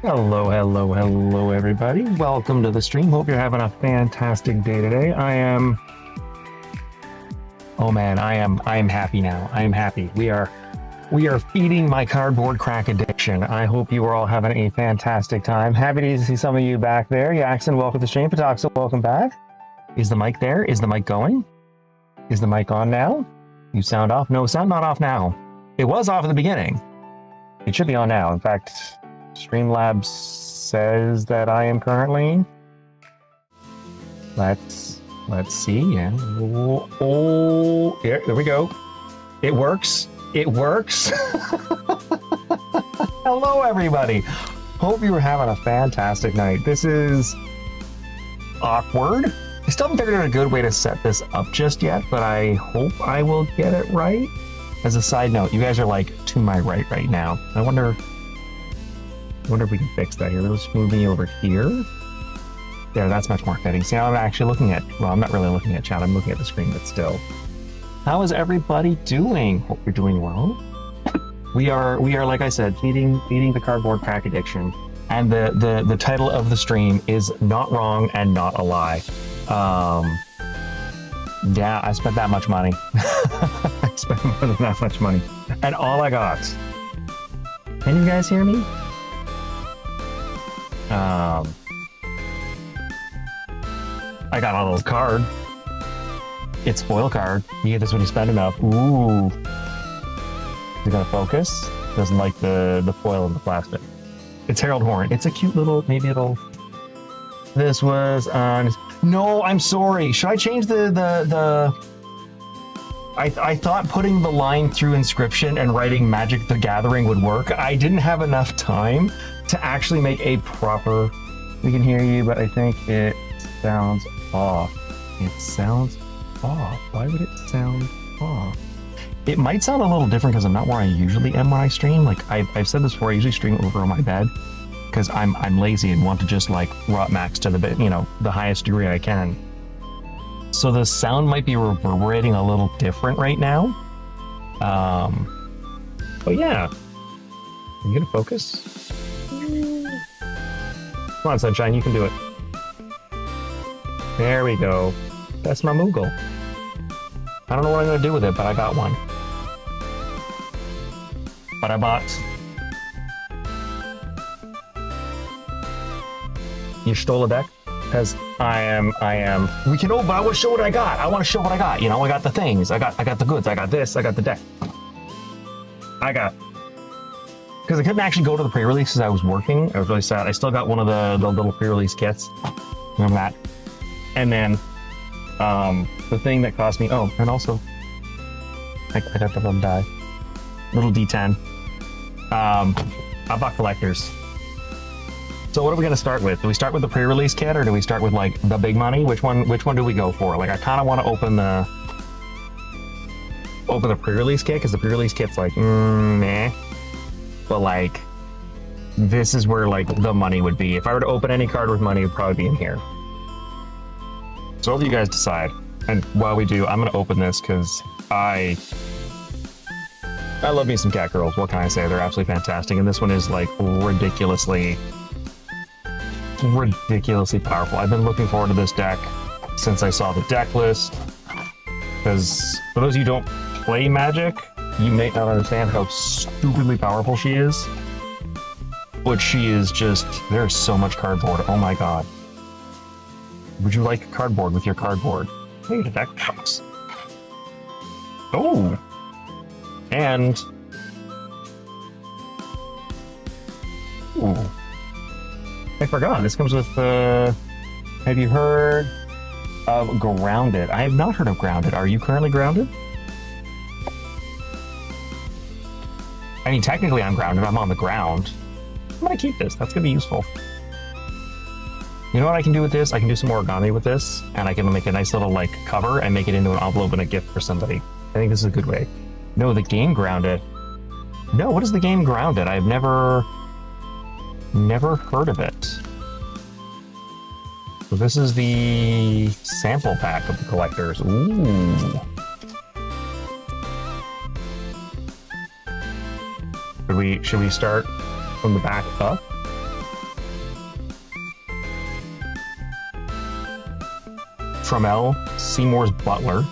Hello, hello, hello, everybody. Welcome to the stream. Hope you're having a fantastic day today. Oh man, I am happy now. I am happy. We are feeding my cardboard crack addiction. I hope you are all having a fantastic time. Happy to see some of you back there. Jackson, welcome to the stream. Patoxa, welcome back. Is the mic there? Is the mic going? Is the mic on now? You sound off? No, sound not off now. It was off at the beginning. It should be on now. In fact, Streamlabs says that I am currently. Let's see. Yeah. Oh, yeah, there we go. It works. It works. Hello, everybody. Hope you were having a fantastic night. This is awkward. I still haven't figured out a good way to set this up just yet, but I hope I will get it right. As a side note, you guys are like to my right now. I wonder if we can fix that here. Let's move me over here. There, that's much more fitting. See, now I'm actually looking at, well, I'm not really looking at chat. I'm looking at the screen, but still. How is everybody doing? Hope you're doing well. We are, like I said, feeding the cardboard crack addiction. And the title of the stream is Not Wrong and Not a Lie. Yeah, I spent that much money. I spent more than that much money. And all I got. Can you guys hear me? I got a little card. It's foil card. You get this when you spend enough. Ooh. Is it gonna focus? Doesn't like the foil and the plastic. It's Harold Horn. It's a cute little, maybe it'll... This was on... No, I'm sorry. Should I change the... I thought putting the line through Inscription and writing Magic the Gathering would work. I didn't have enough time to actually make a proper... We can hear you, but I think it sounds off. It sounds off. Why would it sound off? It might sound a little different because I'm not where I usually am when I stream. Like I've said this before, I usually stream over on my bed because I'm lazy and want to just like rot max to the bit, the highest degree I can. So the sound might be reverberating a little different right now. But yeah, you gonna focus? Come on, Sunshine, you can do it. There we go. That's my Moogle. I don't know what I'm gonna do with it, but I got one. But I bought... You stole a deck? Because I am... We can... Oh, but I want to show what I got. I want to show what I got. I got the things. I got the goods. I got this. I got the deck. Because I couldn't actually go to the pre-release because I was working. I was really sad. I still got one of the little pre-release kits. Remember that? And then the thing that cost me... Oh, and also... I got the little die. Little D10. I bought collectors. So what are we going to start with? Do we start with the pre-release kit or do we start with like the big money? Which one do we go for? Like I kind of want to open the pre-release kit because the pre-release kit's like meh. But like this is where like the money would be. If I were to open any card with money, it would probably be in here. So what do you guys decide? And while we do, I'm going to open this because I love me some cat girls. What can I say? They're absolutely fantastic. And this one is like ridiculously powerful. I've been looking forward to this deck since I saw the deck list. Because for those of you who don't play Magic, you may not understand how stupidly powerful she is. But she is just, there's so much cardboard. Oh my god. Would you like cardboard with your cardboard? Hey, the deck box. Oh! And... Ooh. I forgot, this comes with, have you heard of Grounded? I have not heard of Grounded. Are you currently grounded? I mean, technically I'm grounded. I'm on the ground. I'm gonna keep this. That's gonna be useful. You know what I can do with this? I can do some origami with this, and I can make a nice little, like, cover and make it into an envelope and a gift for somebody. I think this is a good way. No, the game Grounded. No, what is the game Grounded? I've never heard of it. So this is the sample pack of the collectors. Ooh. Should we start from the back up? Trammell, Seymour's Butler.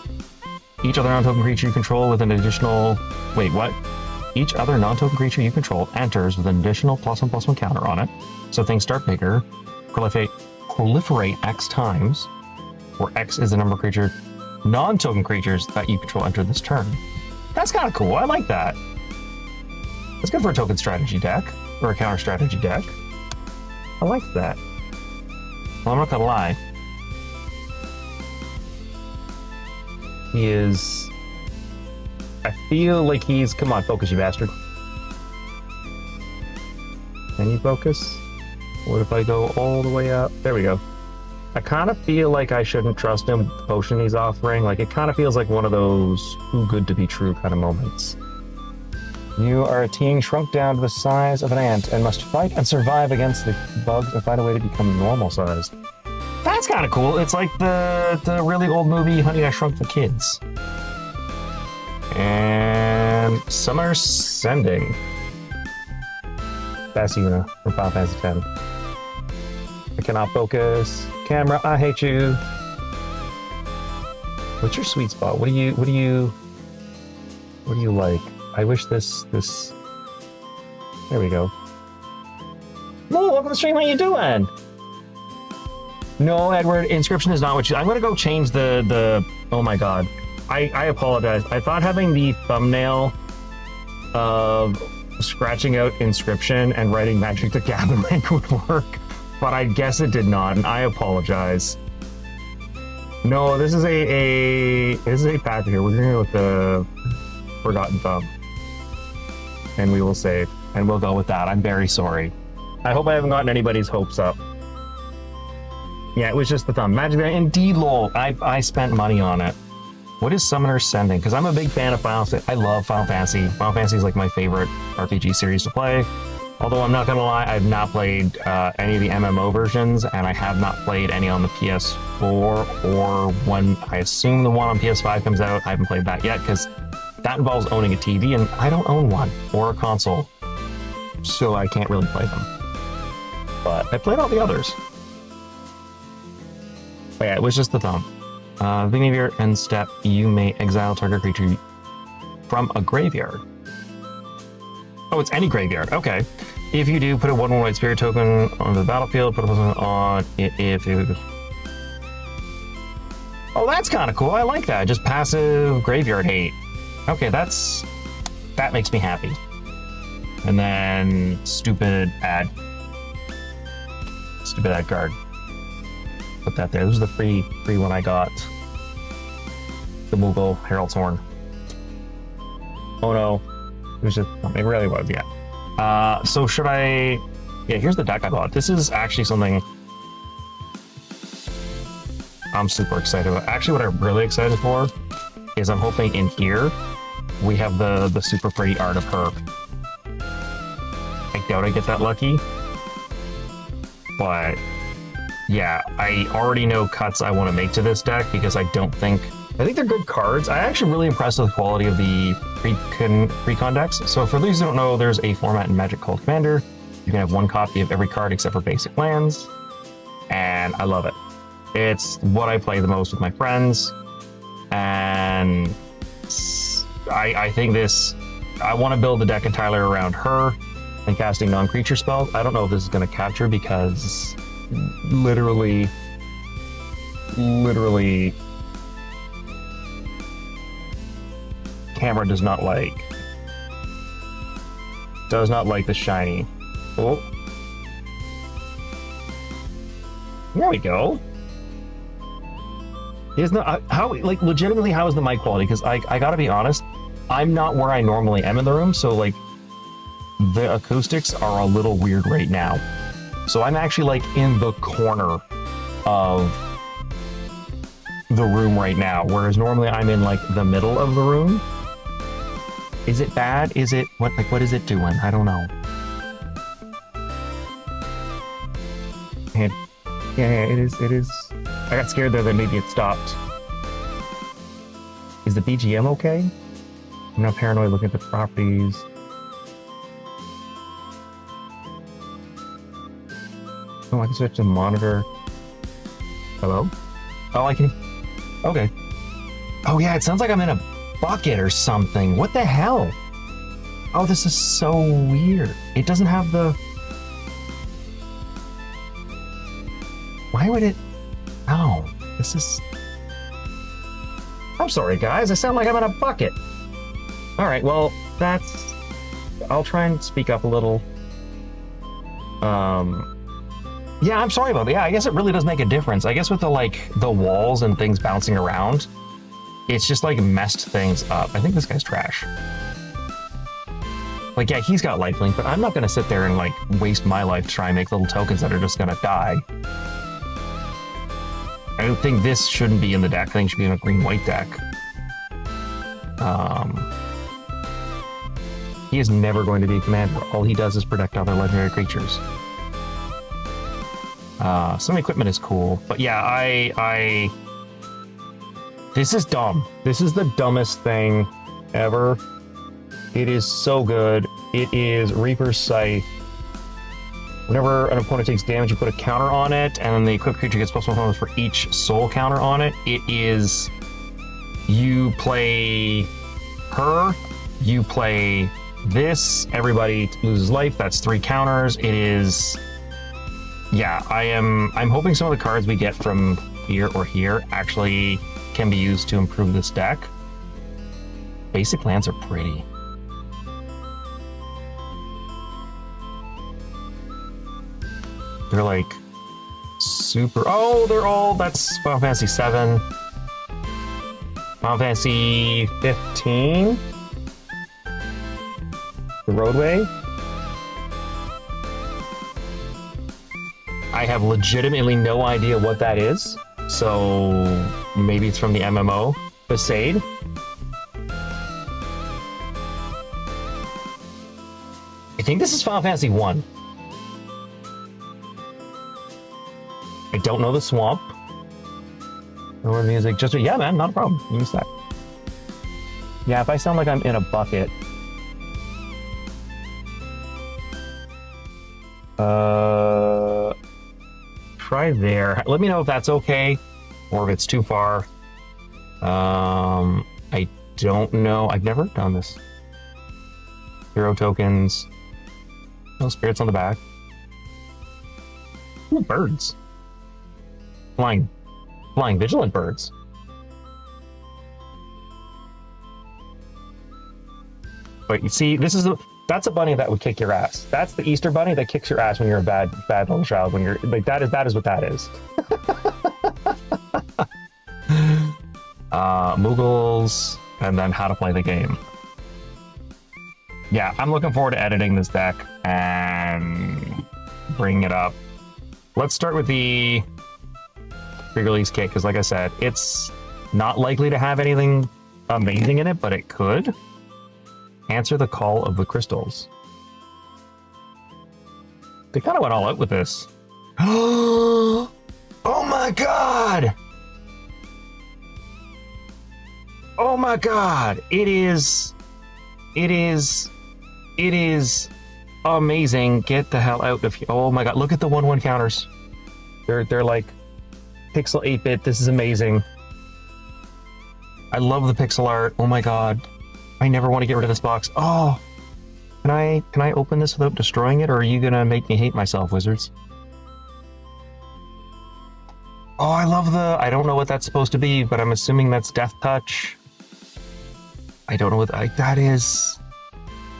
Each other non-token creature you control with an additional... Wait, what? Each other non-token creature you control enters with an additional +1/+1 counter on it. So things start bigger. Proliferate X times, where X is the number of non-token creatures that you control enter this turn. That's kind of cool. I like that. That's good for a token strategy deck, or a counter strategy deck. I like that. Well, I'm not gonna lie. He is... I feel like he's... Come on, focus, you bastard. Can you focus? What if I go all the way up? There we go. I kind of feel like I shouldn't trust him with the potion he's offering. Like, it kind of feels like one of those too good to be true kind of moments. You are a teen shrunk down to the size of an ant and must fight and survive against the bugs and find a way to become normal sized. That's kind of cool. It's like the really old movie Honey, I Shrunk the Kids. And Summer's Sending. That's Una from Final Fantasy X. I cannot focus. Camera, I hate you. What's your sweet spot? What do you like? I wish this. There we go. No, welcome to the stream. How you doing? No, Edward. Inscription is not what you. I'm gonna go change the. Oh my god. I apologize. I thought having the thumbnail of scratching out inscription and writing Magic the Gathering would work, but I guess it did not, and I apologize. No, this is a path here. We're gonna go with the Forgotten Thumb, and we will save, and we'll go with that. I'm very sorry. I hope I haven't gotten anybody's hopes up. Yeah, it was just the thumb. Magic, indeed, lol. I spent money on it. What is Summoner's Sending? Because I'm a big fan of Final Fantasy. I love Final Fantasy. Final Fantasy is like my favorite RPG series to play. Although I'm not gonna lie, I've not played any of the MMO versions, and I have not played any on the PS4 or when I assume the one on PS5 comes out. I haven't played that yet because that involves owning a TV, and I don't own one or a console, so I can't really play them. But I played all the others. But yeah, it was just the thumb. Beginning of your end step, you may exile target creature from a graveyard. Oh, it's any graveyard. Okay. If you do, put a 1/1 white spirit token on the battlefield, put a token on it if it... Oh, that's kind of cool. I like that. Just passive graveyard hate. Okay, that makes me happy. And then stupid ad card. Put that there. This was the free one I got. The Moogle Herald's Horn. Oh no. It was just, it really was, yeah. So should I... Yeah, here's the deck I bought. This is actually something I'm super excited about. Actually, what I'm really excited for is I'm hoping in here we have the super pretty art of her. I doubt I get that lucky. But yeah, I already know cuts I want to make to this deck because I think they're good cards. I'm actually really impressed with the quality of the Precon decks. So for those who don't know, there's a format in Magic called Commander. You can have one copy of every card except for basic lands, and I love it. It's what I play the most with my friends, and I think I want to build the deck entirely around her and casting non-creature spells. I don't know if this is going to capture because literally camera does not like the shiny. Oh, there we go. Is not how like legitimately how is the mic quality? Because I gotta be honest, I'm not where I normally am in the room, so like the acoustics are a little weird right now. So I'm actually like in the corner of the room right now, whereas normally I'm in like the middle of the room. Is it bad? Is it what is it doing? I don't know. And yeah, it is. I got scared there that maybe it stopped. Is the BGM okay? I'm not paranoid looking at the properties. Oh, I can switch to monitor. Hello? Oh, I can. Okay. Oh yeah, it sounds like I'm in a bucket or something. What the hell? Oh, this is so weird. It doesn't have the... Why would it... Oh, this is... I'm sorry, guys. I sound like I'm in a bucket. All right, well, that's... I'll try and speak up a little. Yeah, I'm sorry about that. Yeah, I guess it really does make a difference. I guess with the walls and things bouncing around, it's just like messed things up. I think this guy's trash. Like, yeah, he's got lifelink, but I'm not going to sit there and like waste my life to try and make little tokens that are just going to die. I don't think this shouldn't be in the deck. I think it should be in a green-white deck. He is never going to be a commander. All he does is protect other legendary creatures. Some equipment is cool, but yeah, this is dumb. This is the dumbest thing ever. It is so good. It is Reaper's Scythe. Whenever an opponent takes damage, you put a counter on it, and then the equipped creature gets +1 bonus for each soul counter on it. It is... You play her, you play this, everybody loses life, that's 3 counters. It is... Yeah, I'm hoping some of the cards we get from here or here actually can be used to improve this deck. Basic lands are pretty. They're like super... Oh, they're all... That's Final Fantasy 7. Final Fantasy 15. The Roadway. I have legitimately no idea what that is. So maybe it's from the MMO. Besaid. I think this is Final Fantasy 1. I don't know the swamp. Or music. Just yeah, man, not a problem. Use that. Yeah, if I sound like I'm in a bucket. Try there. Let me know if that's okay, or if it's too far. I don't know. I've never done this. 0 tokens. No spirits on the back. Ooh, birds. Flying vigilant birds. But you see, that's a bunny that would kick your ass. That's the Easter bunny that kicks your ass when you're a bad little child. When you're like that is what that is. Moogles, and then how to play the game. Yeah, I'm looking forward to editing this deck and bringing it up. Let's start with the pre-release kit, because like I said, it's not likely to have anything amazing in it, but it could. Answer the Call of the Crystals. They kind of went all out with this. Oh my god! Oh my god! It is amazing. Get the hell out of here. Oh my god, look at the 1/1 counters. They're like pixel 8-bit. This is amazing. I love the pixel art. Oh my god. I never want to get rid of this box. Oh, can I open this without destroying it, or are you gonna make me hate myself, Wizards? Oh, I love I don't know what that's supposed to be, but I'm assuming that's Death Touch. I don't know what that is.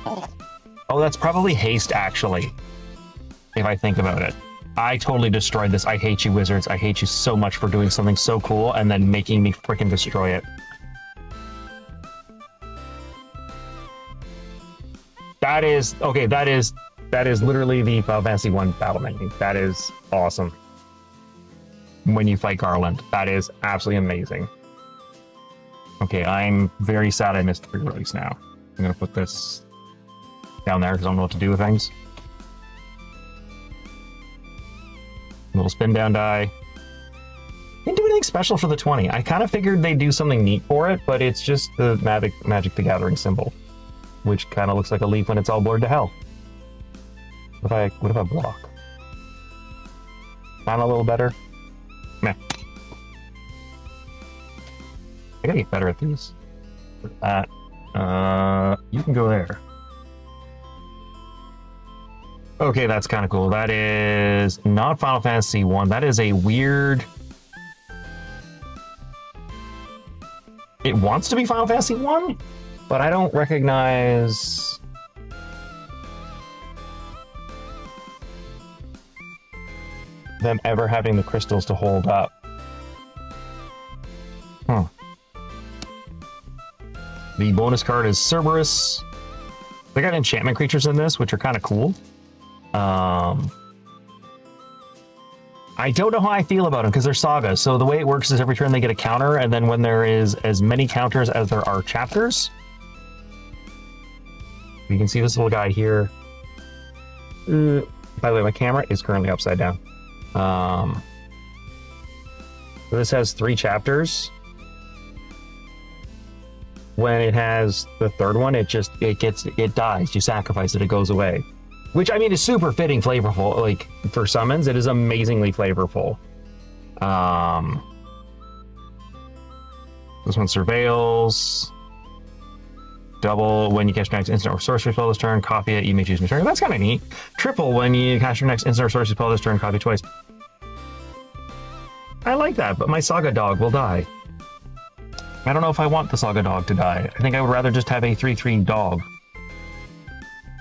Oh, that's probably Haste, actually, if I think about it. I totally destroyed this. I hate you, Wizards. I hate you so much for doing something so cool and then making me freaking destroy it. That is literally the Final Fantasy 1 battle menu. That is awesome. When you fight Garland, that is absolutely amazing. Okay, I'm very sad I missed the pre-release now. I'm gonna put this down there because I don't know what to do with things. Little spin down die. Didn't do anything special for the 20. I kind of figured they'd do something neat for it, but it's just the Magic the Gathering symbol, which kind of looks like a leaf when it's all blurred to hell. What if I block? Sound a little better? Meh. I gotta get better at these. You can go there. Okay, that's kind of cool. That is not Final Fantasy 1. That is a weird... It wants to be Final Fantasy 1, but I don't recognize... them ever having the crystals to hold up. Huh. The bonus card is Cerberus. They got enchantment creatures in this, which are kind of cool. I don't know how I feel about them because they're sagas. So the way it works is every turn they get a counter, and then when there is as many counters as there are chapters, you can see this little guy here. By the way, my camera is currently upside down. So this has 3 chapters. When it has the third one, it dies. You sacrifice it, it goes away. Which, I mean, is super fitting, flavorful. Like, for summons, it is amazingly flavorful. This one surveils. Double, when you catch your next instant or sorcery spell this turn, copy it, you may choose your turn. That's kind of neat. Triple, when you catch your next instant or sorcery spell this turn, copy twice. I like that, but my Saga dog will die. I don't know if I want the Saga dog to die. I think I would rather just have a 3/3 dog.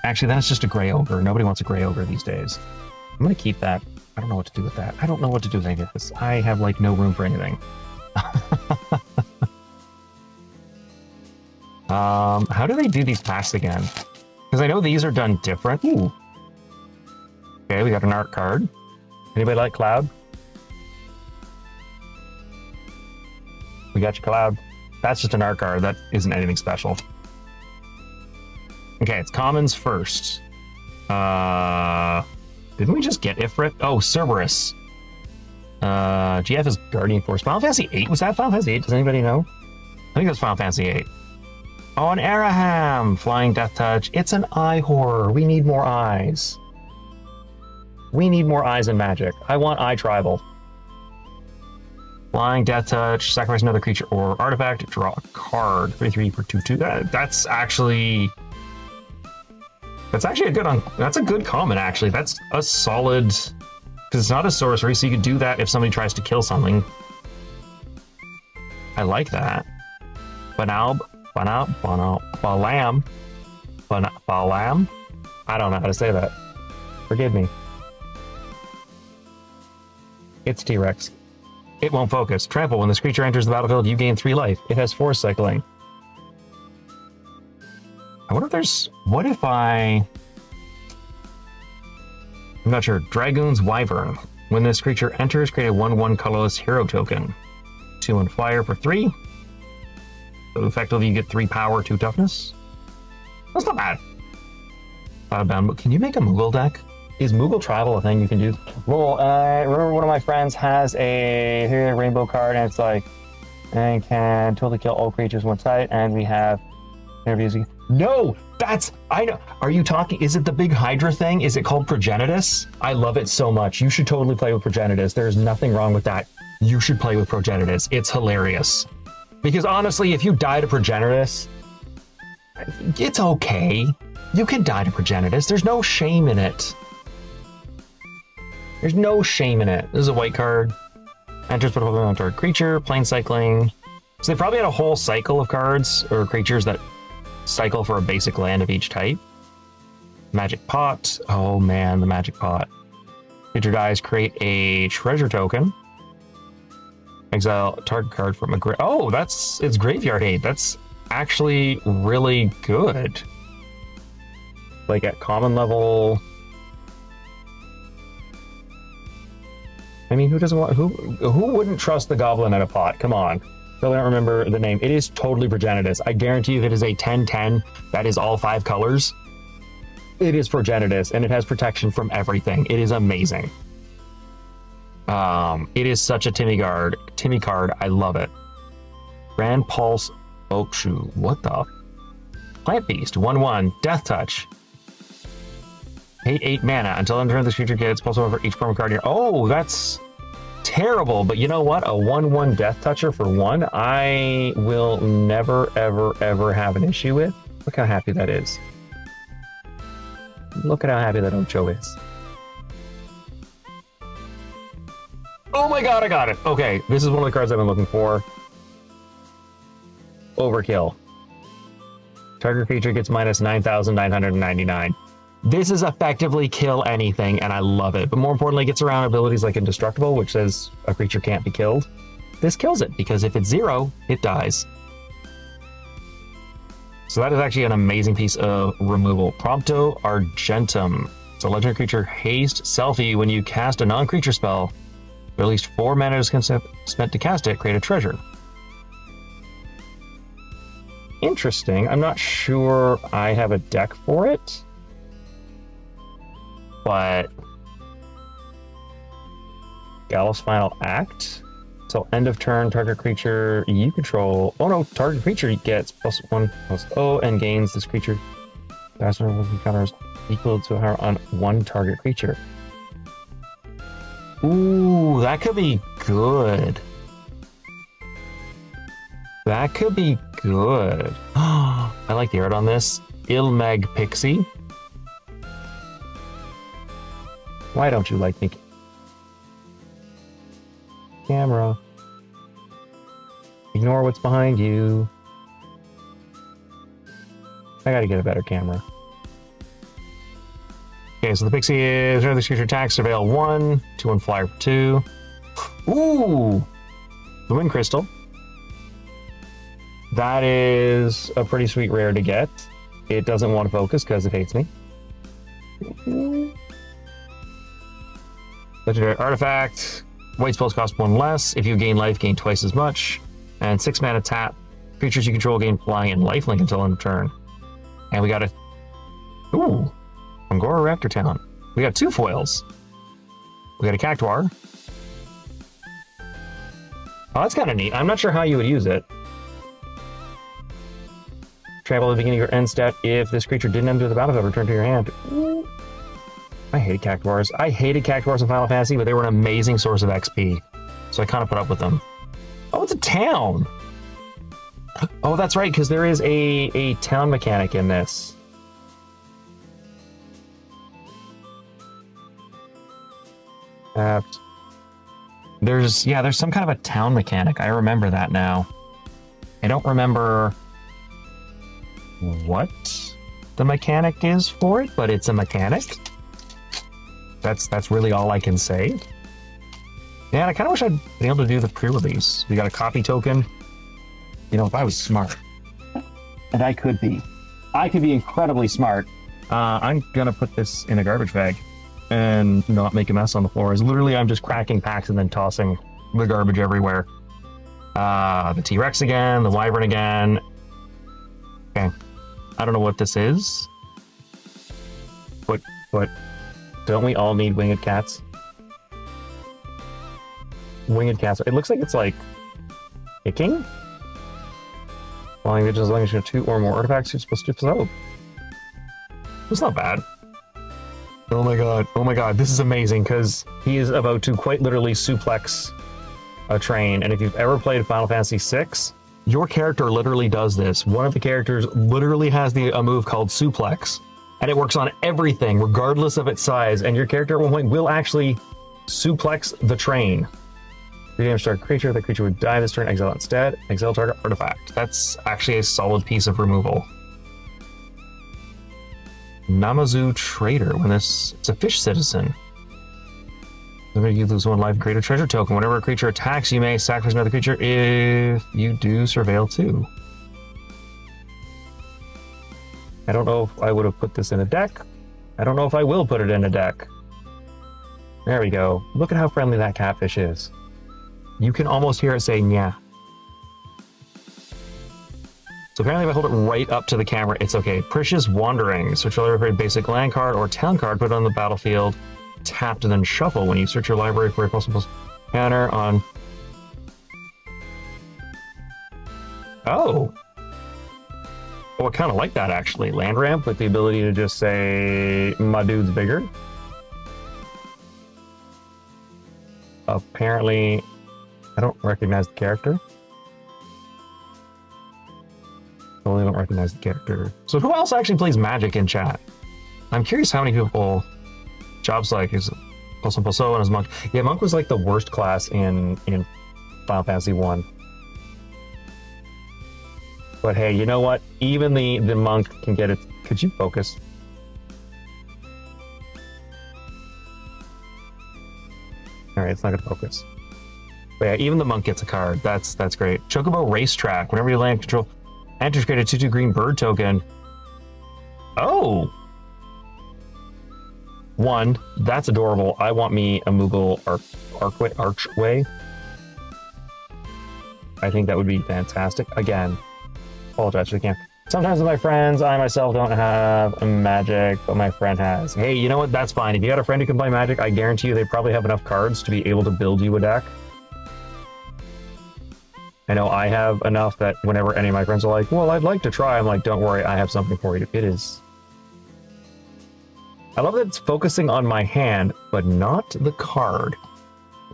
Actually, then it's just a gray ogre. Nobody wants a gray ogre these days. I'm going to keep that. I don't know what to do with that. I don't know what to do with any of this. I have, like, no room for anything. How do they do these packs again? Because I know these are done different. Ooh. Okay, we got an art card. Anybody like Cloud? We got you, Cloud. That's just an art card. That isn't anything special. Okay, it's commons first. Didn't we just get Ifrit? Oh, Cerberus. GF is Guardian Force. Final Fantasy 8? Was that Final Fantasy 8? Does anybody know? I think it was Final Fantasy 8. Oh, an Araham! Flying Death Touch. It's an eye horror. We need more eyes. We need more eyes in Magic. I want eye tribal. Flying Death Touch. Sacrifice another creature or artifact. Draw a card. 3/3 for 2/2. That's actually a good that's a good common, actually. That's a solid, because it's not a sorcery, so you could do that if somebody tries to kill something. I like that. Balam. I don't know how to say that. Forgive me. It's T-Rex. It won't focus. Trample. When this creature enters the battlefield, you gain 3 life. It has force cycling. I wonder if there's... What if I'm not sure. Dragoon's Wyvern. When this creature enters, create a 1/1 colorless hero token. 2 and fire for 3. So effectively you get 3 power, 2 toughness. That's not bad. But can you make a Moogle deck? Is Moogle travel a thing you can do? Well, I remember one of my friends has a rainbow card, and it's like, and can totally kill all creatures one side, and we have interviews. No, I know. Are you talking, is it the big Hydra thing? Is it called Progenitus? I love it so much. You should totally play with Progenitus. There's nothing wrong with that. You should play with Progenitus. It's hilarious. Because honestly, if you die to Progenitus, it's okay. You can die to Progenitus. There's no shame in it. There's no shame in it. This is a white card. Enters put on target creature, plane cycling. So they probably had a whole cycle of cards or creatures that cycle for a basic land of each type. Magic Pot. Oh man, the Magic Pot. Creature dies, create a treasure token. Exile target card from a oh, it's Graveyard Aid. That's actually really good. Like at common level. I mean, who doesn't want who wouldn't trust the goblin at a pot? Come on. Really don't remember the name. It is totally Progenitus. I guarantee you if it is a 10/10 that is all 5 colors. It is Progenitus, and it has protection from everything. It is amazing. It is such a Timmy card. I love it. Grand Pulse Oak Shoe. What the? Plant Beast. 1/1. Death Touch. Pay 8 mana. Until end of turn, this creature gets +1 for each permanent card here. Oh, that's terrible, but you know what? A 1/1 Death Toucher for 1, I will never, ever, ever have an issue with. Look how happy that is. Look at how happy that Ocho is. Oh my god, I got it. Okay, this is one of the cards I've been looking for. Overkill. Target creature gets minus 9,999. This is effectively kill anything, and I love it. But more importantly, it gets around abilities like Indestructible, which says a creature can't be killed. This kills it, because if it's 0, it dies. So that is actually an amazing piece of removal. Prompto Argentum. It's a legendary creature, haste selfie. When you cast a non-creature spell, at least 4 mana is spent to cast it, create a treasure. Interesting. I'm not sure I have a deck for it. But Gallus Final Act. So end of turn, target creature you control. Oh no, target creature gets +1/+0 and gains this creature. Bastard encounters equal to her on 1 target creature. Ooh, that could be good. That could be good. I like the art on this. Ilmeg Pixie. Why don't you like me? Camera. Ignore what's behind you. I gotta get a better camera. Okay, so the Pixie is whenever this creature attacks, surveil 1, 2/1 flyer for 2. Ooh! The Wind Crystal. That is a pretty sweet rare to get. It doesn't want to focus because it hates me. Legendary Artifact. White spells cost 1 less. If you gain life, gain twice as much. And 6 mana tap. Creatures you control gain flying and lifelink until end of turn. And we got a... Ooh! Angora Raptor Town. We got 2 foils. We got a Cactuar. Oh, that's kind of neat. I'm not sure how you would use it. Trample at the beginning of your end stat. If this creature didn't enter the battlefield, return to your hand. Ooh. I hated Cactuars. I hated Cactuars in Final Fantasy, but they were an amazing source of XP. So I kind of put up with them. Oh, it's a town! Oh, that's right, because there is a town mechanic in this. There's some kind of a town mechanic. I remember that now. I don't remember what the mechanic is for it, but it's a mechanic. That's really all I can say. Man, I kind of wish I'd been able to do the pre-release. We got a copy token. You know, if I was smart, and I could be incredibly smart, I'm gonna put this in a garbage bag and not make a mess on the floor. I'm just cracking packs and then tossing the garbage everywhere. The T-Rex again, the Wyvern again. Okay, I don't know what this is, but don't we all need winged cats? Winged cats. It looks like it's like kicking. Flying as long as you have 2 or more artifacts, you're supposed to float. It's not bad. Oh my god, this is amazing because he is about to quite literally suplex a train. And if you've ever played Final Fantasy VI, your character literally does this. One of the characters literally has a move called suplex, and it works on everything regardless of its size. And your character at one point will actually suplex the train. Damage target creature. The creature would die this turn. Exile instead. Exile target artifact. That's actually a solid piece of removal. Namazu Trader. It's a fish citizen. You lose 1 life and create a treasure token. Whenever a creature attacks, you may sacrifice another creature. If you do, surveil 2. I don't know if I would have put this in a deck. I don't know if I will put it in a deck. There we go. Look at how friendly that catfish is. You can almost hear it say, "Nya." So apparently if I hold it right up to the camera, it's okay. Precious Wandering. Search your library for a basic land card or town card, put it on the battlefield, tapped and then shuffle. When you search your library for a possible counter on... Oh, I kind of like that, actually. Land ramp with the ability to just say, "My dude's bigger." apparently, I don't recognize the character. Totally don't recognize the character. So who else actually plays Magic in chat? I'm curious how many people Jobs like is Poso and his Monk. Yeah, Monk was like the worst class in Final Fantasy 1. But hey, you know what? Even the Monk can get it. Could you focus? Alright, it's not gonna focus. But yeah, even the Monk gets a card. That's great. Chocobo Racetrack. Whenever you land control, enters create a 2/2 green bird token. Oh! 1, that's adorable. I want me a Moogle Archway. I think that would be fantastic. Again, apologize for the camp. Sometimes with my friends, I myself don't have Magic, but my friend has. Hey, you know what? That's fine. If you got a friend who can play Magic, I guarantee you they probably have enough cards to be able to build you a deck. I know I have enough that whenever any of my friends are like, well, I'd like to try, I'm like, don't worry, I have something for you. It is... I love that it's focusing on my hand, but not the card.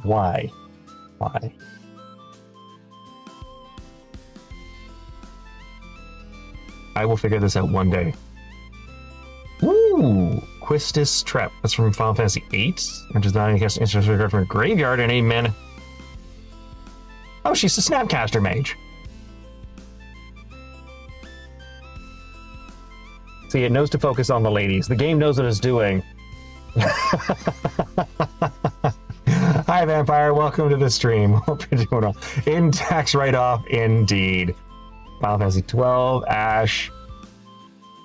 Why? Why? I will figure this out one day. Woo! Quistis Trap. That's from Final Fantasy VIII. Which is not any cast instant card from a graveyard and a mana. Oh, she's a Snapcaster Mage. See, it knows to focus on the ladies. The game knows what it's doing. Hi, Vampire. Welcome to the stream. Hope you're doing well. In tax write-off, indeed. Final Fantasy 12, Ash.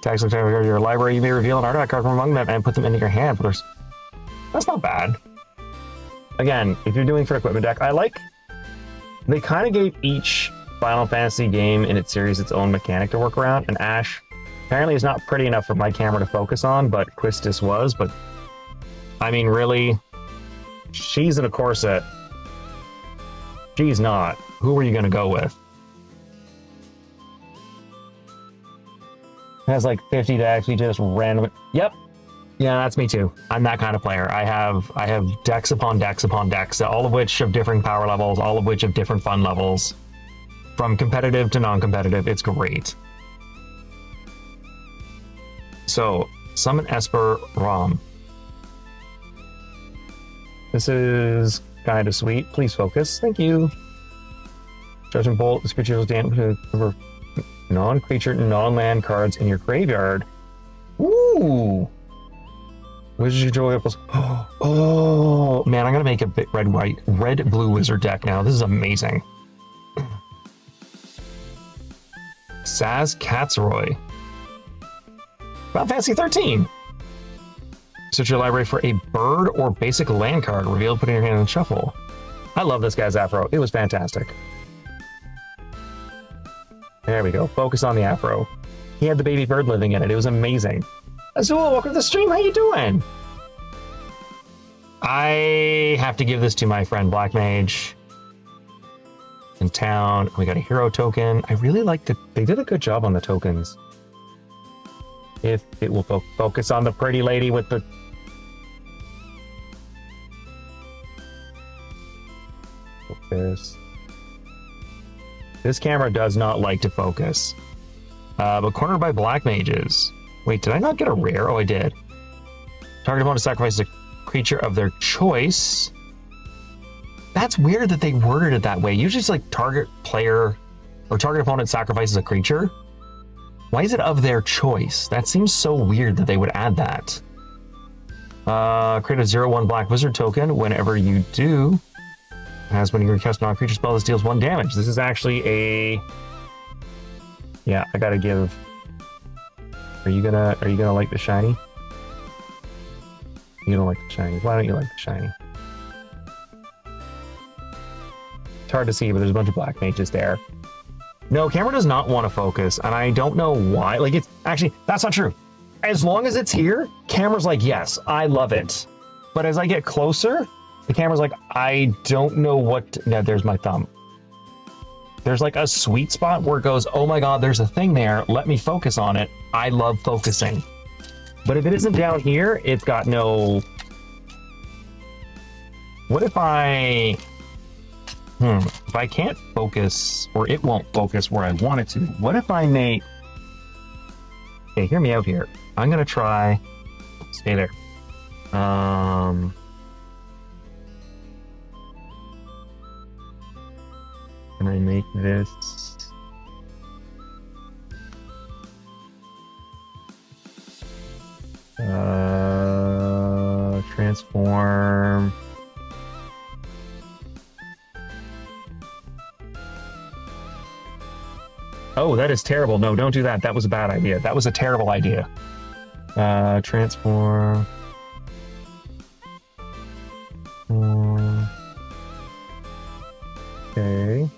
Tax looks over your library. You may reveal an artifact card from among them and put them into your hand. That's not bad. Again, if you're doing for equipment deck, I like... They kind of gave each Final Fantasy game in its series its own mechanic to work around, and Ash apparently is not pretty enough for my camera to focus on, but Quistis was, but... I mean, really? She's in a corset. She's not. Who are you going to go with? Has like 50 decks, we just randomly... Yep. Yeah, that's me too. I'm that kind of player. I have decks upon decks upon decks, all of which of different power levels, all of which of different fun levels. From competitive to non-competitive, it's great. So, summon Esper Rom. This is kind of sweet. Please focus. Thank you. Judgment Bolt. This creature will damage number non-creature, non-land cards in your graveyard. Ooh! Wizard Joy Apples. Oh, man, I'm gonna make a bit red-blue wizard deck now. This is amazing. Saz Katzroy. Final Fantasy 13. Search your library for a bird or basic land card. Reveal, put in your hand and shuffle. I love this guy's afro. It was fantastic. There we go. Focus on the afro. He had the baby bird living in it. It was amazing. Azul, welcome to the stream. How you doing? I have to give this to my friend Black Mage. In town. We got a hero token. I really liked it. They did a good job on the tokens. If it will focus on the pretty lady with the... Focus. This camera does not like to focus. But cornered by Black Mages. Wait, did I not get a rare? Oh, I did. Target opponent sacrifices a creature of their choice. That's weird that they worded it that way. Usually it's like target player or target opponent sacrifices a creature. Why is it of their choice? That seems so weird that they would add that. Create a 0/1 black wizard token. Whenever you do, as when you cast a non-creature spell, this deals 1 damage. This is actually a... Yeah, I gotta give... Are you gonna like the shiny? You don't like the shiny. Why don't you like the shiny? It's hard to see, but there's a bunch of black mages there. No, camera does not want to focus, and I don't know why. Like, it's... Actually, that's not true. As long as it's here, camera's like, yes, I love it. But as I get closer, the camera's like, I don't know what... Yeah, there's my thumb. There's like a sweet spot where it goes, oh my god, there's a thing there. Let me focus on it. I love focusing. But if it isn't down here, it's got no... What if I... if I can't focus, or it won't focus where I want it to, what if I make... Okay, hear me out here. I'm gonna try... Stay there. Can I make this... transform... Oh, that is terrible. No, don't do that. That was a bad idea. That was a terrible idea. Transform... Okay.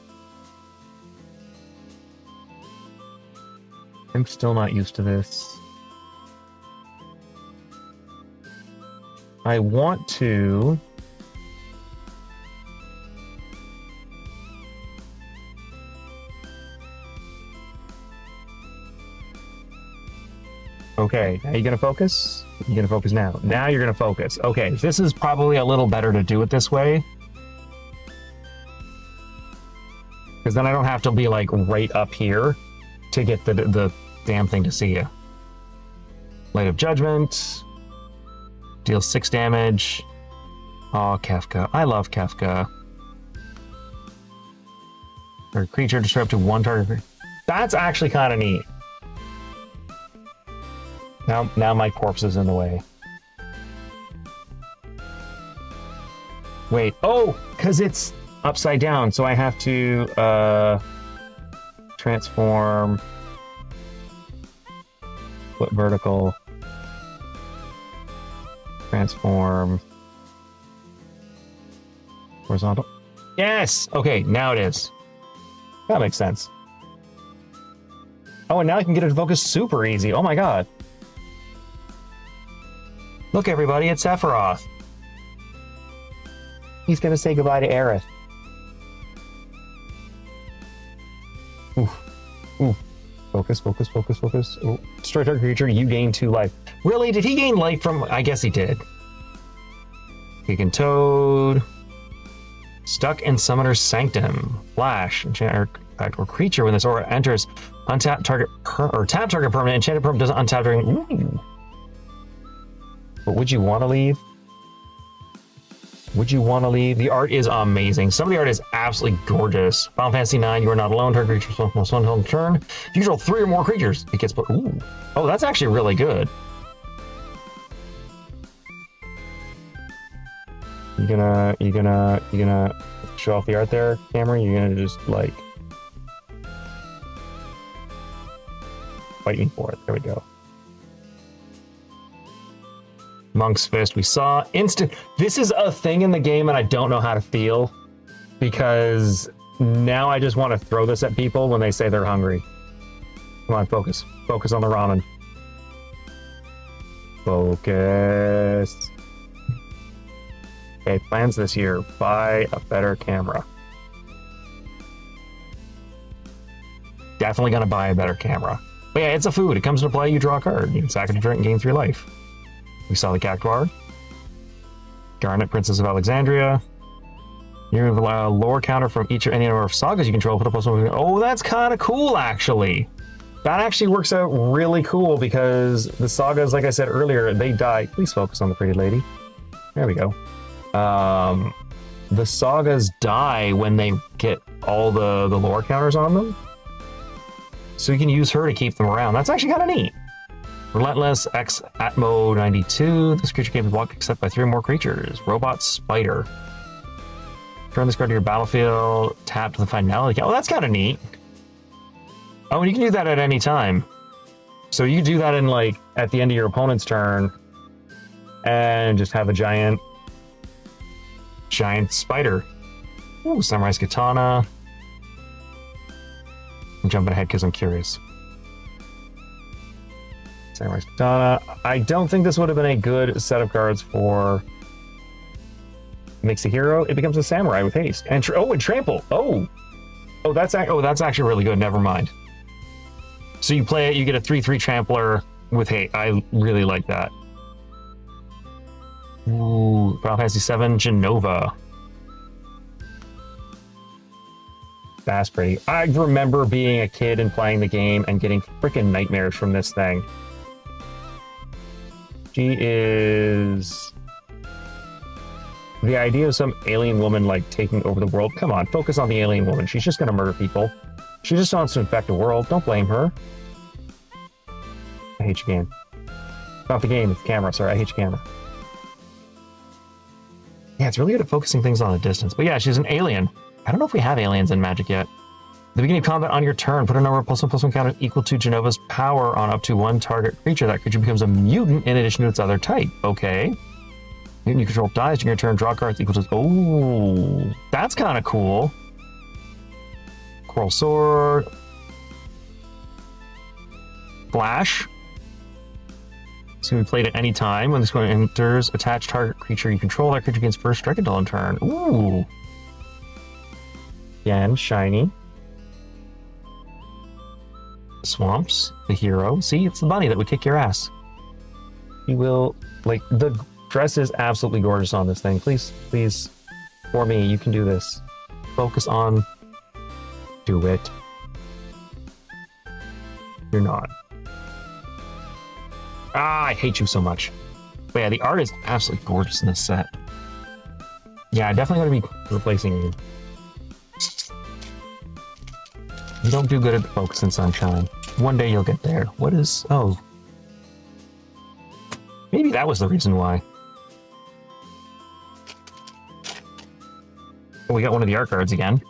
I'm still not used to this. I want to... Okay, now you're gonna focus? You're gonna focus now. Now you're gonna focus. Okay, this is probably a little better to do it this way. Because then I don't have to be like right up here to get the damn thing to see you. Light of Judgment. Deals 6 damage. Oh, Kefka. I love Kefka. Or creature destroy up to 1 target. That's actually kind of neat. Now my corpse is in the way. Wait. Oh, because it's upside down, so I have to transform. Flip vertical. Transform. Horizontal. Yes! Okay, now it is. That makes sense. Oh, and now I can get it to focus super easy. Oh my god. Look, everybody, it's Sephiroth. He's gonna say goodbye to Aerith. Oof. Oof. Focus, focus, focus, focus. Oh. Destroy target creature, you gain 2 life. Really? Did he gain life from... I guess he did. Kick Toad. Stuck in Summoner's Sanctum. Flash. Enchanter or creature when this aura enters. Untap target... or tap target permanent. Enchanted permanent doesn't untap during... Ooh. But would you want to leave? Would you want to leave? The art is amazing. Some of the art is absolutely gorgeous. Final Fantasy 9, you are not alone. Target creature plus 1 on turn. If you control 3 or more creatures, it gets put. Ooh. Oh, that's actually really good. You gonna show off the art there, Cameron? You're gonna just like fight me for it. There we go. Monk's Fist, we saw instant. This is a thing in the game and I don't know how to feel because now I just want to throw this at people when they say they're hungry. Come on, focus. Focus on the ramen. Focus. Okay, plans this year. Buy a better camera. Definitely gonna buy a better camera. But yeah, it's a food. It comes into play, you draw a card. You can sack it to drink and gain 3 life. We saw the Cactuar. Garnet, Princess of Alexandria. You have a lore counter from each or any number of sagas you control. Put a +1. Oh, that's kind of cool, actually. That actually works out really cool because the sagas, like I said earlier, they die. Please focus on the pretty lady. There we go. The sagas die when they get all the lore counters on them. So you can use her to keep them around. That's actually kind of neat. Relentless, X Atmo 92. This creature can be blocked except by 3 or more creatures. Robot Spider. Turn this card to your battlefield. Tap to the finality. Oh, that's kind of neat. Oh, and you can do that at any time. So you do that in like at the end of your opponent's turn, and just have a giant spider. Ooh, Samurai's Katana. I'm jumping ahead because I'm curious. Samurai's Katana. I don't think this would have been a good set of cards for... Makes a hero. It becomes a samurai with haste. And and trample. Oh, that's actually really good. Never mind. So you play it, you get a 3/3 trampler with haste. I really like that. Ooh, Final Fantasy 7 Genova. That's pretty. I remember being a kid and playing the game and getting freaking nightmares from this thing. She is... The idea of some alien woman, like, taking over the world. Come on, focus on the alien woman. She's just gonna murder people. She just wants to infect the world. Don't blame her. I hate your game. Not the game, it's the camera. Sorry, I hate your camera. Yeah, it's really good at focusing things on a distance. But yeah, she's an alien. I don't know if we have aliens in Magic yet. At the beginning of combat on your turn, put a number of +1/+1 counters equal to Genova's power on up to one target creature. That creature becomes a mutant in addition to its other type. Okay. Mutant you control dies during your turn, draw cards equal to... Oh, that's kind of cool. Coral Sword. Flash. It's going to be played at any time. When this one enters, attach target creature you control. That creature gains first strike until end turn. Ooh. Again, shiny. Swamps, the hero. See, it's the bunny that would kick your ass. You will, like, the dress is absolutely gorgeous on this thing. Please, please, for me, you can do this. Focus on... Do it. You're not. Ah, I hate you so much. But yeah, the art is absolutely gorgeous in this set. Yeah, I definitely going to be replacing you. You don't do good at focus and sunshine. One day you'll get there. What is... Oh. Maybe that was the reason why. Oh, we got one of the art cards again.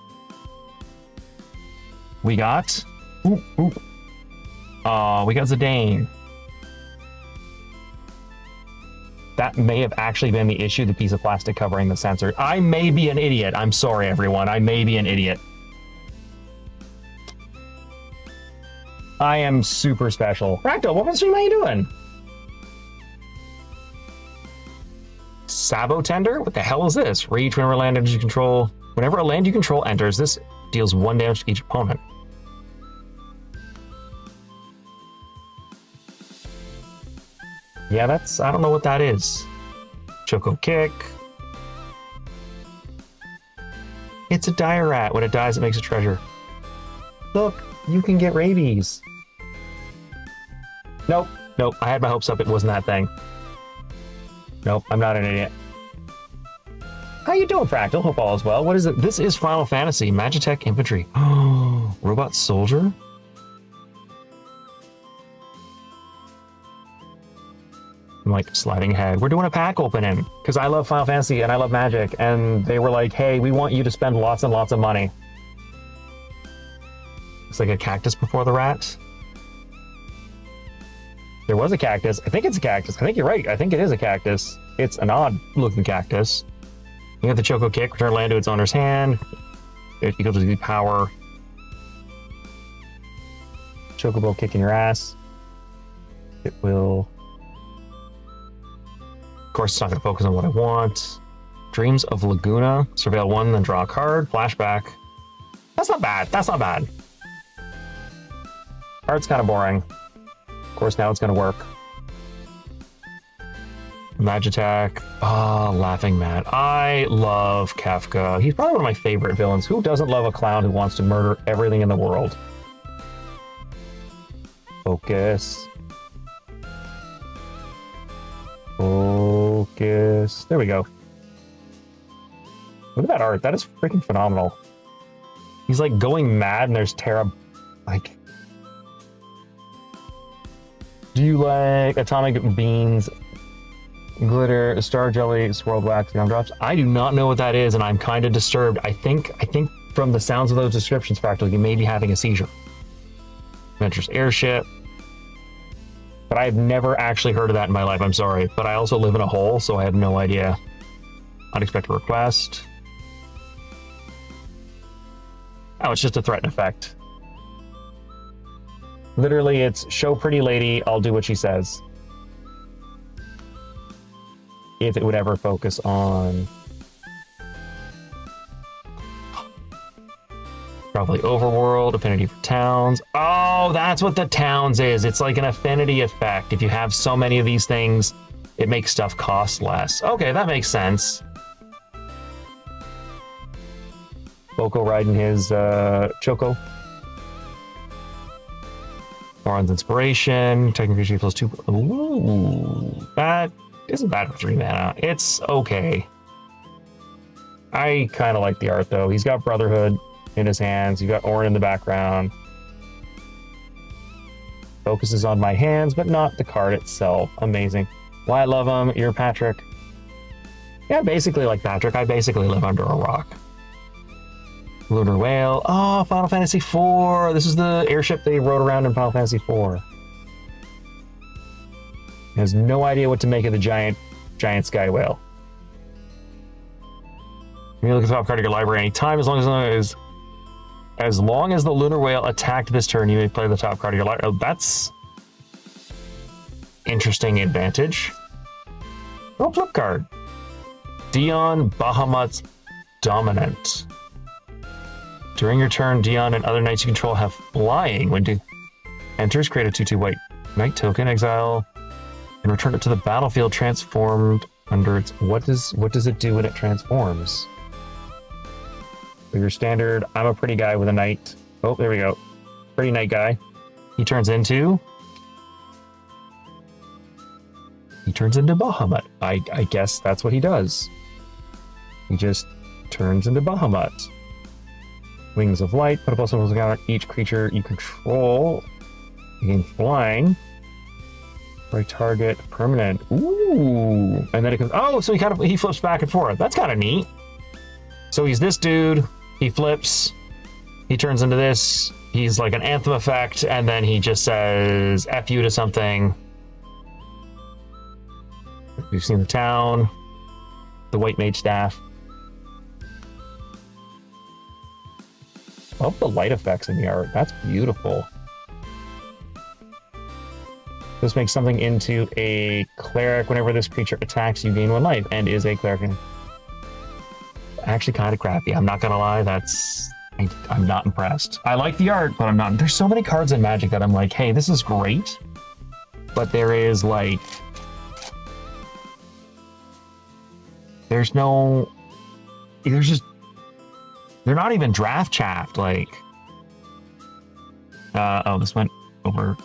We got... Ooh, ooh. Oh, we got Zidane. That may have actually been the issue, the piece of plastic covering the sensor. I may be an idiot. I'm sorry, everyone. I may be an idiot. I am super special. Fractal, what stream are you doing? Sabo Tender? What the hell is this? Reach whenever land enters you control. Whenever a land you control enters, this deals 1 damage to each opponent. Yeah, that's... I don't know what that is. Choco Kick. It's a dire rat. When it dies, it makes a treasure. Look, you can get rabies. Nope, nope. I had my hopes up. It wasn't that thing. Nope, I'm not an idiot. How you doing, Fractal? Hope all is well. What is it? This is Final Fantasy. Magitech Infantry. Oh, Robot Soldier? I'm like sliding ahead. We're doing a pack opening because I love Final Fantasy and I love Magic, and they were like, hey, we want you to spend lots and lots of money. It's like a cactus before the rat. There was a cactus. I think it's a cactus. I think you're right. I think it is a cactus. It's an odd looking cactus. You have the Choco Kick, return land to its owner's hand. It equals to the power. Chocobo kicking your ass. It will... Of course, it's not going to focus on what I want. Dreams of Laguna. Surveil 1, then draw a card. Flashback. That's not bad. That's not bad. Art's kind of boring. Of course, now it's going to work. Magitech. Ah, Laughing Mad. I love Kafka. He's probably one of my favorite villains. Who doesn't love a clown who wants to murder everything in the world? Focus. Focus. There we go. Look at that art. That is freaking phenomenal. He's like going mad and there's Terra. Like, do you like atomic beans, glitter, star jelly, swirled wax, gumdrops? I do not know what that is, and I'm kind of disturbed. I think from the sounds of those descriptions, Fractal, you may be having a seizure. Adventurous airship. But I've never actually heard of that in my life. I'm sorry. But I also live in a hole, so I have no idea. Unexpected request. Oh, it's just a threat and effect. Literally, it's show pretty lady, I'll do what she says. If it would ever focus on... Probably Overworld, Affinity for Towns. Oh, that's what the Towns is. It's like an affinity effect. If you have so many of these things, it makes stuff cost less. Okay, that makes sense. Boko riding his Choco. Thoron's Inspiration. Technically plus 2. Ooh, that isn't bad for 3 mana. It's okay. I kind of like the art though. He's got Brotherhood in his hands. You've got Orin in the background. Focuses on my hands, but not the card itself. Amazing. Why I love him. You're Patrick. Yeah, basically like Patrick. I basically live under a rock. Lunar Whale. Oh, Final Fantasy IV. This is the airship they rode around in Final Fantasy IV. Has no idea what to make of the giant sky whale. You can look at the top card of your library anytime, as long as the Lunar Whale attacked this turn, you may play the top card of your library. Oh, that's interesting advantage. Oh, flip card. Dion Bahamut's Dominant. During your turn, Dion and other knights you control have flying. When it enters, create a 2/2 white knight token, exile, and return it to the battlefield transformed under its... What does it do when it transforms? So your standard, I'm a pretty guy with a knight. Oh, there we go. Pretty knight guy. He turns into Bahamut. I guess that's what he does. He just turns into Bahamut. Wings of Light, put a plus 1 on each creature you control. You gain flying. For a target permanent. Ooh. And then it comes, oh, so he flips back and forth. That's kind of neat. So he's this dude, he flips, he turns into this, he's like an anthem effect, and then he just says F you to something. We've seen the town, the white mage staff. Love the light effects in the art. That's beautiful. This makes something into a cleric. Whenever this creature attacks, you gain 1 life and is a cleric. Actually kind of crappy. I'm not gonna lie. I'm not impressed. I like the art, but I'm not. There's so many cards in Magic that I'm like, hey, this is great. But there is like... There's just... They're not even draft chaffed, like... oh, this went over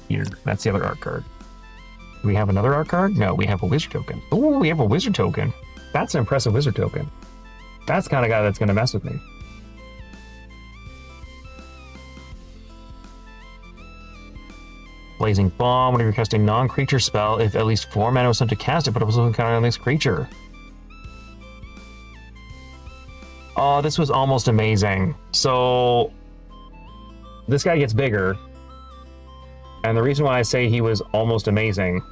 here. That's the other art card. Do we have another art card? No, we have a wizard token. Oh, we have a wizard token. That's an impressive wizard token. That's the kind of guy that's going to mess with me. Blazing Bomb. Whenever you're casting a non-creature spell, if at least 4 mana was sent to cast it, put up a counter on this creature. Oh, this was almost amazing. So, this guy gets bigger. And the reason why I say he was almost amazing...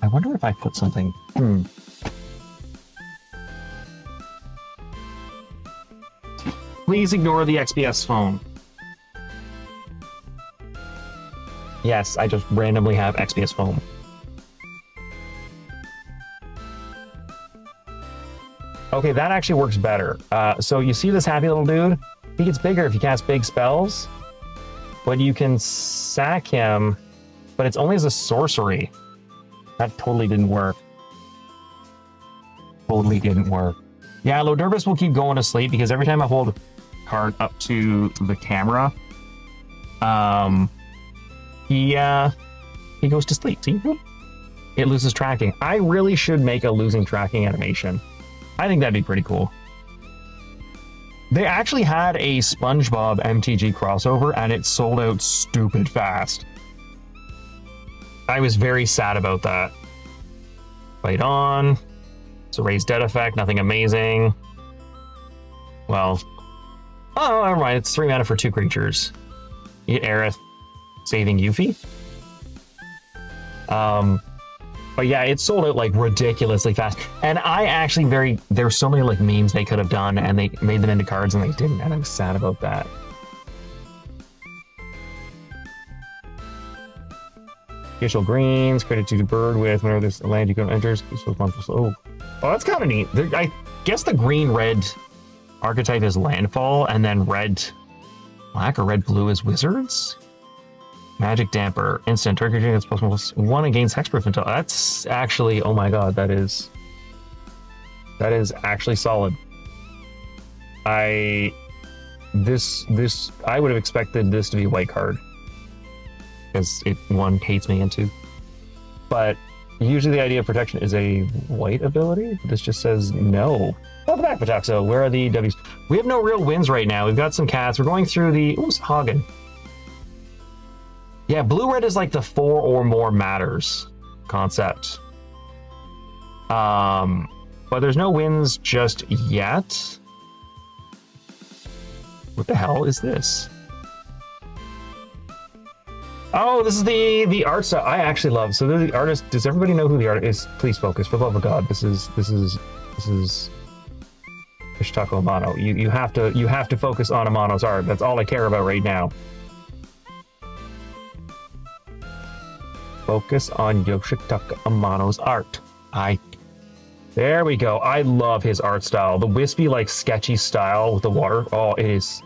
I wonder if I put something... Please ignore the XPS phone. Yes, I just randomly have XPS phone. Okay, that actually works better. So you see this happy little dude? He gets bigger if you cast big spells, but you can sack him, but it's only as a sorcery. That totally didn't work. Totally didn't work. Yeah, LoDuris will keep going to sleep because every time I hold a card up to the camera, he goes to sleep. See? It loses tracking. I really should make a losing tracking animation. I think that'd be pretty cool. They actually had a SpongeBob MTG crossover and it sold out stupid fast. I was very sad about that. Fight on. It's a raised dead effect, nothing amazing. Well, oh, never mind. It's 3 mana for 2 creatures. You get Aerith, saving Yuffie. But yeah, it sold out like ridiculously fast. And I actually there's so many like memes they could have done and they made them into cards and they didn't, and I'm sad about that. Official greens, credit to the bird with whenever this land you can enters. Oh, that's kind of neat. I guess the green-red archetype is landfall, and then red-black or red-blue is wizards. Magic damper, instant target gets +1 against hexproof until. That's actually, oh my god, that is actually solid. I would have expected this to be a white card because one hates me and 2. But usually the idea of protection is a white ability. This just says no. Welcome back, Pataxo. Where are the W's? We have no real wins right now. We've got some cats. We're going through the... Ooh, Hagen. Yeah, blue-red is like the 4 or more matters concept. But there's no wins just yet. What the hell is this? Oh, this is the art style I actually love. So the artist, does everybody know who the artist is? Please focus, for the love of God. This is Yoshitaka Amano. You have to focus on Amano's art. That's all I care about right now. Focus on Yoshitaka Amano's art. There we go. I love his art style. The wispy, like, sketchy style with the water. Oh, it is.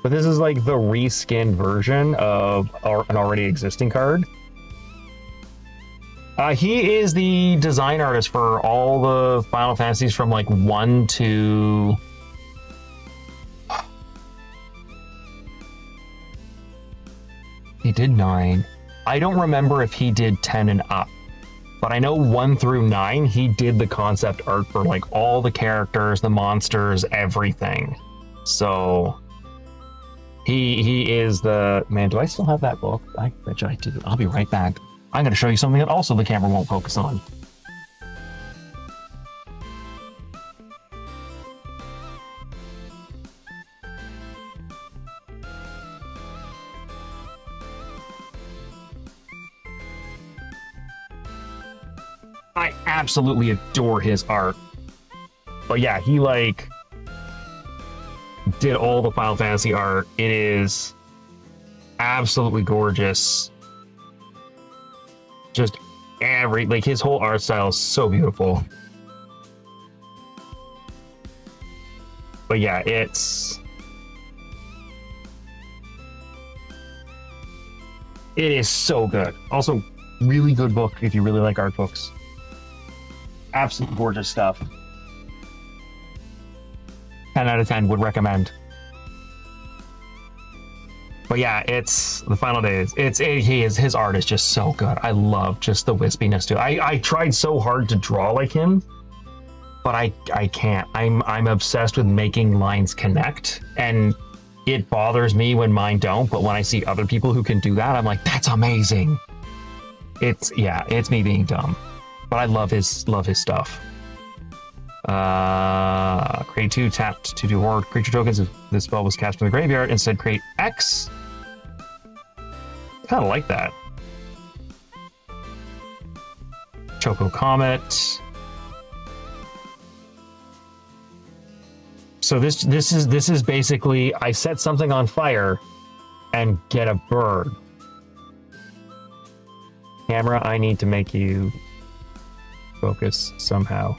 But this is like the reskinned version of an already existing card. He is the design artist for all the Final Fantasies from like 1 to... He did 9. I don't remember if he did 10 and up. But I know 1 through 9, he did the concept art for like all the characters, the monsters, everything. So... He is the... Man, do I still have that book? I bet you I do. I'll be right back. I'm going to show you something that also the camera won't focus on. I absolutely adore his art. But yeah, he like... did all the Final Fantasy art. It is absolutely gorgeous. Just like his whole art style is so beautiful. But yeah, it is so good. Also, really good book if you really like art books. Absolutely gorgeous stuff. 10 out of 10 would recommend. But yeah, it's the final days. His art is just so good. I love just the wispiness too. I tried so hard to draw like him, but I can't. I'm obsessed with making lines connect, and it bothers me when mine don't. But when I see other people who can do that, I'm like, that's amazing. It's me being dumb, but I love his stuff. Create 2, tapped to do more creature tokens if this spell was cast from the graveyard. Instead, create X. Kind of like that. Choco Comet. So this is basically I set something on fire and get a bird. Camera, I need to make you focus somehow.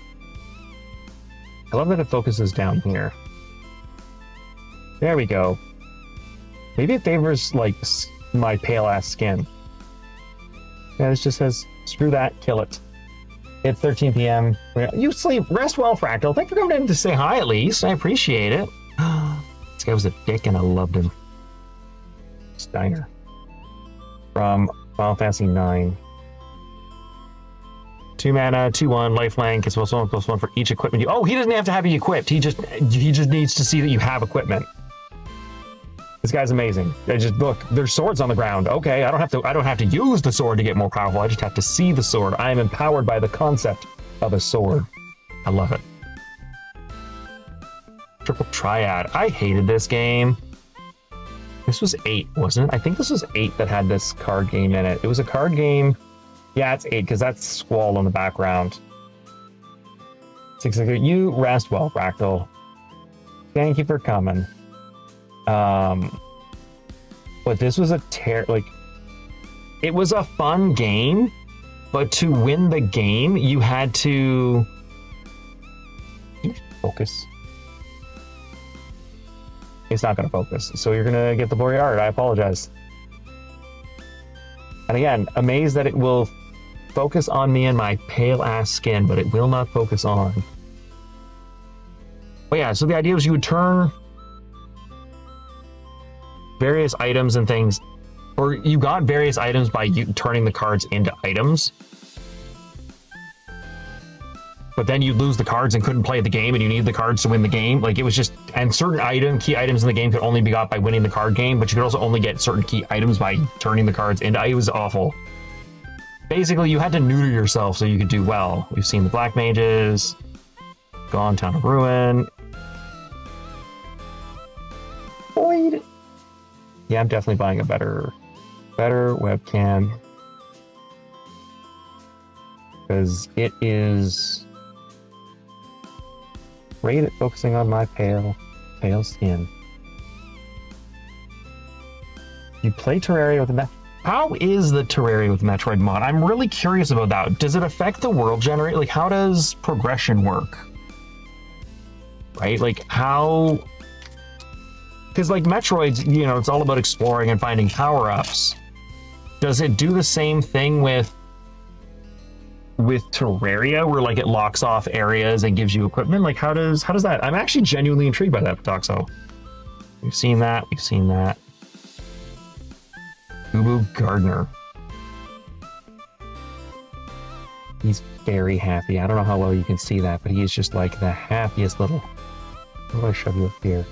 I love that it focuses down here. There we go. Maybe it favors, like, my pale-ass skin. Yeah, this just says, screw that, kill it. It's 13 p.m. You sleep. Rest well, Fractal. Thanks for coming in to say hi, at least. I appreciate it. This guy was a dick, and I loved him. Steiner. From Final Fantasy 9. 2 mana, 2/1, lifeline, gets +1/+1 for each equipment. Oh, he doesn't have to have you equipped. He just needs to see that you have equipment. This guy's amazing. Look, there's swords on the ground. Okay, I don't have to use the sword to get more powerful. I just have to see the sword. I am empowered by the concept of a sword. I love it. Triple Triad. I hated this game. This was 8, wasn't it? I think this was 8 that had this card game in it. It was a card game. Yeah, it's 8 because that's Squall on the background. 6, you rest well, Fractal. Thank you for coming. But this was it was a fun game, but to win the game, you had to focus. It's not going to focus, so you're going to get the blurry art. I apologize. And again, amazed that it will focus on me and my pale ass skin, but it will not focus on But yeah, so the idea was you would turn various items and things, or you got various items by you turning the cards into items. But then you'd lose the cards and couldn't play the game, and you needed the cards to win the game. Like, it was just, and certain key items in the game could only be got by winning the card game, but you could also only get certain key items by turning the cards into, it was awful. Basically, you had to neuter yourself so you could do well. We've seen the Black Mages, Gone, Town of Ruin. Void. Yeah, I'm definitely buying a better webcam. Because it is great at focusing on my pale skin. You play Terraria with how is the Terraria with Metroid mod? I'm really curious about that. Does it affect the world generate? Like, how does progression work? Right? Like, how... Because, like, Metroid's, you know, it's all about exploring and finding power-ups. Does it do the same thing with Terraria, where, like, it locks off areas and gives you equipment? Like, how does that... I'm actually genuinely intrigued by that, Doxo. We've seen that. Ubu Gardner. He's very happy. I don't know how well you can see that, but he is just like the happiest little... I'm going to shove you up here.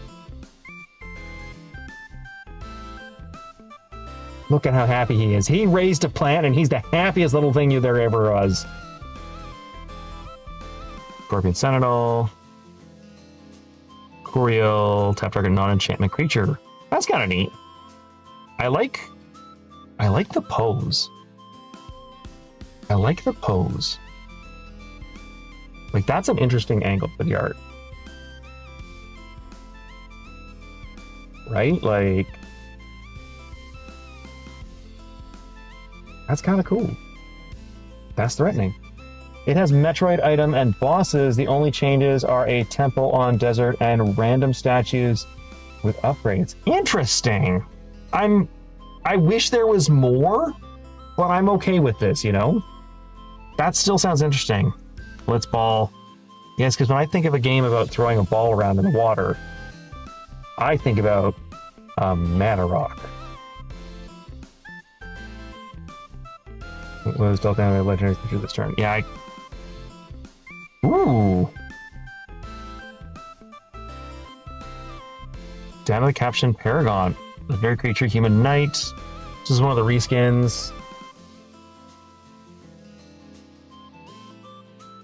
Look at how happy he is. He raised a plant and he's the happiest little thing there ever was. Scorpion Sentinel. Coriel. Tap target non-enchantment creature. That's kind of neat. I like the pose. Like, that's an interesting angle for the art. Right? Like, that's kind of cool. That's threatening. It has Metroid item and bosses. The only changes are a temple on desert and random statues with upgrades. Interesting. I wish there was more, but I'm okay with this, you know? That still sounds interesting. Blitzball. Yes, because when I think of a game about throwing a ball around in the water, I think about Mana Rock. It was dealt down by a legendary creature this turn. Yeah, Ooh! Down to the caption Paragon. Legendary creature, human knight. This is one of the reskins.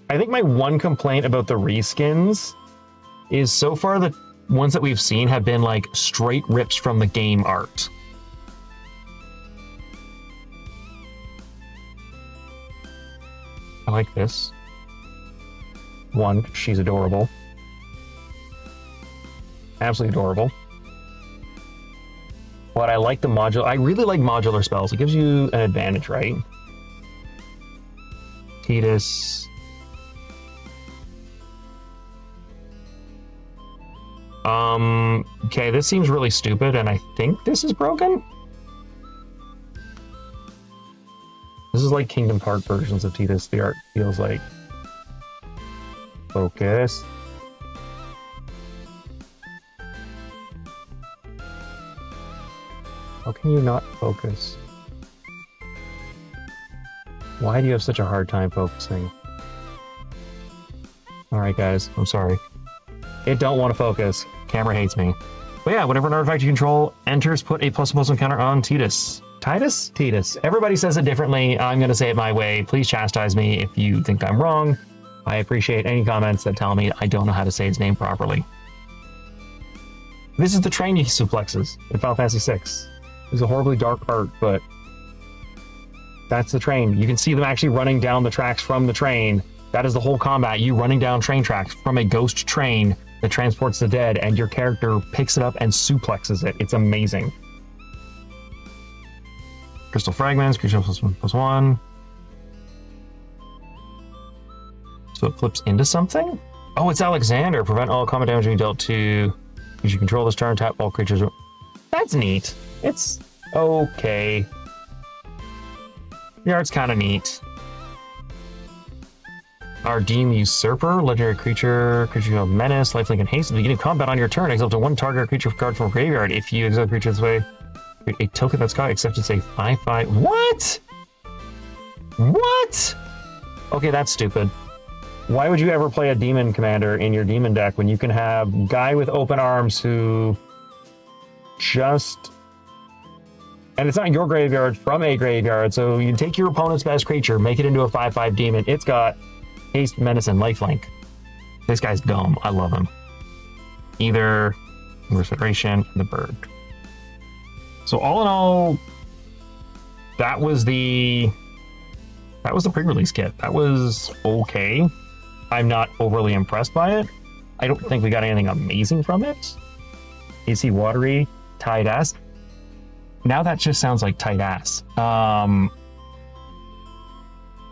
I think my one complaint about the reskins is so far the ones that we've seen have been like straight rips from the game art. I like this. One, she's adorable. Absolutely adorable. But I like the modular. I really like modular spells. It gives you an advantage, right? Tidus. Okay, this seems really stupid, and I think this is broken. This is like Kingdom Hearts versions of Tidus. The art feels like. Focus. How can you not focus? Why do you have such a hard time focusing? Alright guys, I'm sorry. It don't want to focus. Camera hates me. But yeah, whenever an artifact you control enters, put a +1/+1 counter on Tidus. Tidus? Tidus. Everybody says it differently. I'm going to say it my way. Please chastise me if you think I'm wrong. I appreciate any comments that tell me I don't know how to say his name properly. This is the train he suplexes in Final Fantasy VI. It's a horribly dark part, but that's the train. You can see them actually running down the tracks from the train. That is the whole combat. You running down train tracks from a ghost train that transports the dead, and your character picks it up and suplexes it. It's amazing. Crystal fragments, creature +1/+1. So it flips into something? Oh, it's Alexander. Prevent all combat damage being dealt to. As you control this turn, tap all creatures. That's neat. It's okay. The art's kind of neat. Our Deem Usurper, legendary creature of menace, lifelink, and haste. At the beginning of combat on your turn, exile to one target creature card from a graveyard. If you exile a creature this way, create a token that's got except it's a 5/5. What? What? Okay, that's stupid. Why would you ever play a demon commander in your demon deck when you can have guy with open arms who just... And it's not your graveyard, from a graveyard, so you take your opponent's best creature, make it into a 5/5 demon. It's got haste, menace, and lifelink. This guy's dumb. I love him. Either Restoration and the bird. So all in all, that was the pre-release kit. That was okay. I'm not overly impressed by it. I don't think we got anything amazing from it. AC watery, tight ass. Now that just sounds like tight ass.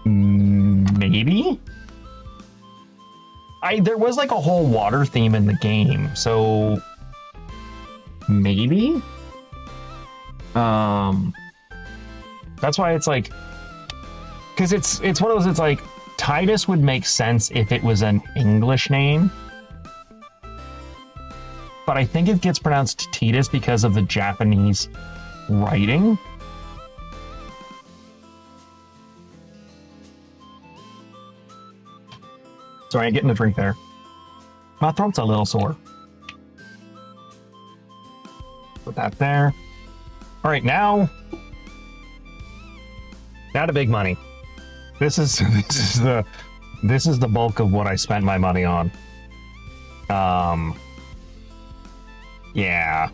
Maybe? There was like a whole water theme in the game, so maybe? That's why it's like, because it's one of those, it's like, Titus would make sense if it was an English name. But I think it gets pronounced Titus because of the Japanese writing. Sorry, I'm getting a drink there. My throat's a little sore. Put that there. All right, now to big money. This is the bulk of what I spent my money on. Yeah.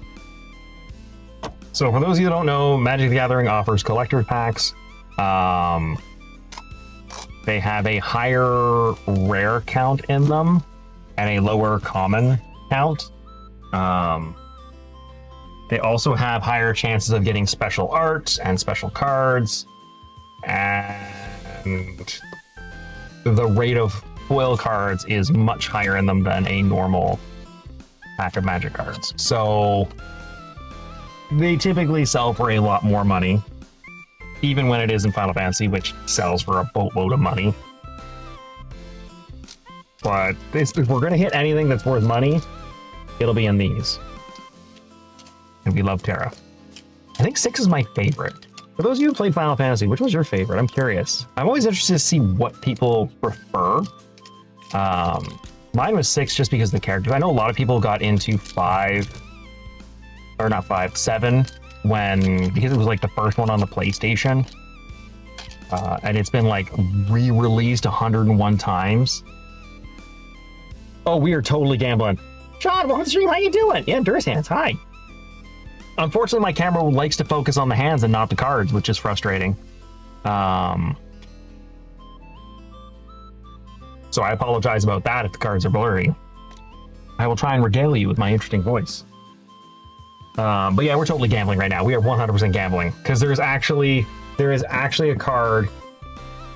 So for those of you that don't know, Magic the Gathering offers collector packs. They have a higher rare count in them and a lower common count. They also have higher chances of getting special art and special cards. And the rate of foil cards is much higher in them than a normal pack of Magic cards. So they typically sell for a lot more money, even when it is in Final Fantasy, which sells for a boatload of money. But if we're going to hit anything that's worth money, it'll be in these. And we love Terra. I think 6 is my favorite. For those of you who played Final Fantasy, which was your favorite? I'm curious. I'm always interested to see what people prefer. Mine was 6 just because of the characters. I know a lot of people got into 5, or not 5, 7, because it was like the first one on the PlayStation. And it's been like re-released 101 times. Oh, we are totally gambling. Sean, welcome to the stream. How you doing? Yeah, Duris Hands. Hi. Unfortunately, my camera likes to focus on the hands and not the cards, which is frustrating. So I apologize about that if the cards are blurry. I will try and regale you with my interesting voice. But yeah, we're totally gambling right now. We are 100% gambling because there is actually a card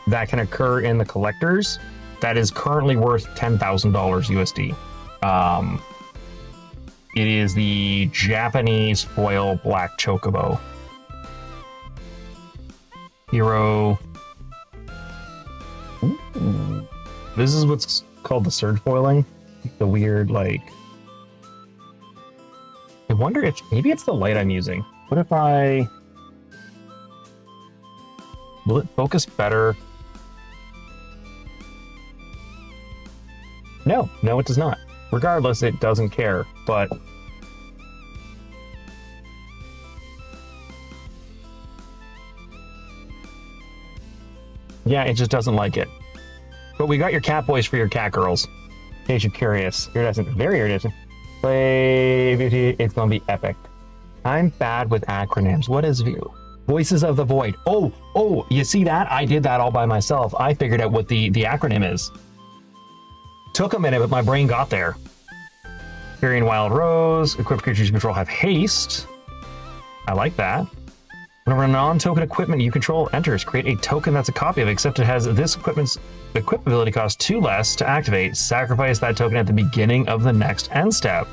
that can occur in the collectors that is currently worth $10,000 USD. It is the Japanese foil black chocobo. Hero. Ooh. This is what's called the surge foiling. The weird, like... I wonder if... Maybe it's the light I'm using. What if I... Will it focus better? No, it does not. Regardless, it doesn't care, but... Yeah, it just doesn't like it. But we got your cat voice for your cat girls. In case you're curious. Iridescent, very iridescent. Play beauty, it's gonna be epic. I'm bad with acronyms. What is view? Voices of the Void. Oh, you see that? I did that all by myself. I figured out what the acronym is. Took a minute, but my brain got there. Fairy and Wild Rose. Equipped creatures you control have haste. I like that. Whenever a non-token equipment you control enters, create a token that's a copy of it, except it has this equipment's equip ability cost 2 less to activate. Sacrifice that token at the beginning of the next end step.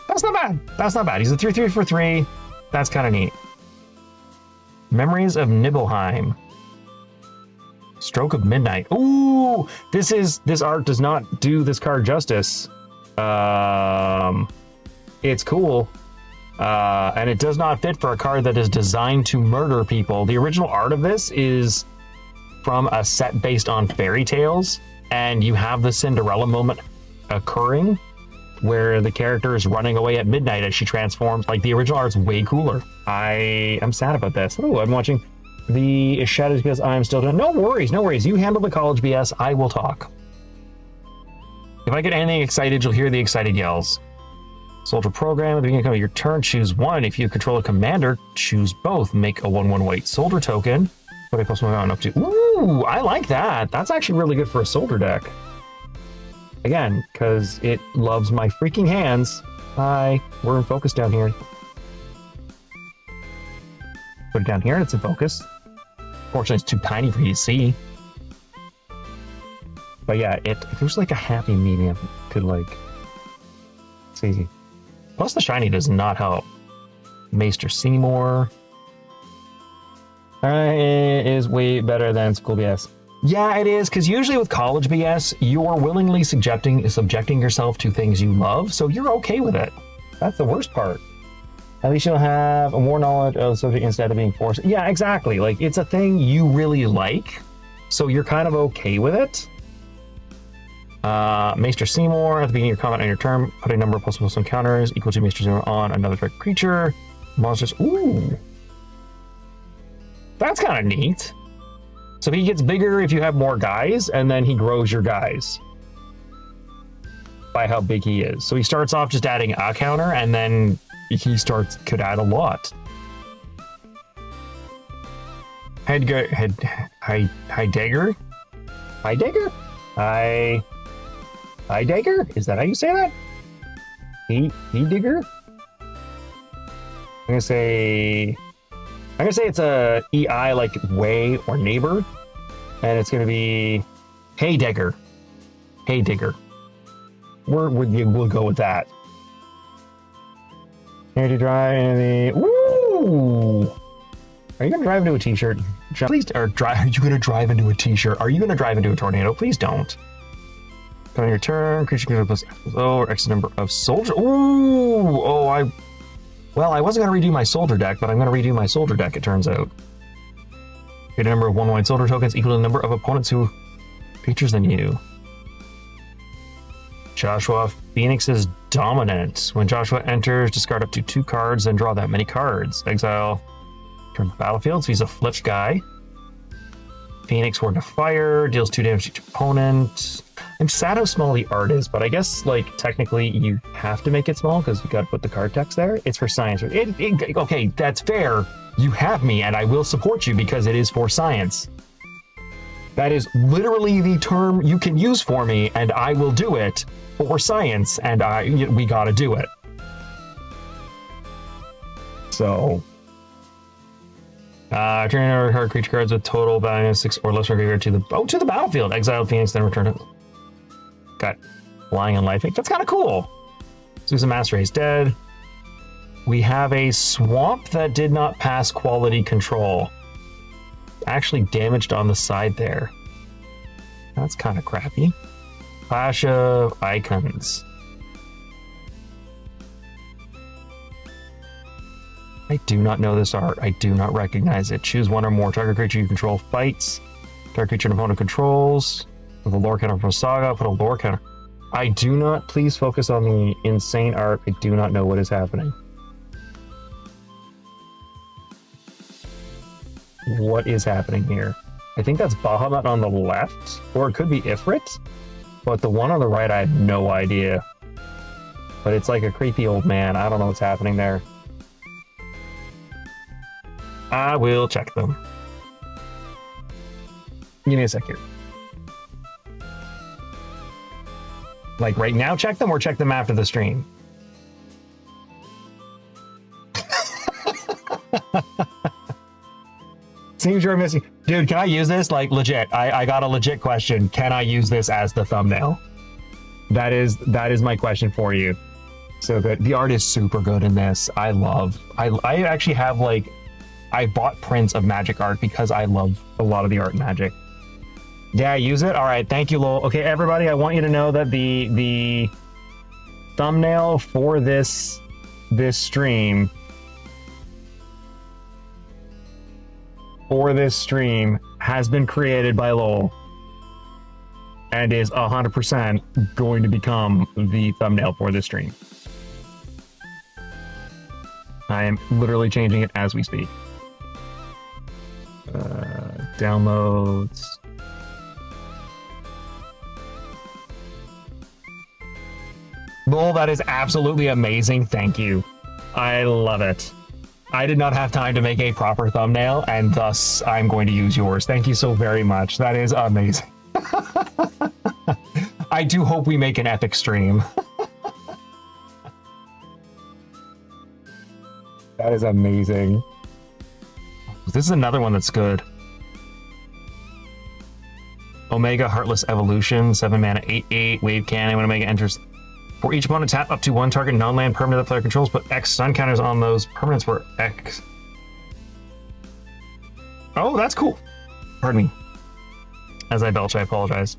That's not bad. That's not bad. He's a 3/3 for 3. That's kind of neat. Memories of Nibelheim. Stroke of Midnight. Ooh, this art does not do this card justice. It's cool. And it does not fit for a card that is designed to murder people. The original art of this is from a set based on fairy tales, and you have the Cinderella moment occurring where the character is running away at midnight as she transforms. Like, the original art's way cooler. I am sad about this. Oh, I'm watching the shadows because I'm still doing. No worries, no worries. You handle the college BS. I will talk. If I get anything excited, you'll hear the excited yells. Soldier program. At the beginning of your turn, choose one. If you control a commander, choose both. Make a 1/1 white soldier token. What I plus one on up to. Ooh, I like that. That's actually really good for a soldier deck. Again, because it loves my freaking hands. Hi, we're in focus down here. Put it down here, it's in focus. Fortunately, it's too tiny for you to see. But yeah, if there's like a happy medium, could like see. Plus the shiny does not help. Maester Seymour. It is way better than school BS. Yeah, it is, because usually with college BS, you're willingly subjecting yourself to things you love, so you're okay with it. That's the worst part. At least you'll have a more knowledge of the subject instead of being forced. Yeah, exactly. Like, it's a thing you really like, so you're kind of okay with it. Maester Seymour, at the beginning of your comment on your turn, put a number of possible encounters equal to Maester Seymour on another target creature. Monsters. Ooh. That's kind of neat. So he gets bigger if you have more guys, and then he grows your guys by how big he is. So he starts off just adding a counter, and then he could add a lot. Heidegger? Heidegger? Is that how you say that? Heidegger? I'm gonna say it's a EI like way or neighbor, and it's gonna be Heidegger. We'll go with that. Energy drive and the ooh. Are you gonna drive into a t-shirt? Please, or drive. Are you gonna drive into a t-shirt? Are you gonna drive into a tornado? Please don't. On your turn, creature can plus or X number of soldiers. Ooh, well, I wasn't going to redo my soldier deck, but I'm going to redo my soldier deck, it turns out. Get a number of 1/1 soldier tokens equal to the number of opponents who features than you. Joshua Phoenix is dominant. When Joshua enters, discard up to 2 cards, then draw that many cards. Exile. Turn to battlefield, so he's a flipped guy. Phoenix Ward to Fire, deals 2 damage to each opponent. I'm sad how small the art is, but I guess, like, technically you have to make it small because you got to put the card text there. It's for science. Okay, that's fair. You have me, and I will support you because it is for science. That is literally the term you can use for me, and I will do it for science, and we got to do it. So... turn over card creature cards with total value of 6 or less from graveyard to the battlefield. Exile Phoenix, then return it. Got Flying and Life. That's kind of cool. Susan Master is dead. We have a swamp that did not pass quality control. Actually damaged on the side there. That's kind of crappy. Clash of Icons. I do not know this art. I do not recognize it. Choose one or more target creature you control fights. Target creature an opponent controls. With a lore counter from Saga, put a lore counter. I do not. Please focus on the insane art. I do not know what is happening. What is happening here? I think that's Bahamut on the left, or it could be Ifrit. But the one on the right, I have no idea. But it's like a creepy old man. I don't know what's happening there. I will check them. Give me a sec here. Like right now, check them, or check them after the stream? Seems you're missing. Dude, can I use this? Like, legit. I got a legit question. Can I use this as the thumbnail? That is my question for you. So good. The art is super good in this. I actually have, like, I bought prints of Magic art because I love a lot of the art in Magic. Yeah, use it. All right, thank you, Lowell. Okay, everybody, I want you to know that the thumbnail for this stream has been created by Lowell and is 100% going to become the thumbnail for this stream. I am literally changing it as we speak. Downloads. Lowell, that is absolutely amazing. Thank you. I love it. I did not have time to make a proper thumbnail, and thus I'm going to use yours. Thank you so very much. That is amazing. I do hope we make an epic stream. That is amazing. This is another one that's good. Omega Heartless Evolution, 7 mana, 8/8, Wave Cannon. When Omega enters, for each opponent, tap up to one target non-land permanent that player controls, put X stun counters on those permanents for X. Oh, that's cool. Pardon me. As I belch, I apologize.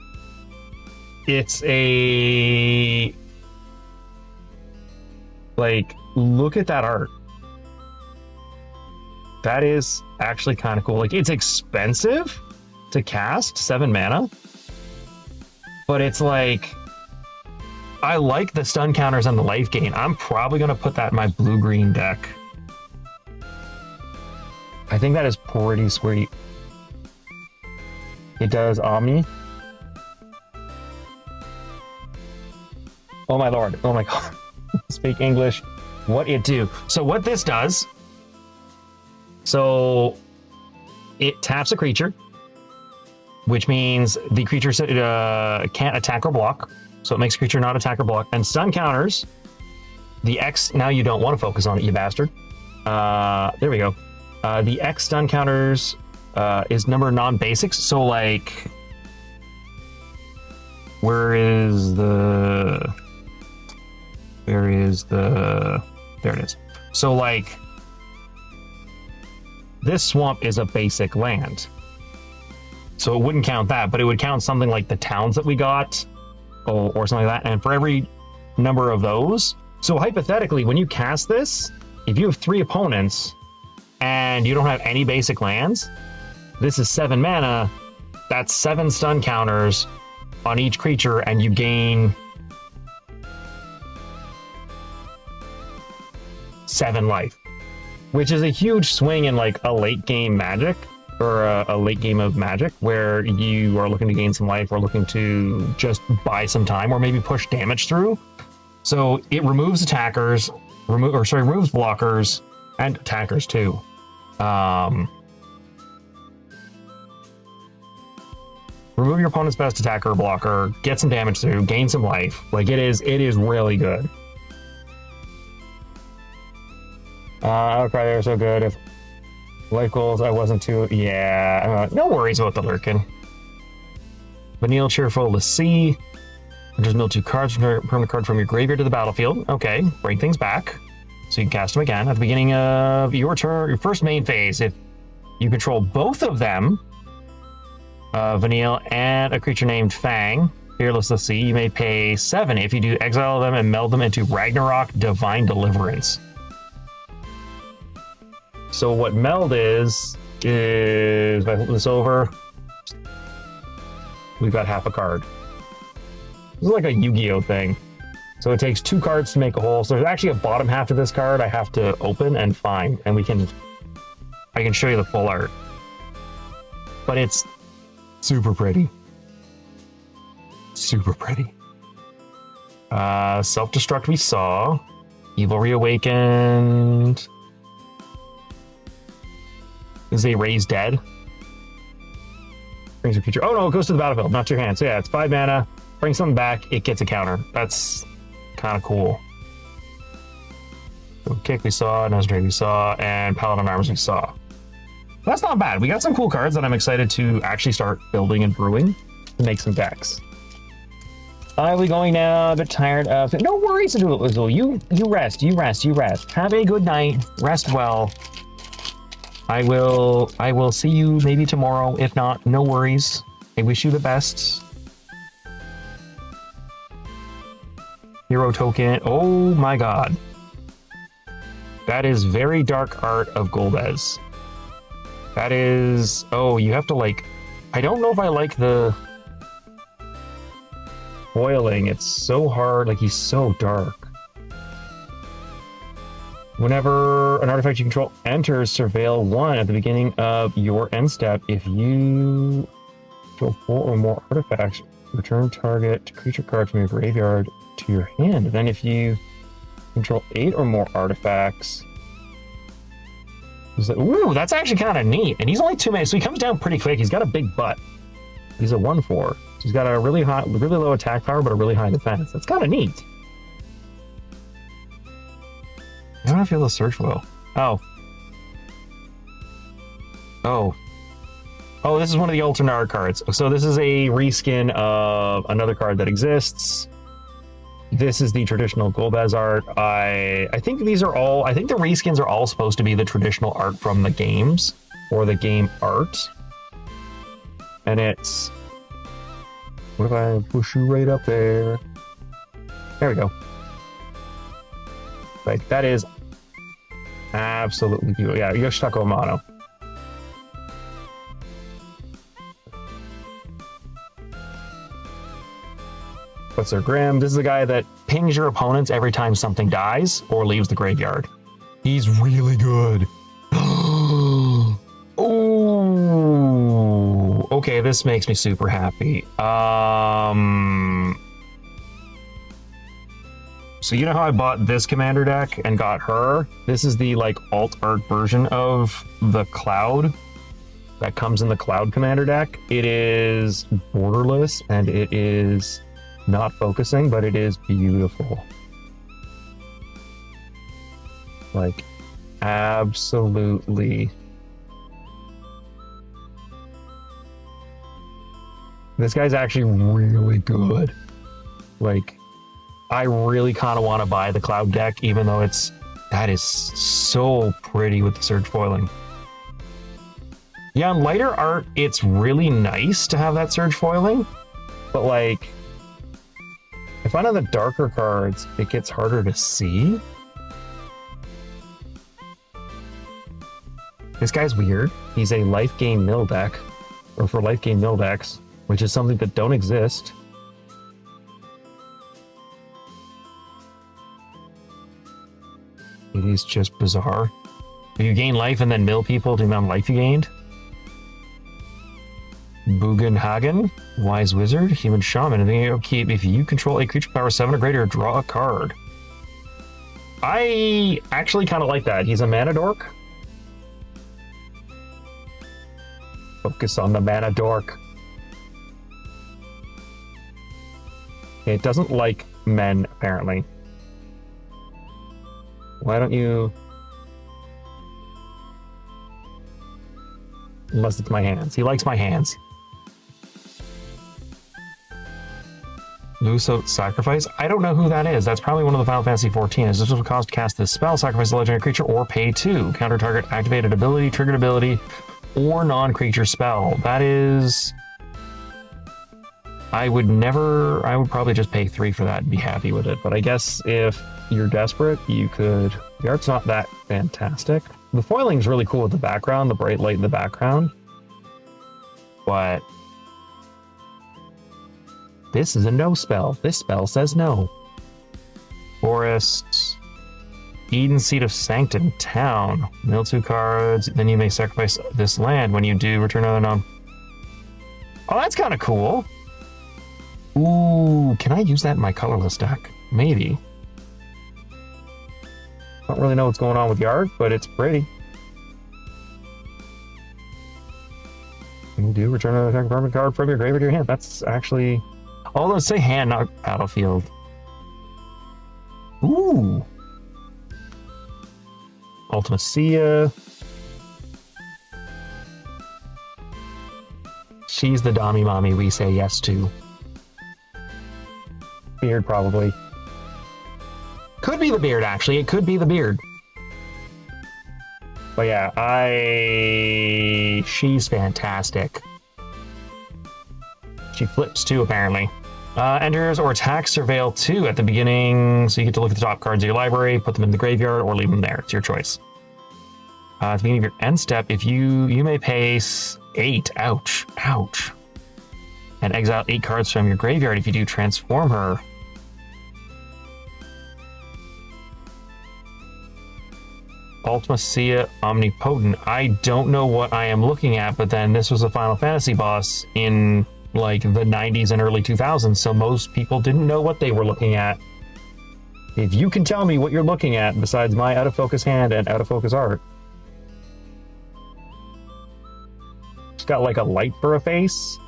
It's a... Like, look at that art. That is actually kind of cool. Like, it's expensive to cast, 7 mana. But it's like... I like the stun counters and the life gain. I'm probably going to put that in my blue-green deck. I think that is pretty sweet. It does Omni. Oh my lord. Oh my god. Speak English. What it do? So what this does... So it taps a creature, which means the creature can't attack or block. So it makes a creature not attack or block. And stun counters, the X, now you don't want to focus on it, you bastard. There we go. The X stun counters is number non-basics. So like, where is the, there it is. So like, this swamp is a basic land. So it wouldn't count that, but it would count something like the towns that we got, or something like that. And for every number of those, so hypothetically, when you cast this, if you have 3 opponents and you don't have any basic lands, this is 7 mana, that's 7 stun counters on each creature, and you gain 7 life, which is a huge swing in like a late game Magic, or a late game of Magic, where you are looking to gain some life or looking to just buy some time or maybe push damage through. So it removes attackers, removes blockers and attackers too. Remove your opponent's best attacker or blocker, get some damage through, gain some life. Like it is really good. Okay, they're so good. If life goals, I wasn't too... Yeah, no worries about the Lurkin. Vanille Cheerful to see. Just mill 2 cards from your permanent card from your graveyard to the battlefield. Okay, bring things back. So you can cast them again. At the beginning of your turn, your first main phase, if you control both of them, Vanille and a creature named Fang, Fearless to see, you may pay 7. If you do, exile them and meld them into Ragnarok Divine Deliverance. So what meld is if I flip this over, we've got half a card. This is like a Yu-Gi-Oh thing. So it takes 2 cards to make a whole. So there's actually a bottom half of this card I have to open and find, and I can show you the full art. But it's super pretty. Super pretty. Self-destruct we saw. Evil Reawakened. Is a Raised Dead. Brings a creature. Oh no, it goes to the battlefield, not to your hand. So yeah, it's 5 mana. Bring something back, it gets a counter. That's kind of cool. So Kick we saw, Nuzdrake we saw, and Paladin Arms we saw. That's not bad. We got some cool cards that I'm excited to actually start building and brewing to make some decks. Are we going now? A bit tired of it. No worries, Azul. You rest. Have a good night. Rest well. I will see you maybe tomorrow. If not, no worries. I wish you the best. Hero token. Oh my god. That is very dark art of Golbez. That is... Oh, you have to like... I don't know if I like the foiling. It's so hard. Like, he's so dark. Whenever an artifact you control enters Surveil 1 at the beginning of your end step, if you control 4 or more artifacts, return target creature card from your graveyard to your hand. Then if you control 8 or more artifacts... Ooh, that's actually kind of neat. And he's only 2 mana, so he comes down pretty quick. He's got a big butt. He's a 1/4. So he's got a really low attack power, but a really high defense. That's kind of neat. I don't know if you'll search well. Oh. Oh. Oh, this is one of the alternate art cards. So this is a reskin of another card that exists. This is the traditional Golbez art. I think these are all... I think the reskins are all supposed to be the traditional art from the games, or the game art. And it's... What if I push you right up there? There we go. Like, that is absolutely beautiful. Yeah, Yoshitaka Amano. What's their Grim? This is the guy that pings your opponents every time something dies or leaves the graveyard. He's really good. Oh, okay, this makes me super happy. So you know how I bought this commander deck and got her? This is the like alt art version of the Cloud that comes in the Cloud commander deck. It is borderless and it is not focusing, but it is beautiful. Like, absolutely. This guy's actually really good. Like, I really kind of want to buy the Cloud deck, even though that is so pretty with the Surge foiling. Yeah, on lighter art, it's really nice to have that Surge foiling, but like, I find on the darker cards, it gets harder to see. This guy's weird. He's a life gain mill deck, or for life gain mill decks, which is something that don't exist. It is just bizarre. You gain life and then mill people to the amount of life you gained. Bugenhagen, Wise Wizard, Human Shaman, and then you keep if you control a creature power 7 or greater, draw a card. I actually kind of like that. He's a mana dork. Focus on the mana dork. It doesn't like men, apparently. Why don't you... Unless it's my hands. He likes my hands. Luso Sacrifice? I don't know who that is. That's probably one of the Final Fantasy XIV. Is this what cost to cast this spell? Sacrifice a legendary creature or pay 2. Counter target activated ability, triggered ability, or non-creature spell. That is... I would probably just pay 3 for that and be happy with it. But I guess if you're desperate, you could... The art's not that fantastic. The foiling's really cool with the background, the bright light in the background. But... this is a no spell. This spell says no. Forest. Eden Seat of Sanctum. Town. Mill 2 cards. Then you may sacrifice this land. When you do, return another non... Oh, that's kind of cool. Ooh, can I use that in my colorless deck? Maybe. Don't really know what's going on with the art, but it's pretty. You do return another attack permanent card from your graveyard to your hand. That's actually... Although, say hand, not battlefield. Ooh. Ultimacia. She's the Dami Mommy we say yes to. Beard, probably. Could be the beard, actually. It could be the beard. But yeah, she's fantastic. She flips too, apparently. Enters or attacks Surveil 2 at the beginning, so you get to look at the top cards of your library, put them in the graveyard, or leave them there. It's your choice. At the beginning of your end step, if you may pay 8. Ouch. Ouch. And exile 8 cards from your graveyard. If you do, transform her. Ultima Sia Omnipotent. I don't know what I am looking at, but then this was a Final Fantasy boss in like the 90s and early 2000s, so most people didn't know what they were looking at. If you can tell me what you're looking at besides my out of focus hand and out of focus art. It's got like a light for a face.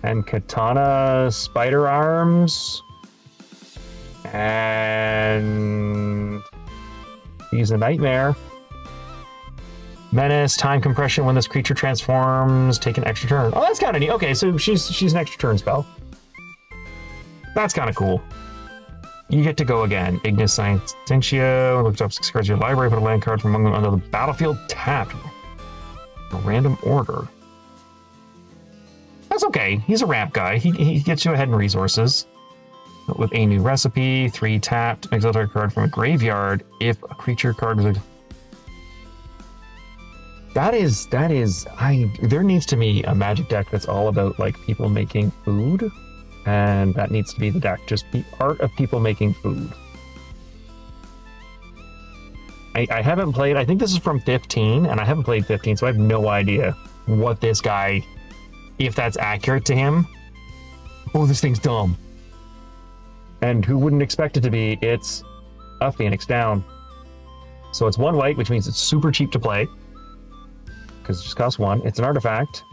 And katana spider arms. And he's a nightmare. Menace, time compression. When this creature transforms, take an extra turn. Oh, that's kind of neat. Okay, so she's an extra turn spell. That's kind of cool. You get to go again. Ignis Scientia. Looked up 6 cards in your library. Put a land card from among them under the battlefield tapped. A random order. That's okay. He's a ramp guy. He gets you ahead in resources. With a new recipe, 3 tapped. Exile target card from a graveyard. If a creature card was a... There needs to be a Magic deck that's all about like people making food, and that needs to be the deck. Just the art of people making food. I haven't played. I think this is from 15, and I haven't played 15, so I have no idea what this guy, if that's accurate to him. Oh, this thing's dumb. And who wouldn't expect it to be? It's a Phoenix Down. So it's 1 white, which means it's super cheap to play. Because it just costs 1. It's an artifact.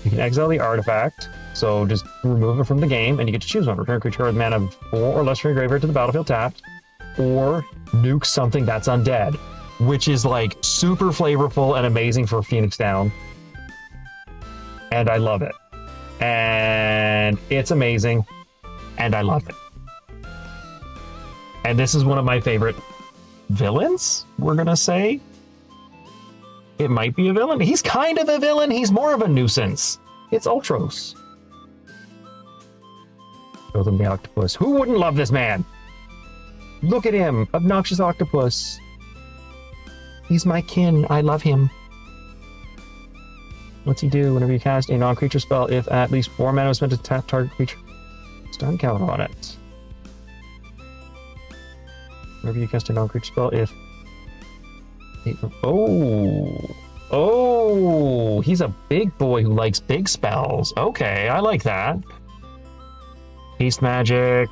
You can exile the artifact, so just remove it from the game, and you get to choose one. Return a creature with mana of 4 or less from your graveyard to the battlefield tapped, or nuke something that's undead, which is like super flavorful and amazing for Phoenix Down. And I love it. And it's amazing, and I love it. And this is one of my favorite villains, we're gonna say. It might be a villain. He's kind of a villain. He's more of a nuisance. It's Ultros. Show them the octopus. Who wouldn't love this man? Look at him. Obnoxious octopus. He's my kin. I love him. What's he do? Whenever you cast a non-creature spell, if at least 4 mana was spent to tap target creature, stun counter on it. Whenever you cast a non-creature spell, if... Oh, he's a big boy who likes big spells. Okay, I like that. Haste magic.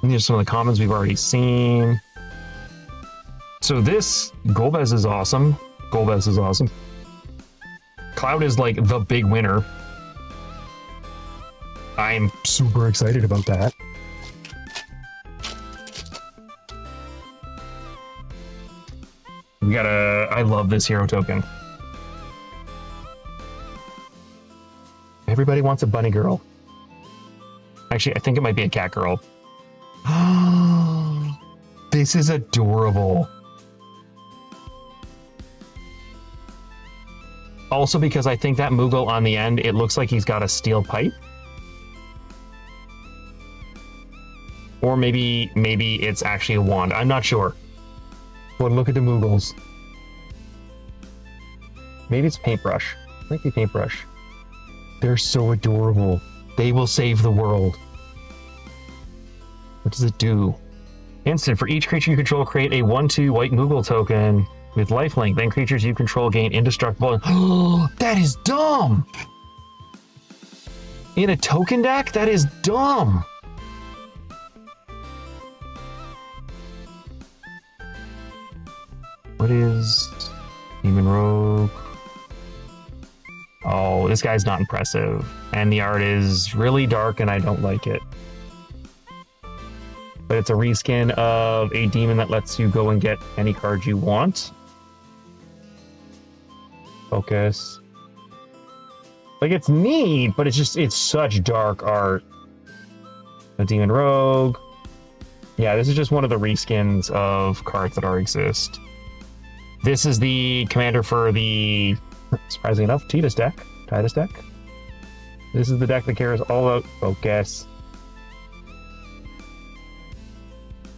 And these are some of the commons we've already seen. So this, Golbez is awesome. Golbez is awesome. Cloud is like the big winner. I'm super excited about that. I love this hero token. Everybody wants a bunny girl. Actually, I think it might be a cat girl. This is adorable. Also because I think that Moogle on the end, it looks like he's got a steel pipe. Or maybe it's actually a wand. I'm not sure. But look at the Moogles. Maybe it's paintbrush. Might be paintbrush. They're so adorable. They will save the world. What does it do? Instant. For each creature you control, create a 1/2 white Moogle token with lifelink. Then creatures you control gain indestructible. Oh, that is dumb! In a token deck? That is dumb! What is Demon Rogue? Oh, this guy's not impressive. And the art is really dark and I don't like it. But it's a reskin of a demon that lets you go and get any card you want. Focus. Like, it's neat, but it's such dark art. A Demon Rogue. Yeah, this is just one of the reskins of cards that already exist. This is the commander for the, surprisingly enough, Titus deck. This is the deck that cares all about focus.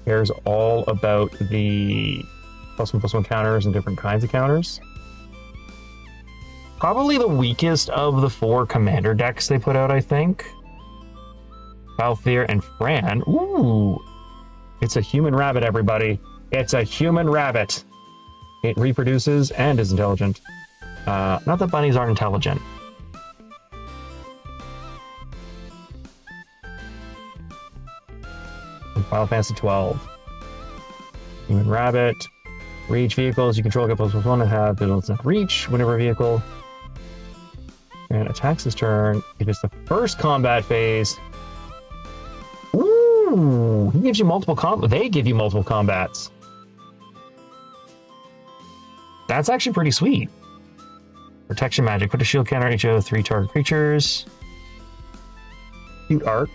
Cares all about the +1/+1 counters and different kinds of counters. Probably the weakest of the 4 commander decks they put out, I think. Balthier and Fran. Ooh! It's a human rabbit, everybody. It's a human rabbit. It reproduces and is intelligent. Not that bunnies aren't intelligent. And Final Fantasy 12. Human rabbit. Reach vehicles. You control get +1/+1 and have the ability to reach whenever a vehicle. And attacks this turn. If it's the first combat phase. Ooh! He gives you multiple they give you multiple combats. That's actually pretty sweet. Protection magic. Put a shield counter on each of the 3 target creatures. Cute art.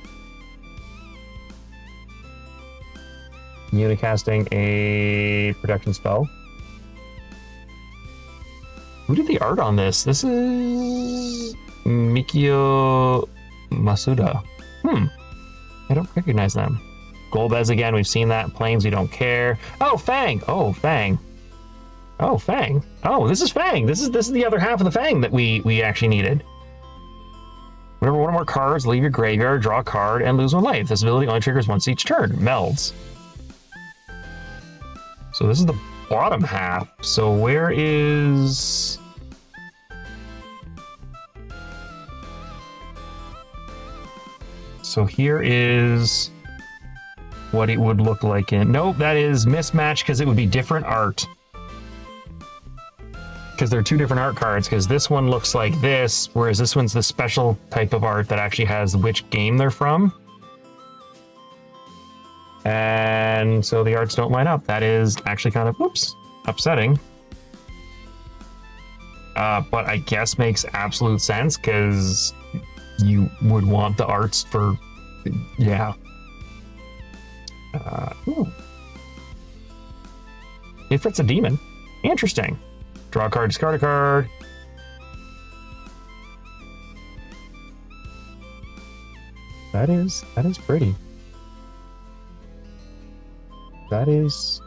Unicasting a protection spell. Who did the art on this? This is Mikio Masuda. I don't recognize them. Golbez again, we've seen that. Planes, we don't care. Oh, Fang! Oh, Fang. Oh, Fang. Oh, this is Fang. This is the other half of the Fang that we actually needed. Whenever one or more cards leave your graveyard, draw a card, and lose 1 life. This ability only triggers once each turn. Melds. So this is the bottom half. So where is... So here is what it would look like in... Nope, that is mismatched because it would be different art. Because they're 2 different art cards, because this one looks like this, whereas this one's the special type of art that actually has which game they're from. And so the arts don't line up. That is actually kind of, oops, upsetting. But I guess makes absolute sense, because you would want the arts for, yeah. Ifrit's a demon. Interesting. Draw a card, discard a card. That is pretty. That is...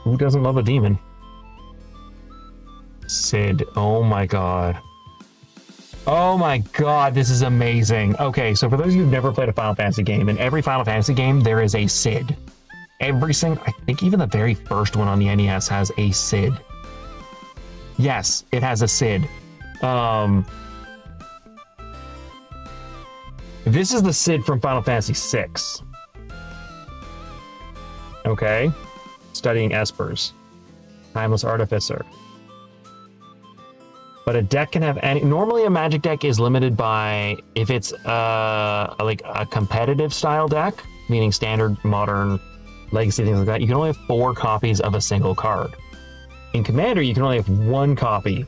Who doesn't love a demon? Sid. Oh my god. Oh my god, this is amazing. Okay, so for those of you who've never played a Final Fantasy game, in every Final Fantasy game, there is a Sid. Every single... I think even the very first one on the NES has a Sid. Yes, it has a Sid. This is the Sid from Final Fantasy VI. Okay? Studying Espers. Timeless Artificer. But a deck can have any... Normally a Magic deck is limited by... If it's like a competitive style deck, meaning standard, modern, legacy, things like that, you can only have 4 copies of a single card. In Commander, you can only have 1 copy.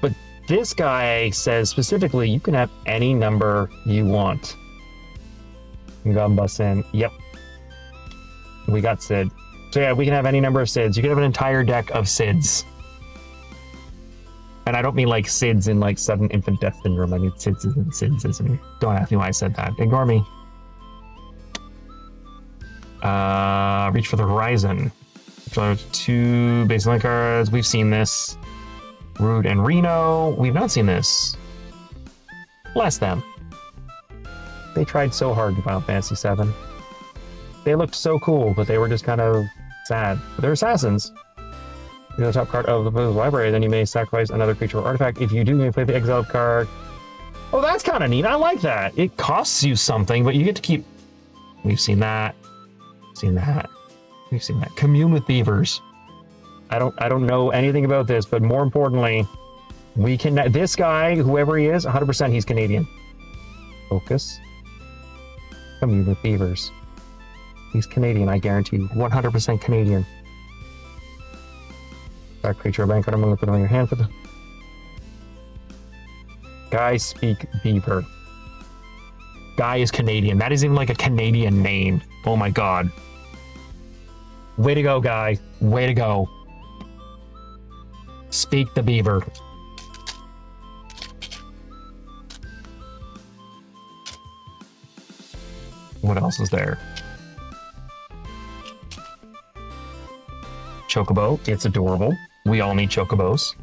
But this guy says specifically, you can have any number you want. Gumbus in. Yep. We got Sid. So yeah, we can have any number of Sids. You can have an entire deck of Sids. And I don't mean like Sids in like sudden infant death syndrome. I mean Sids and Sids. Don't ask me why I said that. Ignore me. Reach for the Horizon. Draw 2 baseline cards. We've seen this. Rude and Reno. We've not seen this. Bless them. They tried so hard in Final Fantasy VII. They looked so cool, but they were just kind of sad. But they're assassins. You know, the top card of the library, then you may sacrifice another creature or artifact. If you do, you may play the exiled card. Oh, that's kind of neat. I like that. It costs you something, but you get to keep... We've seen that. Seen that. We've seen that. Commune with beavers. I don't know anything about this, but more importantly, we can... This guy, whoever he is, 100% he's Canadian. Focus. Commune with beavers. He's Canadian, I guarantee you. 100% Canadian. That creature, a bank card, I'm going to put it on your hand for the... Guy speak beaver. Guy is Canadian. That is even like a Canadian name. Oh my god. Way to go, guy. Way to go. Speak the beaver. What else is there? Chocobo. It's adorable. We all need chocobos.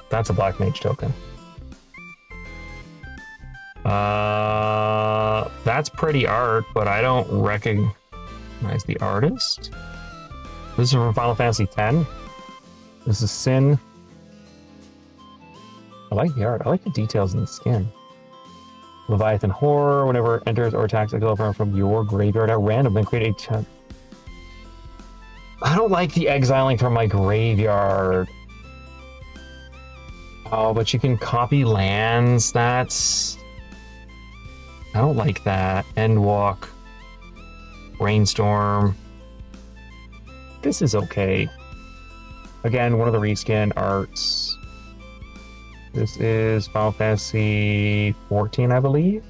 That's a black mage token. That's pretty art, but I don't recognize the artist. This is from Final Fantasy X. This is Sin. I like the art. I like the details in the skin. Leviathan Horror. Whenever it enters or attacks a girlfriend from your graveyard at random, then create a... I don't like the exiling from my graveyard. Oh, but you can copy lands. That's... I don't like that. Endwalk. Brainstorm. This is okay. Again, one of the reskin arts. This is Final Fantasy 14, I believe.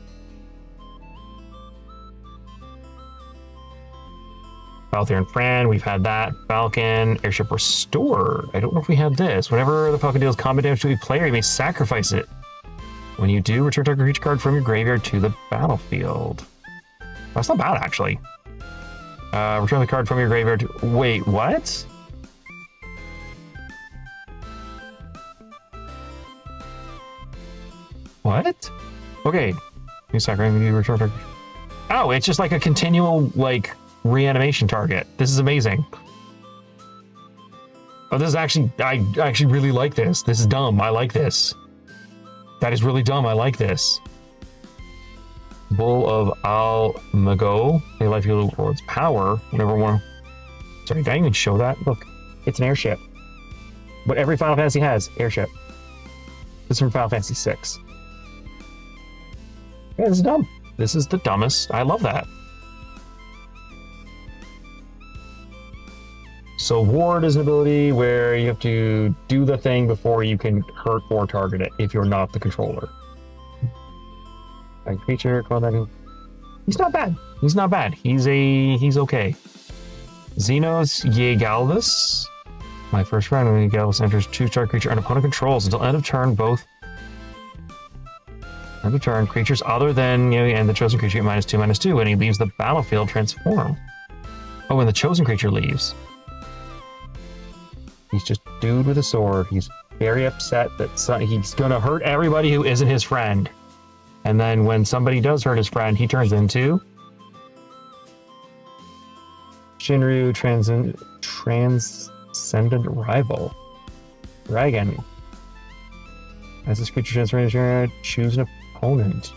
Valthier Fran, we've had that. Falcon, Airship Restored. I don't know if we have this. Whenever the Falcon deals combat damage to a player, you may sacrifice it. When you do, return target creature card from your graveyard to the battlefield. That's not bad, actually. Return the card from your graveyard to... Wait, what? What? Okay. You return target. Oh, it's just like a continual, like, reanimation target. This is amazing. Oh, this is actually... I actually really like this. This is dumb. I like this. That is really dumb. I like this. Bull of Al-Mago. A life heal rewards power. Whenever one... Sorry, did I even show that? Look, it's an airship. What every Final Fantasy has. Airship. This is from Final Fantasy 6. Yeah, this is dumb. This is the dumbest. I love that. So Ward is an ability where you have to do the thing before you can hurt or target it if you're not the controller. A creature, call that. He's not bad. He's not bad. He's okay. Xenos Yegalvis. My first friend, when Yegalvis enters 2-star creature and opponent controls until end of turn, both end of turn, creatures other than and the chosen creature get -2/-2, and he leaves the battlefield transform. Oh, and the chosen creature leaves. He's just a dude with a sword. He's very upset that he's gonna hurt everybody who isn't his friend. And then when somebody does hurt his friend, he turns into Shinryu Transcendent Rival. Dragon. As this creature transforms, choose an opponent.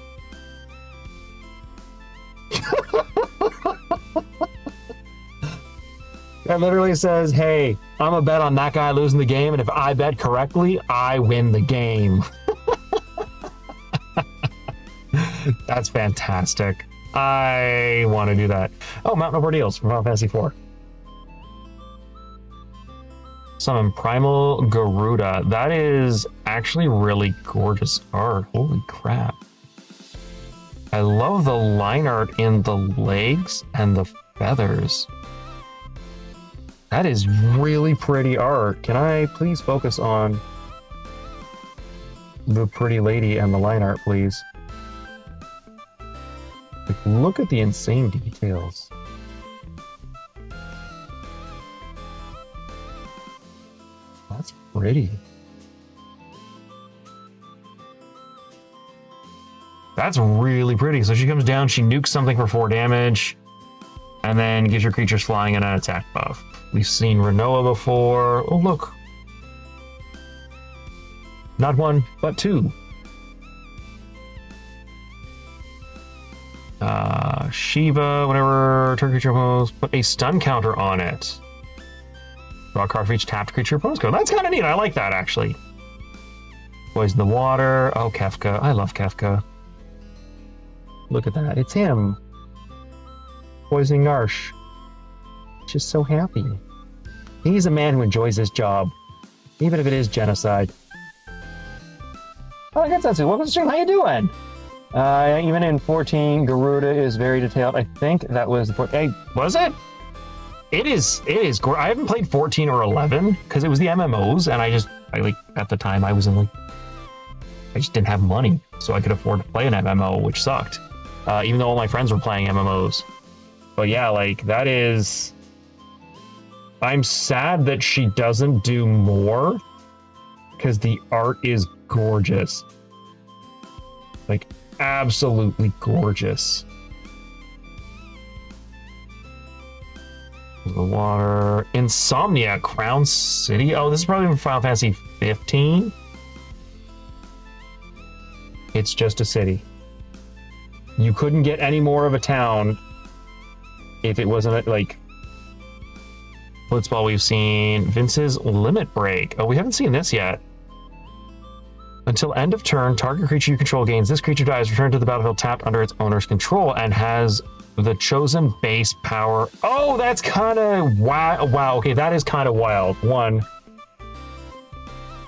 That literally says, hey, I'm gonna bet on that guy losing the game, and if I bet correctly, I win the game. That's fantastic. I want to do that. Oh, Mountain of Ordeals from Final Fantasy IV. Summon Primal Garuda. That is actually really gorgeous art. Holy crap. I love the line art in the legs and the feathers. That is really pretty art. Can I please focus on the pretty lady and the line art, please? Like, look at the insane details. That's pretty. That's really pretty. So she comes down, she nukes something for 4 damage, and then gives your creatures flying and an attack buff. We've seen Renoa before. Oh, look. Not 1, but 2. Shiva, whenever turn creature opponents, put a stun counter on it. Draw a card for each tapped creature opponents go. That's kind of neat. I like that, actually. Poison the water. Oh, Kefka. I love Kefka. Look at that. It's him. Poisoning Narsh. Just so happy. He's a man who enjoys his job, even if it is genocide. Oh, I got Satsu. Welcome to the stream. How you doing? Even in 14, Garuda is very detailed. I think that was the... Hey, was it? It is. I haven't played 14 or 11 because it was the MMOs, and at the time I was in I just didn't have money, so I could afford to play an MMO, which sucked. Even though all my friends were playing MMOs. But yeah, that is... I'm sad that she doesn't do more because the art is gorgeous. Absolutely gorgeous. The water. Insomnia, Crown City. Oh, this is probably from Final Fantasy 15. It's just a city. You couldn't get any more of a town if it wasn't Blitzball. We've seen Vince's Limit Break. Oh, we haven't seen this yet. Until end of turn, target creature you control gains. This creature dies, return to the battlefield tapped under its owner's control and has the chosen base power. Oh, that's kind of wow. Wow, okay, that is kind of wild. One,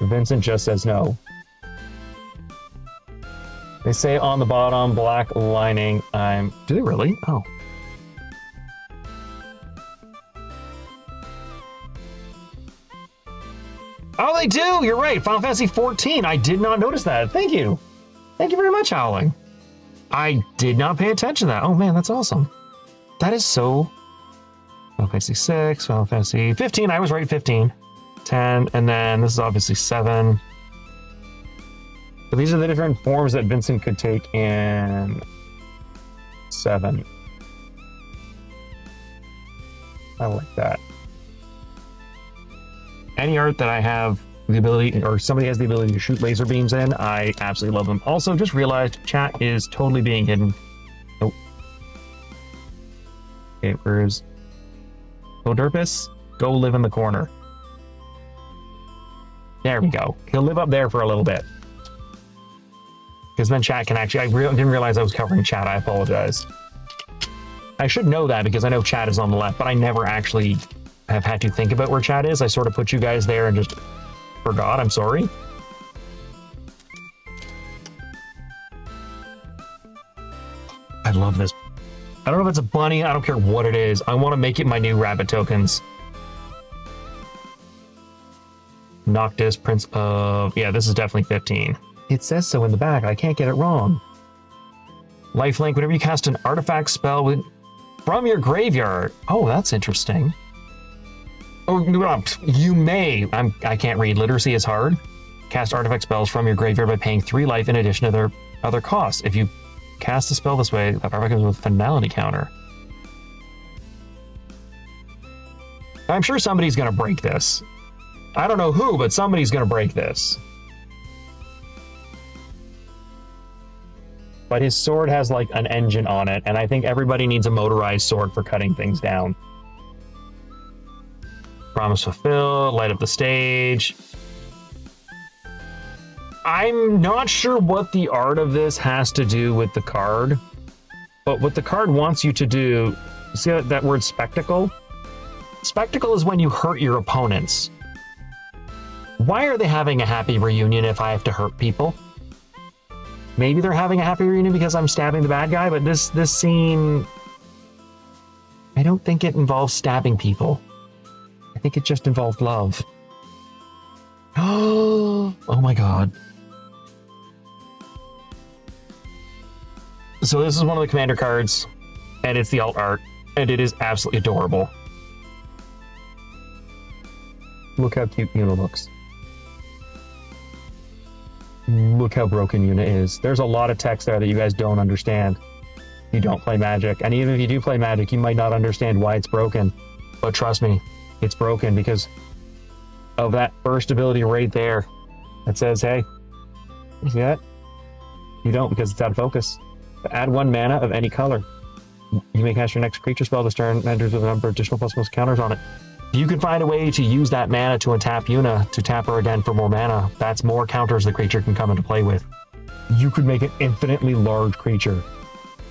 Vincent just says no. They say on the bottom, black lining. Do they really? Oh. Oh, they do! You're right. Final Fantasy 14. I did not notice that. Thank you. Thank you very much, Howling. I did not pay attention to that. Oh, man, that's awesome. That is so... Final Fantasy 6, Final Fantasy 15. I was right, 15. 10, and then this is obviously 7. So these are the different forms that Vincent could take in 7. I like that. Any art that I have the ability, or somebody has the ability to shoot laser beams in, I absolutely love them. Also, just realized chat is totally being hidden. Nope. Okay, where's LoDurisLP? Go live in the corner. There we go. He'll live up there for a little bit. Because then chat can actually... I didn't realize I was covering chat. I apologize. I should know that because I know chat is on the left, but I never actually... have had to think about where chat is. I sort of put you guys there and just forgot. I'm sorry. I love this. I don't know if it's a bunny. I don't care what it is. I want to make it my new rabbit tokens. Noctis, Prince of... Yeah, this is definitely 15. It says so in the back. I can't get it wrong. Lifelink, whenever you cast an artifact spell from your graveyard. Oh, that's interesting. Oh, you may, I can't read. Literacy is hard. Cast artifact spells from your graveyard by paying 3 life in addition to their other costs. If you cast a spell this way, that artifact comes with a finality counter. I'm sure somebody's going to break this. I don't know who, but somebody's going to break this. But his sword has an engine on it, and I think everybody needs a motorized sword for cutting things down. Promise fulfilled, light up the stage. I'm not sure what the art of this has to do with the card, but what the card wants you to do, see that word spectacle? Spectacle is when you hurt your opponents. Why are they having a happy reunion if I have to hurt people? Maybe they're having a happy reunion because I'm stabbing the bad guy, but this scene, I don't think it involves stabbing people. I think it just involved love. Oh my god. So this is one of the commander cards, and it's the alt art, and it is absolutely adorable. Look how cute Yuna looks. Look how broken Yuna is. There's a lot of text there that you guys don't understand. You don't play Magic, and even if you do play Magic, you might not understand why it's broken. But trust me, it's broken because of that first ability right there that says, hey, you see that? You don't because it's out of focus. But add 1 mana of any color. You may cast your next creature spell this turn, enters with a number of additional ++ counters on it. If you can find a way to use that mana to untap Yuna, to tap her again for more mana, that's more counters the creature can come into play with. You could make an infinitely large creature.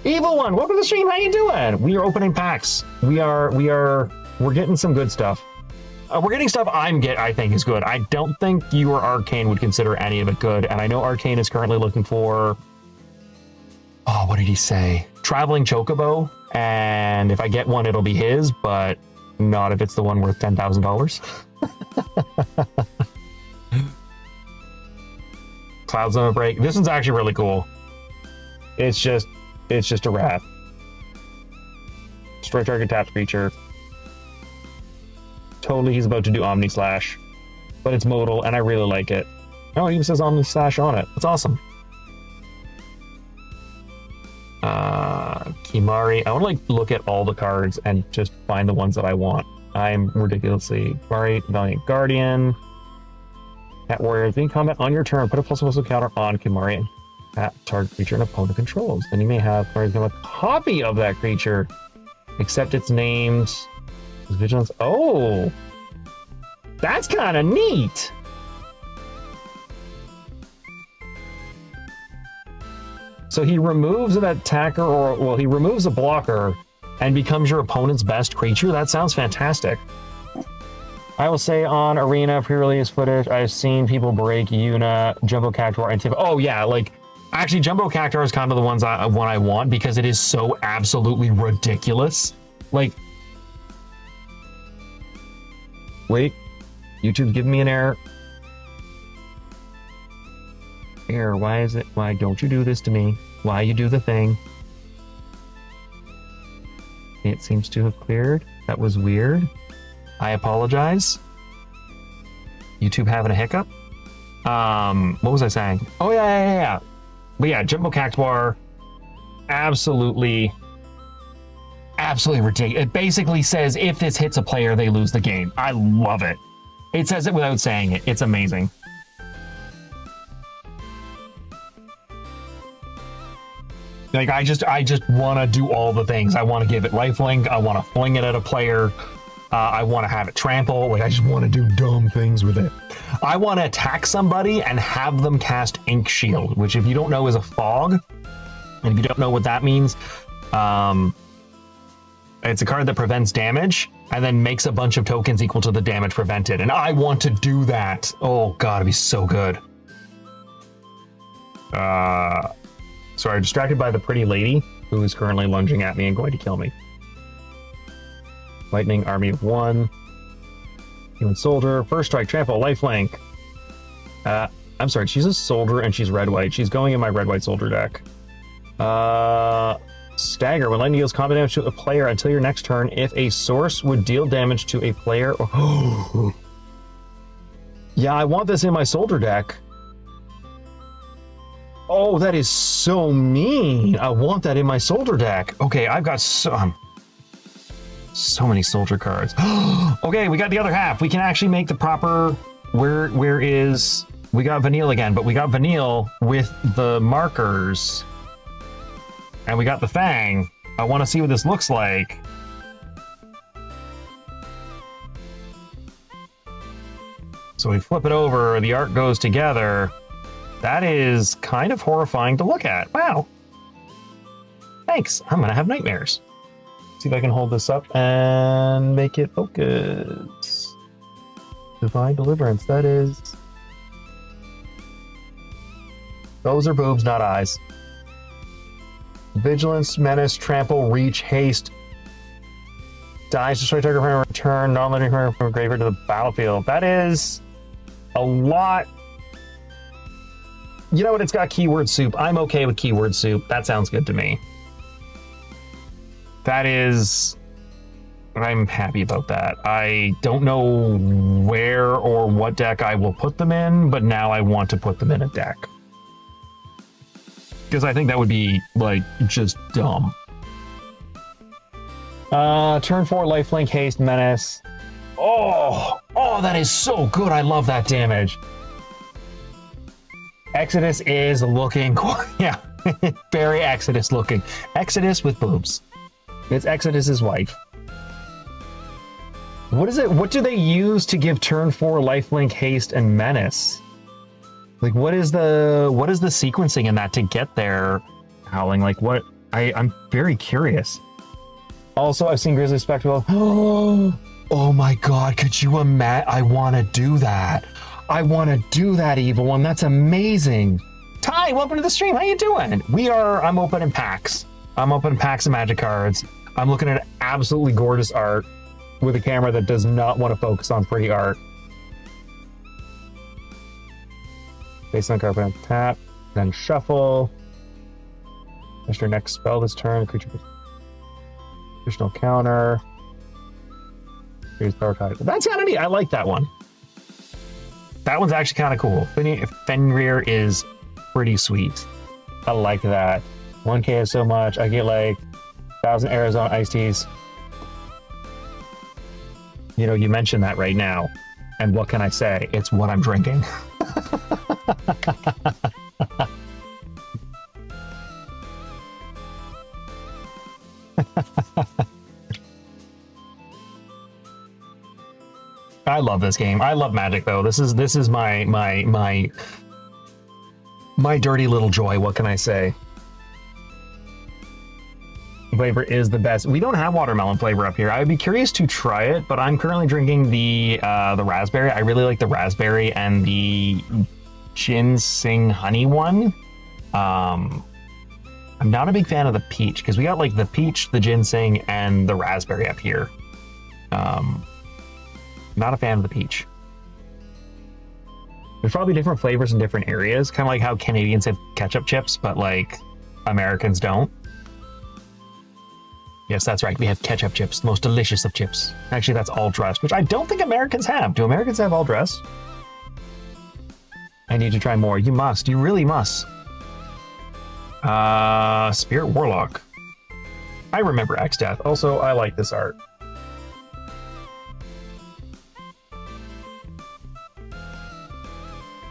Evil One, welcome to the stream, how you doing? We are opening packs. We're getting some good stuff. We're getting stuff I think is good. I don't think you or Arcane would consider any of it good, and I know Arcane is currently looking for Oh, what did he say? Traveling Chocobo, and if I get one, it'll be his, but not if it's the one worth $10,000. Cloud Zone Break. This one's actually really cool. It's just a wrath. Destroy target tapped creature. Totally, he's about to do Omni Slash, but it's modal, and I really like it. Oh, it even says Omni Slash on it. That's awesome. Kimari. I want to like look at all the cards and just find the ones that I want. I'm ridiculously Kimari, Valiant Guardian, Cat Warrior. Being combat on your turn, put a +1/+1 counter on Kimari and at target creature an opponent controls. Then you may have a copy of that creature, except it's named Vigilance. Oh, that's kind of neat. So he removes an attacker, or, well, he removes a blocker and becomes your opponent's best creature? That sounds fantastic. I will say on Arena pre-release footage, I've seen people break Yuna, Jumbo Cactuar, and Tip. Oh yeah, like, actually Jumbo Cactuar is kind of the one I want because it is so absolutely ridiculous. Like, wait, YouTube's giving me an error. Error, why is it? Why don't you do this to me? Why you do the thing? It seems to have cleared. That was weird. I apologize. YouTube having a hiccup. What was I saying? Oh yeah. But yeah, Jumbo Cactuar, absolutely ridiculous. It basically says if this hits a player, they lose the game. I love it. It says it without saying it. It's amazing. Like, I just want to do all the things. I want to give it lifelink. I want to fling it at a player. I want to have it trample. Like, I just want to do dumb things with it. I want to attack somebody and have them cast Ink Shield, which, if you don't know, is a fog. And if you don't know what that means, it's a card that prevents damage and then makes a bunch of tokens equal to the damage prevented. And I want to do that. Oh god, it'd be so good. Sorry, distracted by the pretty lady who is currently lunging at me and going to kill me. Lightning, army of one. Human soldier, first strike, trample, lifelink. I'm sorry, she's a soldier and she's red-white. She's going in my red-white soldier deck. Stagger, when lightning deals combat damage to a player until your next turn, if a source would deal damage to a player or... Yeah, I want this in my soldier deck. Oh, that is so mean. I want that in my soldier deck. Okay, I've got so many soldier cards. Okay, we got the other half. We can actually make the proper... Where is... We got Vanille again, but we got Vanille with the markers. And we got the Fang. I want to see what this looks like. So we flip it over, the art goes together. That is kind of horrifying to look at. Wow. Thanks. I'm going to have nightmares. See if I can hold this up and make it focus. Divine Deliverance, that is... Those are boobs, not eyes. Vigilance, Menace, Trample, Reach, Haste. Dies, destroy target from return, non-living from graveyard to the battlefield. That is a lot. You know what? It's got keyword soup. I'm okay with keyword soup. That sounds good to me. That is... I'm happy about that. I don't know where or what deck I will put them in, but now I want to put them in a deck. Because I think that would be, like, just dumb. Turn 4, lifelink, haste, menace. Oh, that is so good. I love that damage. Exodus is looking, yeah, very Exodus looking. Exodus with boobs. It's Exodus's wife. What is it? What do they use to give turn 4 lifelink, haste, and menace? Like, what is the sequencing in that to get there? Howling, like what? I'm very curious. Also, I've seen Grizzly Spectacle. Oh my god, could you imagine? I want to do that. I want to do that evil one. That's amazing. Hi, welcome to the stream. How you doing? I'm opening packs. I'm opening packs of Magic cards. I'm looking at absolutely gorgeous art with a camera that does not want to focus on pretty art. Based on card, tap, then shuffle. That's your next spell this turn. Creature additional counter. Here's power tide. That's kind of neat. I like that one. That one's actually kind of cool. Fenrir is pretty sweet. I like that. 1K is so much. I get like 1,000 Arizona iced teas. You know, you mentioned that right now. And what can I say? It's what I'm drinking. I love this game. I love Magic though. This is my dirty little joy. What can I say? Flavor is the best. We don't have watermelon flavor up here. I would be curious to try it, but I'm currently drinking the raspberry. I really like the raspberry and the ginseng honey one. I'm not a big fan of the peach because we got like the peach, the ginseng, and the raspberry up here. Not a fan of the peach. There's probably different flavors in different areas, kind of like how Canadians have ketchup chips, but like Americans don't. Yes, that's right. We have ketchup chips, the most delicious of chips. Actually, that's all dressed, which I don't think Americans have. Do Americans have all dressed? I need to try more. You must. You really must. Spirit Warlock. I remember X-Death. Also, I like this art.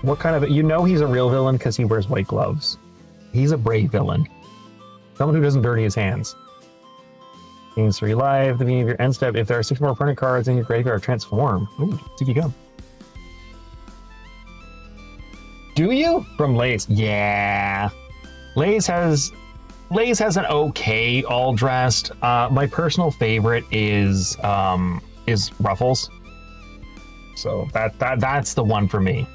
What kind of... You know he's a real villain because he wears white gloves. He's a brave villain. Someone who doesn't dirty his hands. Gains 3 life. The beginning of your end step. If there are 6 more opponent cards in your graveyard, transform. Ooh, did you go? Do you? From Lace. Yeah. Lace has an okay all dressed. My personal favorite is Ruffles. So that's the one for me.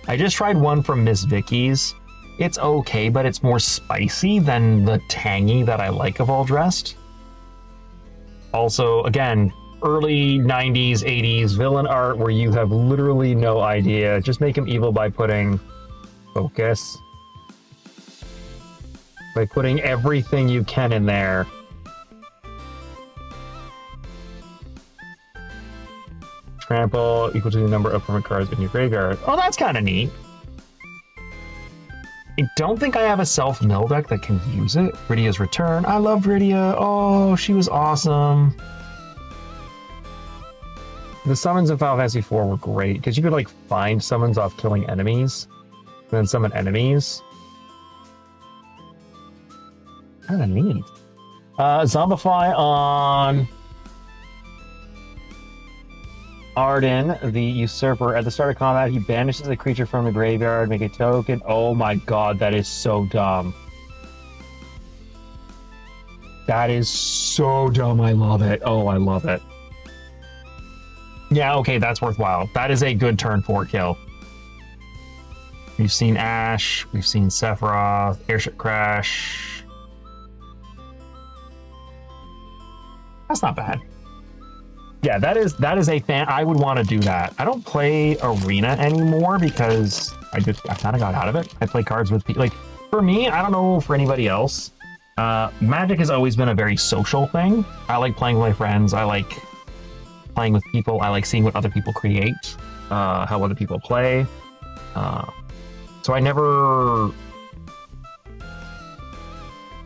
I just tried one from Miss Vicky's. It's okay, but it's more spicy than the tangy that I like of all dressed. Also, again, early 90s, 80s villain art where you have literally no idea. Just make him evil by putting focus. By putting everything you can in there. Trample equal to the number of permanent cards in your graveyard. Oh, that's kind of neat. I don't think I have a self-mill deck that can use it. Rydia's Return. I love Rydia. Oh, she was awesome. The summons in Final Fantasy IV were great because you could like find summons off killing enemies, and then summon enemies. Kind of neat. Zombify on Arden, the Usurper. At the start of combat, he banishes a creature from the graveyard, make a token. Oh my god, that is so dumb. That is so dumb. I love it. Oh, I love it. Yeah, okay, that's worthwhile. That is a good turn 4 kill. We've seen Ash, we've seen Sephiroth, Airship Crash. That's not bad. Yeah, that is a fan. I would want to do that. I don't play Arena anymore because I kind of got out of it. I play cards with people. Like, for me, I don't know for anybody else. Magic has always been a very social thing. I like playing with my friends. I like playing with people. I like seeing what other people create, how other people play. So I never...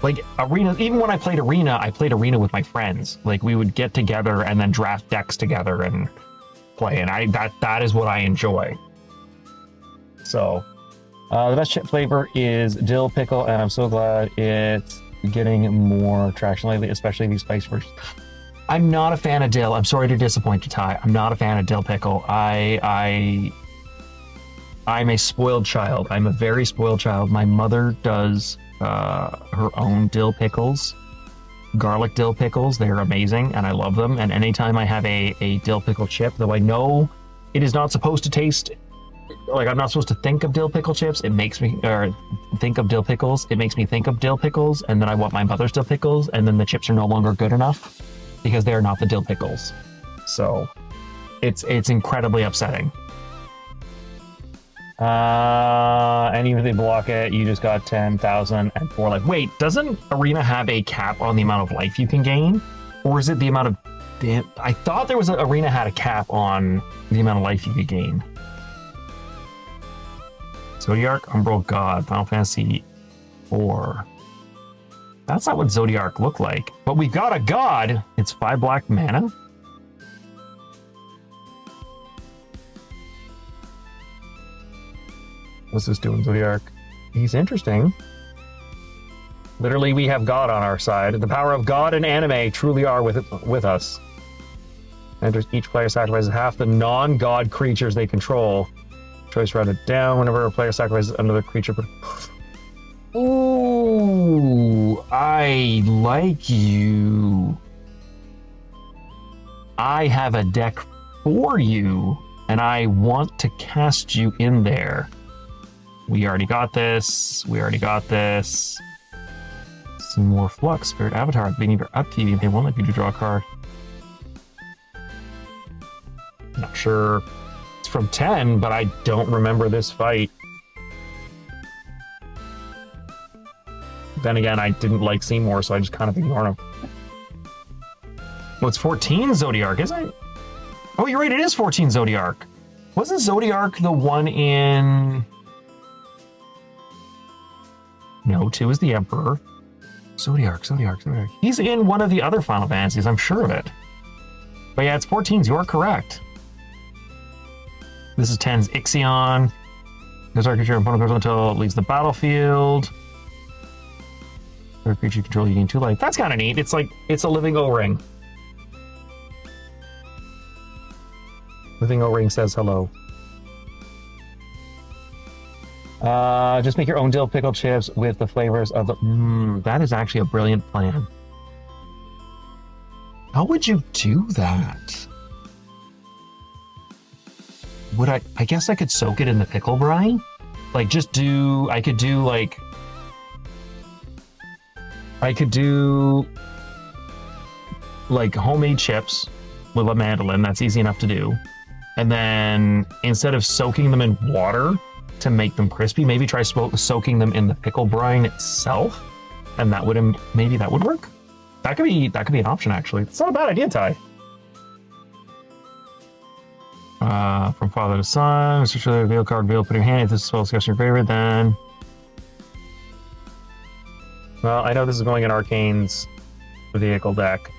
Like, Arena, even when I played Arena with my friends. Like, we would get together and then draft decks together and play, and that is what I enjoy. So, the best chip flavor is dill pickle, and I'm so glad it's getting more traction lately, especially these spice versions. I'm not a fan of dill. I'm sorry to disappoint you, Ty. I'm not a fan of dill pickle. I'm a spoiled child. I'm a very spoiled child. My mother does her own dill pickles, garlic dill pickles. They're amazing and I love them. And anytime I have a dill pickle chip, though I know it is not supposed to taste like, I'm not supposed to think of dill pickle chips. It makes me, or think of dill pickles. It makes me think of dill pickles, and then I want my mother's dill pickles, and then the chips are no longer good enough because they are not the dill pickles. So it's incredibly upsetting. And even if they block it, you just got 10,004 life. Wait, doesn't Arena have a cap on the amount of life you can gain? Or is it the amount of... I thought there was an Arena had a cap on the amount of life you could gain. Zodiac, Umbral God, Final Fantasy 4. That's not what Zodiac looked like. But we got a God! It's 5 black mana? What's this doing, Zodiac? He's interesting. Literally, we have God on our side. The power of God and anime truly are with us. Enters each player sacrifices half the non-God creatures they control. Choice write it down whenever a player sacrifices another creature. Ooh, I like you. I have a deck for you, and I want to cast you in there. We already got this. We already got this. Some more Flux. Spirit Avatar. They need your upkeep. They won't let you draw a card. Not sure. It's from 10, but I don't remember this fight. Then again, I didn't like Seymour, so I just kind of ignored him. Well, it's 14 Zodiac, isn't it? Oh, you're right. It is 14 Zodiac. Wasn't Zodiac the one in... No, 2 is the Emperor. Zodiac. He's in one of the other Final Fantasies, I'm sure of it. But yeah, it's 14s, you're correct. This is 10's Ixion. This creature opponent goes until it leaves the battlefield. Every creature you control, you gain 2 life. That's kind of neat. It's like, it's a living O-ring. Living O-ring says hello. Just make your own dill pickle chips with the flavors of the... that is actually a brilliant plan. How would you do that? Would I guess I could soak it in the pickle brine? Like, just do... I could do, like... homemade chips with a mandolin. That's easy enough to do. And then, instead of soaking them in water to make them crispy, maybe try soaking them in the pickle brine itself, and that would maybe that would work. That could be an option, actually. It's not a bad idea, Ty. From father to son, especially reveal card reveal. Put your hand if this spell is your favorite. Then, well, I know this is going in Arcane's vehicle deck.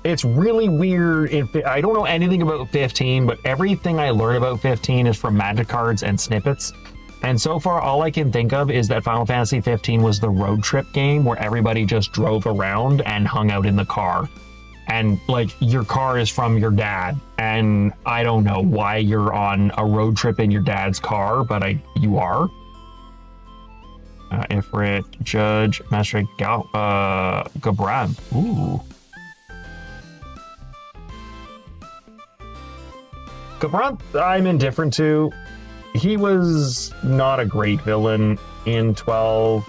It's really weird. I don't know anything about 15, but everything I learn about 15 is from Magic cards and snippets. And so far, all I can think of is that Final Fantasy 15 was the road trip game where everybody just drove around and hung out in the car. And, like, your car is from your dad. And I don't know why you're on a road trip in your dad's car, but you are. Ifrit, Judge, Master Gabran. Ooh. Gabran, I'm indifferent to. He was not a great villain in 12.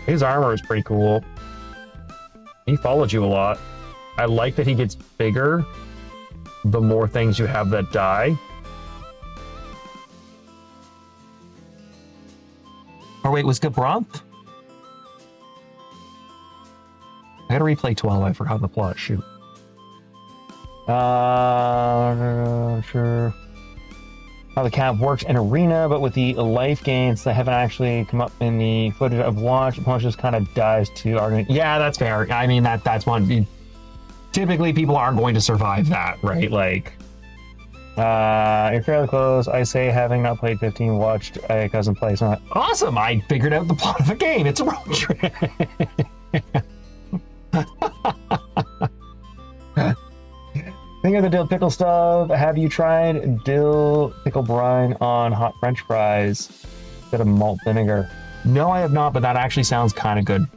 His armor is pretty cool. He followed you a lot. I like that he gets bigger the more things you have that die. Or wait, was Gabran? I gotta replay 12, I forgot the plot, shoot. Sure. How the cap works in Arena, but with the life gains that haven't actually come up in the footage of watch, the punch just kind of dies to argument. Yeah, that's fair. I mean, that's one. Typically, people aren't going to survive that, right? Like, you're fairly close. I say, having not played 15, watched a cousin play. So awesome! I figured out the plot of a game. It's a road trip. Think of the dill pickle stuff. Have you tried dill pickle brine on hot French fries instead of malt vinegar? No, I have not, but that actually sounds kind of good.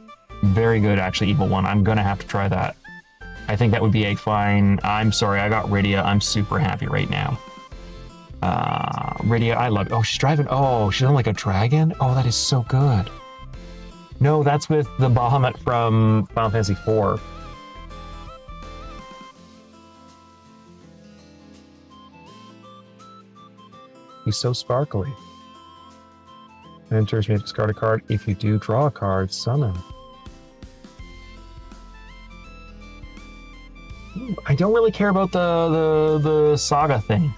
Very good, actually, Evil One. I'm gonna have to try that. I think that would be a fine. I'm sorry, I got Rydia. I'm super happy right now. Radio, I love it. Oh, she's driving. Oh, she's on like a dragon. Oh, that is so good. No, that's with the Bahamut from Final Fantasy IV. He's so sparkly. Enters, you discard a card. If you do draw a card, summon. I don't really care about the saga thing,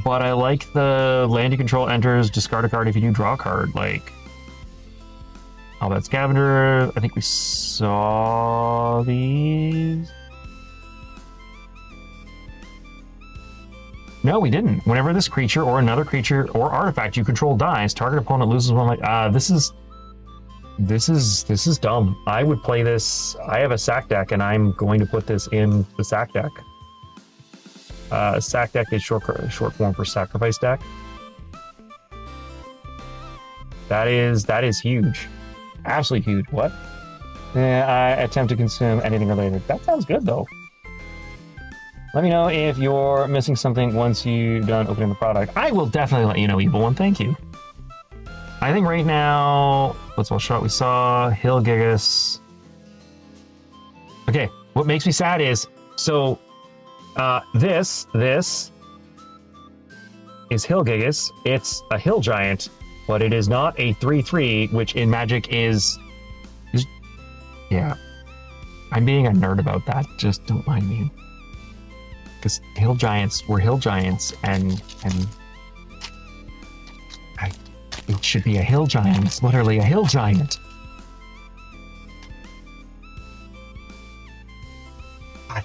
but I like the land you control enters, discard a card if you do draw a card. Like, oh, that's Scavenger. I think we saw these. No, we didn't. Whenever this creature or another creature or artifact you control dies, target opponent loses one. Like, this is dumb. I would play this. I have a sack deck, and I'm going to put this in the sack deck. Sack deck is short form for sacrifice deck. That is huge, absolutely huge. What? I attempt to consume anything related. That sounds good though. Let me know if you're missing something once you're done opening the product. I will definitely let you know, Evil One. Thank you. I think right now, what's all shot we saw? Hill Gigas. Okay, what makes me sad is, so this is Hill Gigas. It's a hill giant, but it is not a 3/3, which in Magic is yeah. I'm being a nerd about that. Just don't mind me. Because hill giants were hill giants, and it should be a hill giant. It's literally a hill giant. Why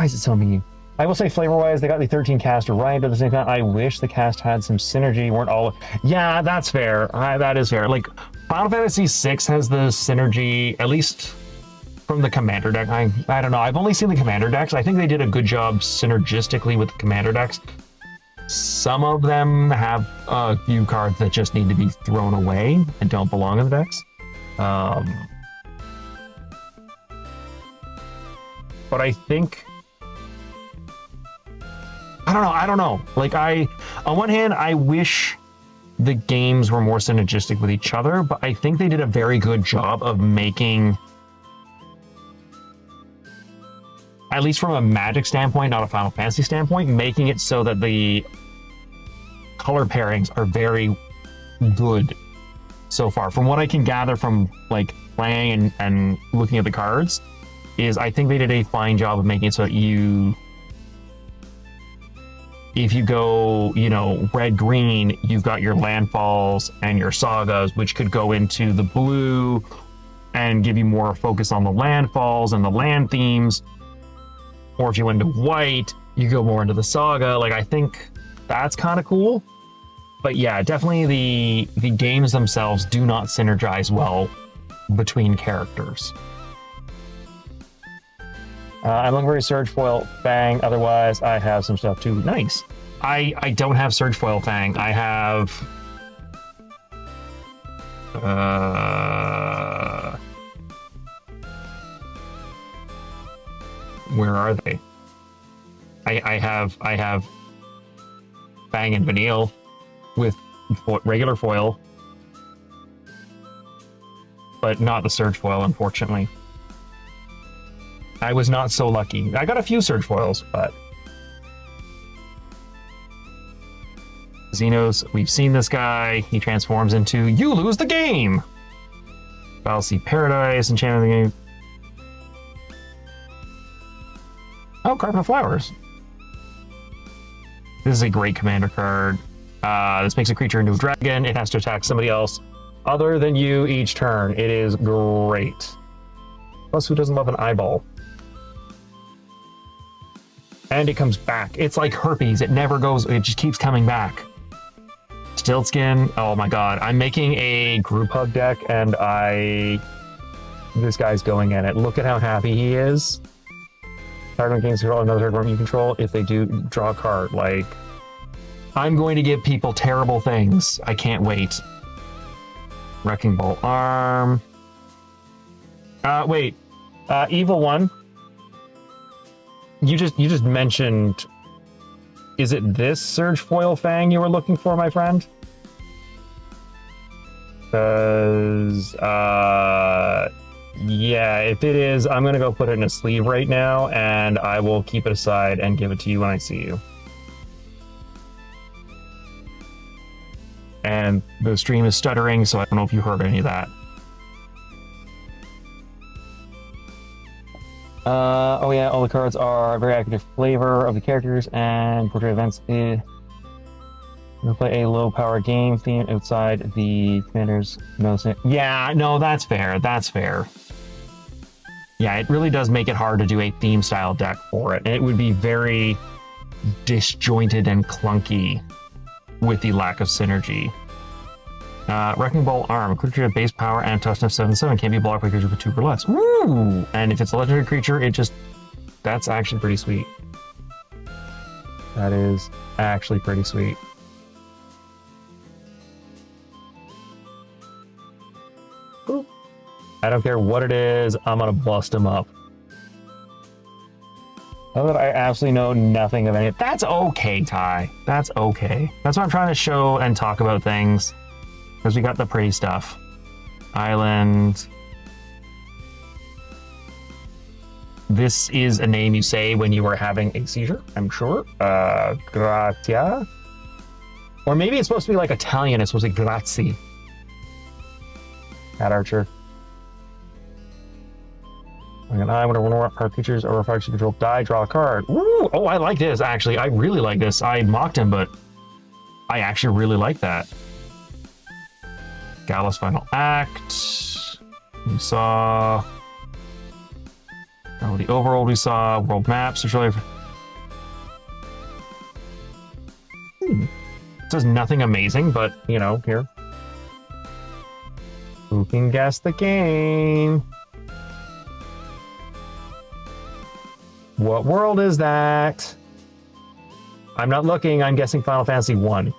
is it so mean? I will say, flavor-wise, they got the 13 caster right, but at the same time, I wish the cast had some synergy. Weren't all... Yeah, that's fair. That is fair. Like, Final Fantasy VI has the synergy, at least from the commander deck. I don't know. I've only seen the commander decks. I think they did a good job synergistically with the commander decks. Some of them have a few cards that just need to be thrown away and don't belong in the decks. But I think... I don't know. Like, on one hand, I wish the games were more synergistic with each other, but I think they did a very good job of making... at least from a Magic standpoint, not a Final Fantasy standpoint, making it so that the color pairings are very good so far. From what I can gather from like playing and looking at the cards, is I think they did a fine job of making it so that if you go, red-green, you've got your landfalls and your sagas, which could go into the blue and give you more focus on the landfalls and the land themes. Or if you went into white, you go more into the saga. Like, I think that's kind of cool. But yeah, definitely the games themselves do not synergize well between characters. I'm looking for a Surge Foil Fang. Otherwise, I have some stuff too. Nice. I don't have Surge Foil Fang. I have... where are they? I have Fang and Vanille with regular foil, but not the Surge Foil, unfortunately. I was not so lucky. I got a few Surge Foils, but... Xenos, we've seen this guy. He transforms into You Lose the Game! Fallacy Paradise, Enchantment of the Game. Oh, Carpet Flowers. This is a great commander card. This makes a creature into a dragon. It has to attack somebody else other than you each turn. It is great. Plus, who doesn't love an eyeball? And it comes back. It's like herpes. It never goes. It just keeps coming back. Stiltskin. Oh my god. I'm making a group hug deck, and this guy's going in it. Look at how happy he is. Target gains control another target you control. If they do, draw a card. Like, I'm going to give people terrible things. I can't wait. Wrecking Ball Arm. Wait. Evil One. You just mentioned Is it this Surge Foil Fang you were looking for, my friend? Because, yeah, if it is, I'm going to go put it in a sleeve right now, and I will keep it aside and give it to you when I see you. And the stream is stuttering, so I don't know if you heard any of that. Oh yeah, all the cards are very accurate flavor of the characters and portray events. We'll play a low-power game theme outside the commander's nose. Yeah, no, that's fair. That's fair. Yeah, it really does make it hard to do a theme-style deck for it. It would be very disjointed and clunky with the lack of synergy. Wrecking Ball Arm. Creature of base power and toughness 7/7 can't be blocked by creature for 2 or less. Woo! And if it's a legendary creature, it just... That's actually pretty sweet. That is actually pretty sweet. Boop. I don't care what it is, I'm gonna bust him up. Now that I absolutely know nothing of any... That's okay, Ty. That's okay. That's why I'm trying to show and talk about things. Because we got the pretty stuff. Island. This is a name you say when you are having a seizure, I'm sure. Gratia. Or maybe it's supposed to be like Italian. It's supposed to be grazie. Cat Archer. I'm going to run our creatures or if I should control die, draw a card. Ooh, oh, I like this, actually. I really like this. I mocked him, but I actually really like that. Gallus Final Act. We saw... Oh, the overworld we saw. World maps. There's really... It says nothing amazing, but, you know, here. Who can guess the game? What world is that? I'm not looking. I'm guessing Final Fantasy 1.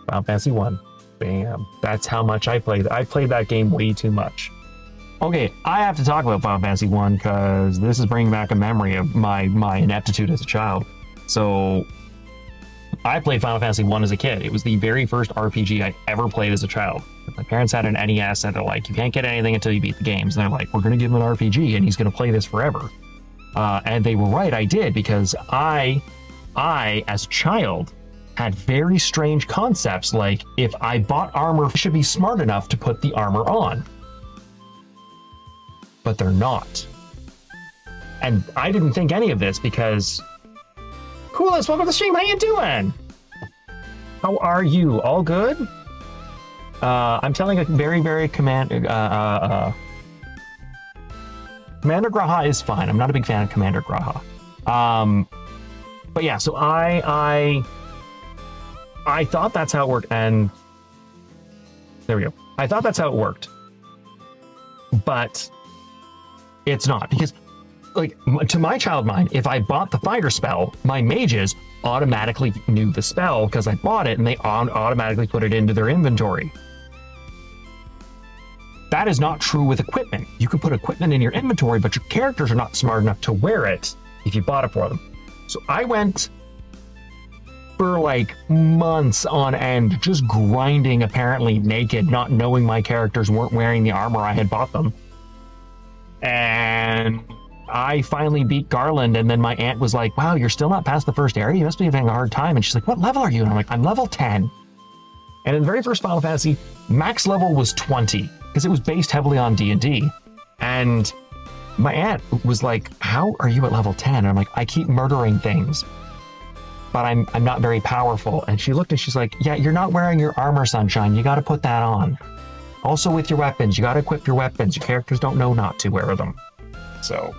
Final Fantasy 1. Bam. That's how much I played. I played that game way too much. Okay, I have to talk about Final Fantasy 1 because this is bringing back a memory of my ineptitude as a child. So, I played Final Fantasy 1 as a kid. It was the very first RPG I ever played as a child. My parents had an NES and they're like, you can't get anything until you beat the games. And they're like, we're going to give him an RPG and he's going to play this forever. And they were right, I did, because I, as a child, had very strange concepts like, if I bought armor, I should be smart enough to put the armor on. But they're not. And I didn't think any of this because... Coolest, welcome to the stream, how you doing? How are you? All good? I'm telling a very, very Commander Graha is fine. I'm not a big fan of Commander Graha. But yeah, so I thought that's how it worked, and there we go. I thought that's how it worked, but it's not, because, like, to my child mind, if I bought the fighter spell, my mages automatically knew the spell because I bought it, and they automatically put it into their inventory. That is not true with equipment. You can put equipment in your inventory, but your characters are not smart enough to wear it if you bought it for them. So I went for like months on end, just grinding apparently naked, not knowing my characters weren't wearing the armor I had bought them. And I finally beat Garland, and then my aunt was like, wow, you're still not past the first area? You must be having a hard time. And she's like, what level are you? And I'm like, I'm level 10. And in the very first Final Fantasy, max level was 20, because it was based heavily on D&D. And my aunt was like, how are you at level 10? And I'm like, I keep murdering things, but I'm not very powerful. And she looked and she's like, yeah, you're not wearing your armor, Sunshine. You got to put that on. Also with your weapons, you got to equip your weapons. Your characters don't know not to wear them. So,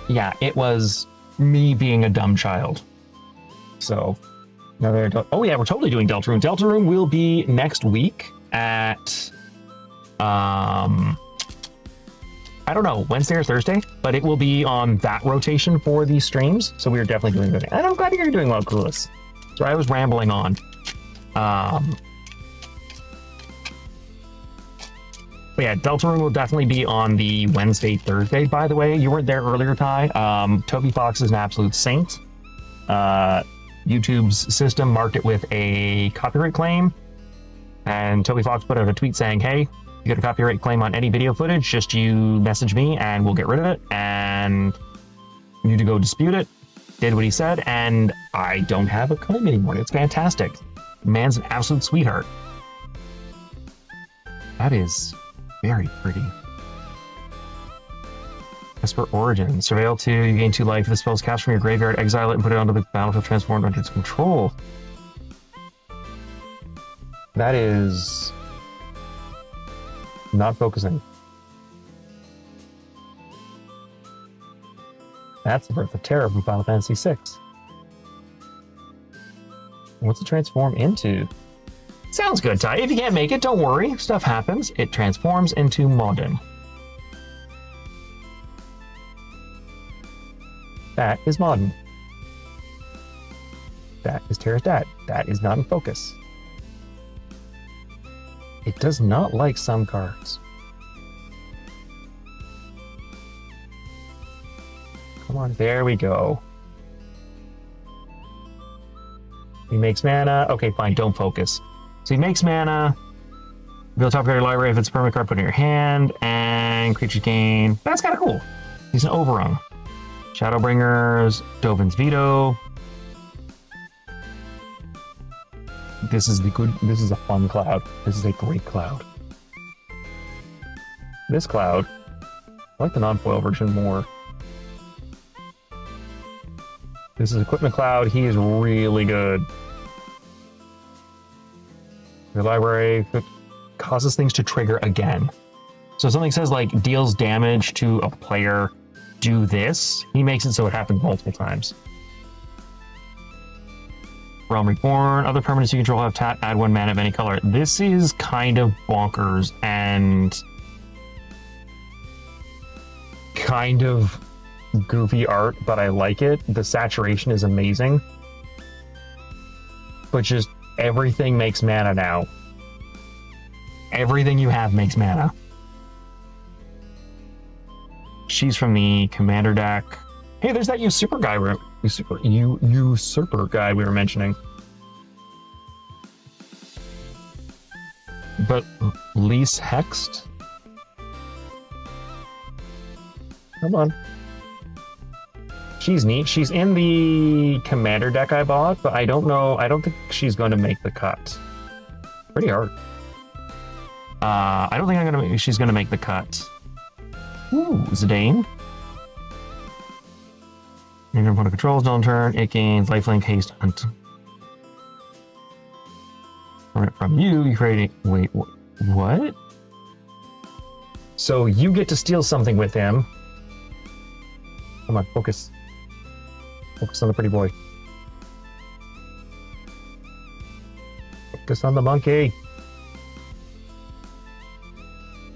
yeah, it was me being a dumb child. So, oh yeah, we're totally doing Deltarune. Deltarune will be next week at, I don't know, Wednesday or Thursday, but it will be on that rotation for these streams. So we are definitely doing good. And I'm glad you're doing well, Clueless. So I was rambling on. But yeah, Deltarune will definitely be on the Wednesday, Thursday, by the way. You weren't there earlier, Ty. Toby Fox is an absolute saint. YouTube's system marked it with a copyright claim. And Toby Fox put out a tweet saying, hey, you get a copyright claim on any video footage, just you message me and we'll get rid of it. And you need to go dispute it. Did what he said, and I don't have a claim anymore. It's fantastic. Man's an absolute sweetheart. That is very pretty. As for Origin, Surveil 2, you gain 2 life. If the spell's cast from your graveyard, exile it and put it onto the battlefield transformed under its control. That is not focusing. That's the Birth of Terror from Final Fantasy VI. What's it transform into? Sounds good, Ty. If you can't make it, don't worry. Stuff happens. It transforms into Modern. That is Modern. That is Terra's Dad. That is not in focus. It does not like some cards. Come on, there we go. He makes mana. Okay, fine, don't focus. So he makes mana. Build top card of your library if it's a permanent card, put it in your hand, and creatures gain. That's kind of cool. He's an overrun. Shadowbringers, Dovin's Veto. This is a fun cloud. This is a great cloud. This cloud, I like the non-foil version more. This is Equipment Cloud. He is really good. Your library causes things to trigger again. So if something says like deals damage to a player, do this. He makes it so it happens multiple times. Realm Reborn. Other permanents you control have tap, add 1 mana of any color. This is kind of bonkers and kind of goofy art, but I like it. The saturation is amazing. But just everything makes mana now. Everything you have makes mana. She's from the Commander deck. Hey, there's that Usurper guy Usurper guy we were mentioning. But Lise Hexed? Come on. She's neat. She's in the Commander deck I bought, but I don't know. I don't think she's going to make the cut. Pretty hard. I don't think she's going to make the cut. Ooh, Zidane. Your opponent controls don't turn. It gains lifelink, haste, hunt. From you, you create a... Wait, what? So you get to steal something with him. Come on, focus. Focus on the pretty boy. Focus on the monkey.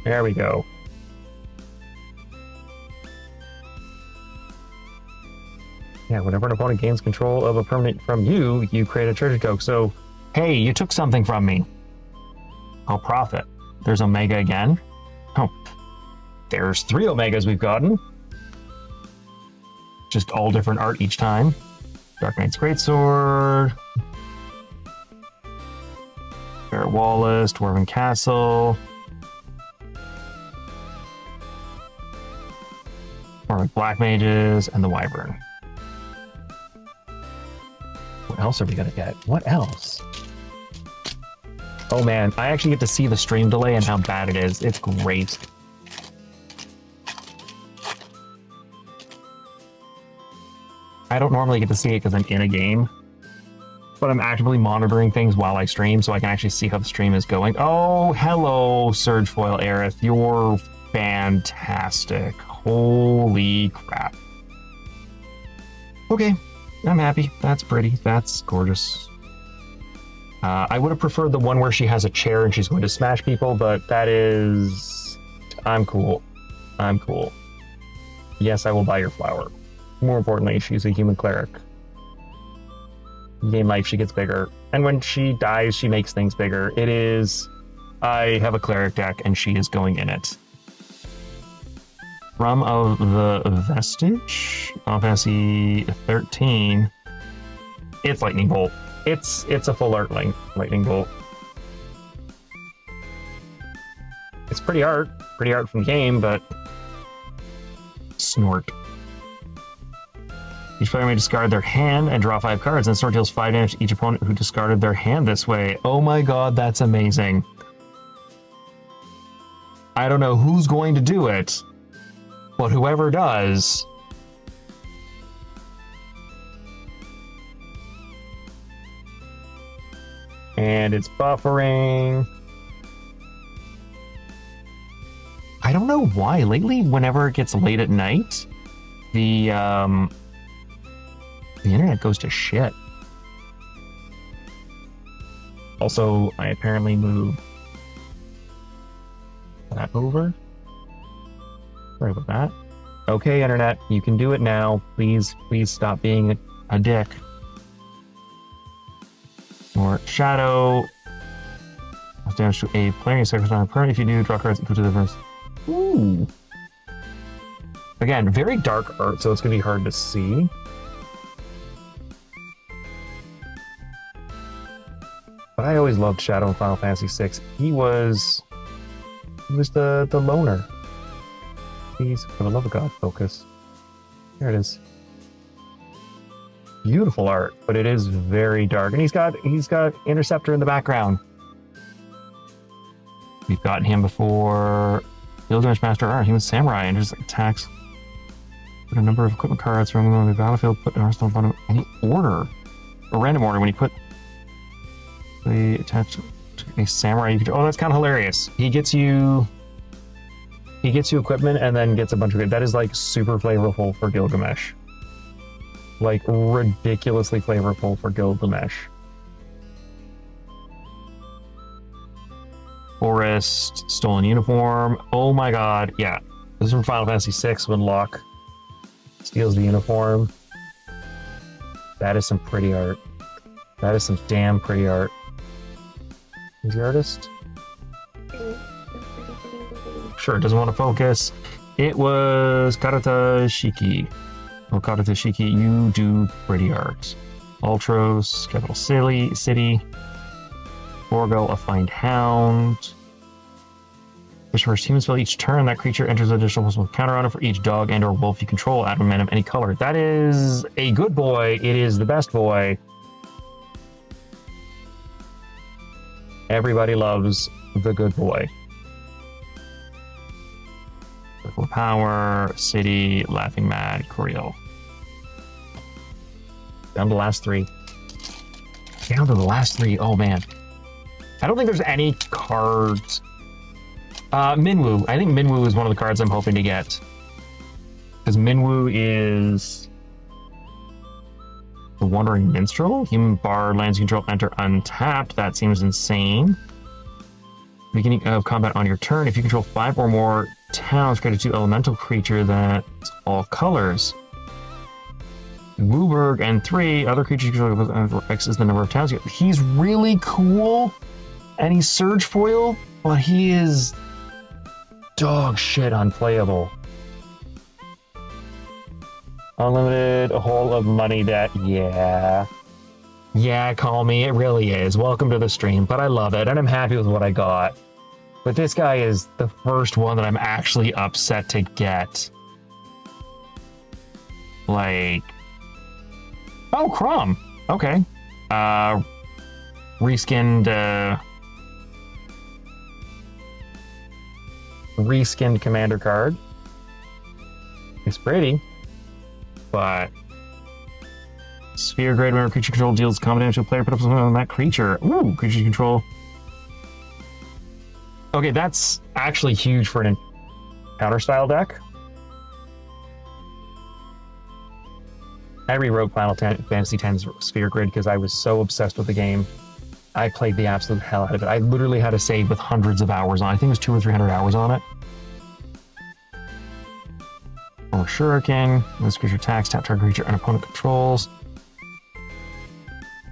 There we go. Yeah, whenever an opponent gains control of a permanent from you, you create a treasure token. So, hey, you took something from me. I'll profit. There's Omega again. Oh, there's 3 Omegas we've gotten. Just all different art each time. Dark Knight's Greatsword. Fair Wallace, Dwarven Castle. Black Mages, and the Wyvern. What else are we gonna get? What else? Oh man, I actually get to see the stream delay and how bad it is. It's great. I don't normally get to see it because I'm in a game, but I'm actively monitoring things while I stream so I can actually see how the stream is going. Oh, hello, Surgefoil Aerith. You're fantastic. Holy crap. Okay, I'm happy. That's pretty. That's gorgeous. I would have preferred the one where she has a chair and she's going to smash people, but that is... I'm cool. I'm cool. Yes, I will buy your flower. More importantly, she's a human cleric. You gain life, she gets bigger. And when she dies, she makes things bigger. It is I have a cleric deck, and she is going in it. From of the Vestige, Final Fantasy 13. It's Lightning Bolt. It's a full art Lightning Bolt. It's pretty art from the game, but snort. Each player may discard their hand and draw 5 cards, and snort deals 5 damage to each opponent who discarded their hand this way. Oh my god, that's amazing. I don't know who's going to do it, but whoever does... And it's buffering. I don't know why. Lately, whenever it gets late at night, the internet goes to shit. Also, I apparently moved that over. Sorry about that. Okay, internet, you can do it now. Please stop being a dick. More shadow. Damage to a player. You sacrifice on a permanent. If you do, draw cards equal to the difference. Ooh. Again, very dark art, so it's gonna be hard to see. But I always loved Shadow in Final Fantasy VI. He was the loner. Please, for the love of God, focus. There it is. Beautiful art, but it is very dark, and he's got Interceptor in the background. We've gotten him before. Gilgamesh Master Art. He was Samurai and just attacks. Put a number of equipment cards from on the battlefield. Put an arsenal in front of any order, or random order. When you put the attached to a samurai, you can. Oh, that's kind of hilarious. He gets you equipment and then gets a bunch of it. That is like super flavorful for Gilgamesh. Like ridiculously flavorful for Gilgamesh. Forest, stolen uniform. Oh my god, yeah. This is from Final Fantasy VI when Locke steals the uniform. That is some pretty art. That is some damn pretty art. Who's the artist? Sure, doesn't want to focus. It was Karata Shiki. Oh, Karata Shiki, you do pretty art. Ultros, Capital City. Borgo, a Find Hound. Which first human spell each turn, that creature enters an additional possible counter on it for each dog and or wolf you control, add a man of any color. That is a good boy. It is the best boy. Everybody loves the good boy. Circle of Power, City, Laughing Mad, Coriel. Down to the last 3. Down to the last 3. Oh man. I don't think there's any cards. Minwu. I think Minwu is one of the cards I'm hoping to get. Because Minwu is the Wandering Minstrel. Human Bard, lands you control, enter untapped. That seems insane. Beginning of combat on your turn. If you control 5 or more towns, create a 2 elemental creature that's all colors. Wooburg and 3 other creatures you control. X is the number of towns. He's really cool. And he's Surge Foil, but he is dog shit unplayable. Unlimited, a hole of money that, yeah. Yeah, call me, it really is. Welcome to the stream, but I love it, and I'm happy with what I got. But this guy is the first one that I'm actually upset to get. Like... Oh, Crom! Okay. Reskinned commander card. It's pretty, but sphere grade, whenever creature control deals combat damage to a player, put up something on that creature. Ooh, creature you control. Okay, that's actually huge for an encounter style deck. I rewrote Final Fantasy X's sphere grid because I was so obsessed with the game. I played the absolute hell out of it. I literally had a save with hundreds of hours on it. I think it was 200 or 300 hours on it. Or Shuriken. This creature attacks, tap target creature and opponent controls.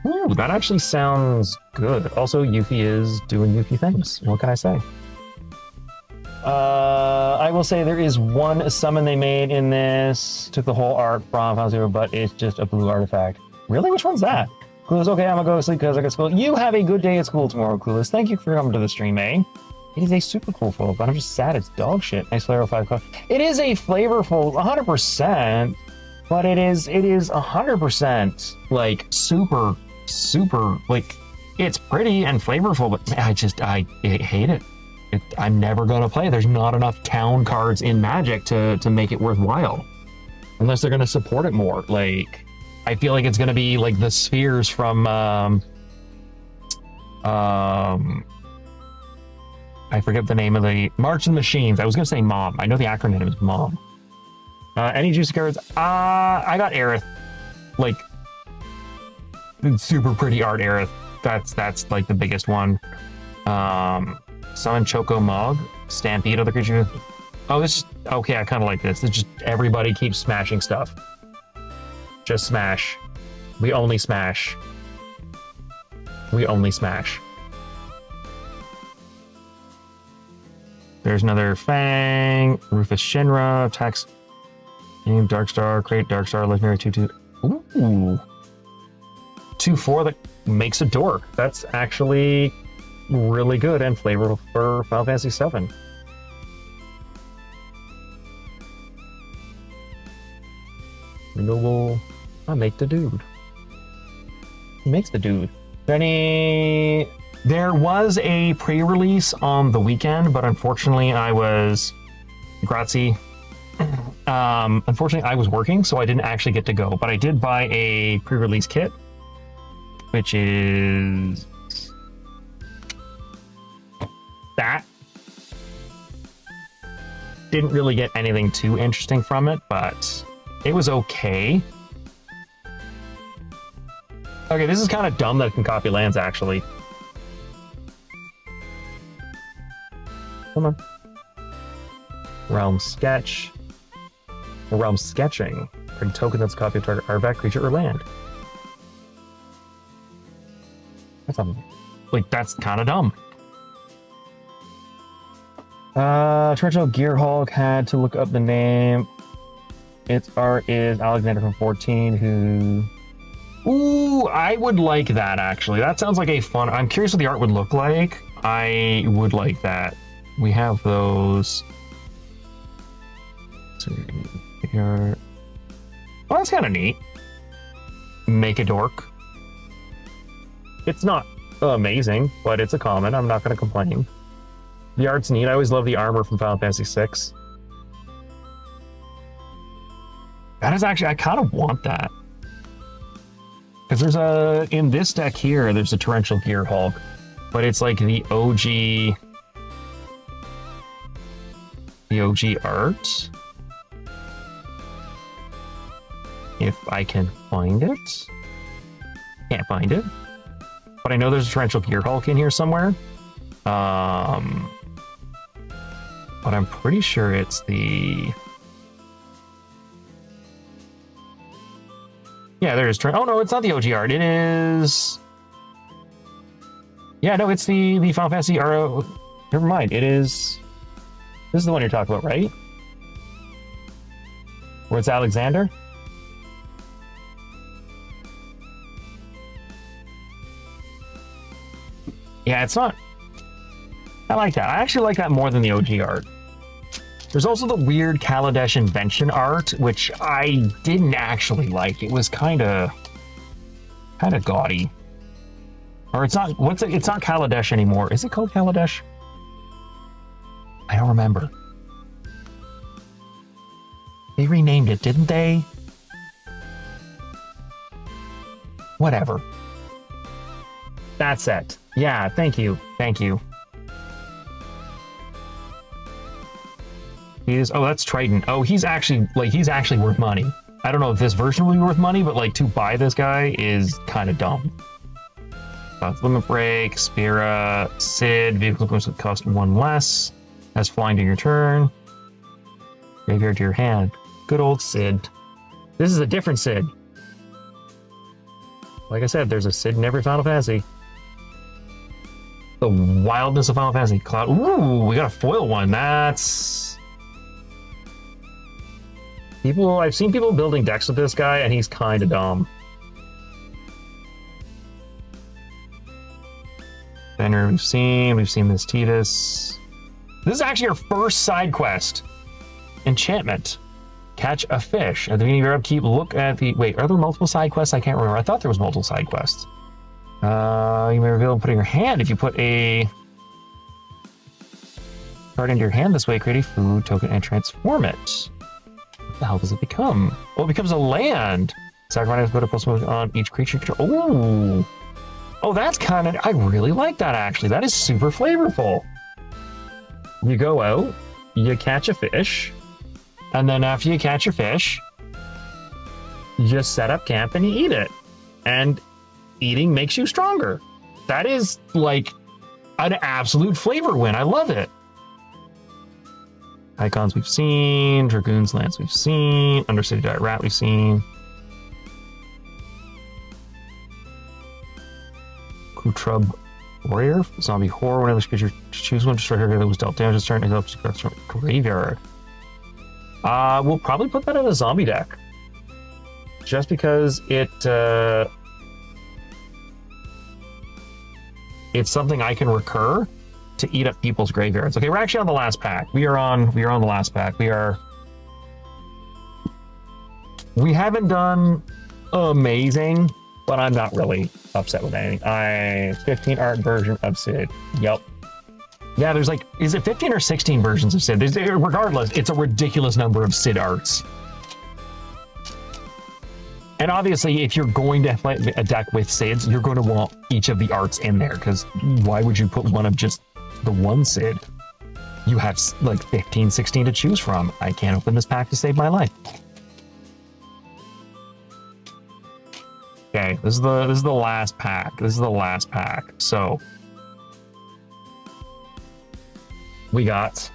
Ooh, that actually sounds good. Also, Yuffie is doing Yuffie things. What can I say? I will say there is one summon they made in this. Took the whole art from Final Zero, but it's just a blue artifact. Really? Which one's that? Clueless, okay, I'm gonna go to sleep because I got school. You have a good day at school tomorrow, Clueless. Thank you for coming to the stream, eh? It is a super cool photo, but I'm just sad it's dog shit. Nice flavor 5 color. It is a flavorful 100%, but it is 100% like super, like it's pretty and flavorful, but I hate it. I'm never gonna play. There's not enough town cards in Magic to make it worthwhile, unless they're gonna support it more. Like, I feel like it's gonna be like the spheres from I forget the name of the March of the Machines. I was gonna say Mom. I know the acronym is Mom. Any juicy cards? I got Aerith. Like, super pretty art Aerith. That's like the biggest one. Summon Choco Mog, Stampede other creature. Oh, this is okay. I kind of like this. It's just everybody keeps smashing stuff. Just smash. We only smash. We only smash. There's another Fang, Rufus Shinra, attacks. Name Darkstar, create Darkstar, legendary 2/2. Ooh. 2/4 that makes a dork. That's actually really good and flavorful for Final Fantasy VII. Renewable. I make the dude. He makes the dude. There was a pre-release on the weekend, but unfortunately I was grazie. Unfortunately I was working, so I didn't actually get to go, but I did buy a pre-release kit, which is that. Didn't really get anything too interesting from it, but it was okay. Okay, this is kind of dumb that it can copy lands, actually. Come on. Realm Sketch. Realm Sketching. Create a token that's a copy of target artifact, creature, or land. That's that's kind of dumb. Torrential Gearhulk had to look up the name. Its art is Alexander from 14, who... Ooh, I would like that, actually. That sounds like a fun... I'm curious what the art would look like. I would like that. We have those... Here. Oh, that's kind of neat. Make a dork. It's not amazing, but it's a common. I'm not going to complain. The art's neat. I always love the armor from Final Fantasy VI. That is actually... I kind of want that. Because there's a... In this deck here, there's a Torrential Gearhulk. But it's like the OG... The OG art. If I can find it. Can't find it. But I know there's a Torrential Gearhulk in here somewhere. But I'm pretty sure it's the... Yeah, there is... Oh, no, it's not the OG art. It is... Yeah, no, it's the Final Fantasy RO... Never mind. It is... This is the one you're talking about, right? Where it's Alexander? Yeah, it's not... I like that. I actually like that more than the OG art. There's also the weird Kaladesh invention art, which I didn't actually like. It was kind of gaudy. Or it's not... What's it? It's not Kaladesh anymore. Is it called Kaladesh? I don't remember. They renamed it, didn't they? Whatever. That's it. Yeah, thank you. Thank you. Oh, that's Triton. Oh, he's actually worth money. I don't know if this version will be worth money, but like to buy this guy is kind of dumb. Limit Break, Spira, Sid, vehicle would cost 1 less. Has flying to your turn. Graveyard to your hand. Good old Sid. This is a different Sid. Like I said, there's a Sid in every Final Fantasy. The wildness of Final Fantasy. Cloud. Ooh, we got a foil one. That's... I've seen people building decks with this guy, and he's kind of dumb. Banner we've seen this Tidus. This is actually our first side quest. Enchantment. Catch a fish. At the beginning of your upkeep, look at the... Wait, are there multiple side quests? I can't remember. I thought there was multiple side quests. You may reveal putting your hand. If you put a card into your hand this way, create a food token and transform it. What the hell does it become? Well, it becomes a land. Sacrifice put a plus one on each creature. Oh, oh, that's kind of... I really like that, actually. That is super flavorful. You go out, you catch a fish, and then after you catch your fish, you just set up camp and you eat it. And eating makes you stronger. That is like an absolute flavor win. I love it. Icons we've seen, Dragoon's Lance we've seen, Undercity Diet Rat we've seen. Kutrub Warrior, Zombie Horror, whenever creature choose one, destroy her that was dealt damage this turn and helps from graveyard. We'll probably put that in a zombie deck. Just because it's something I can recur to eat up people's graveyards. Okay, we're actually on the last pack. We are on the last pack. We haven't done amazing, but I'm not really upset with anything. 15 art version of Sid. Yep. Yeah, there's like, is it 15 or 16 versions of Sid? Regardless, it's a ridiculous number of Sid arts. And obviously, if you're going to play a deck with Sids, you're going to want each of the arts in there, because why would you put one of just the one Sid? You have like 15, 16 to choose from. I can't open this pack to save my life. Okay, this is the last pack. This is the last pack. So we got.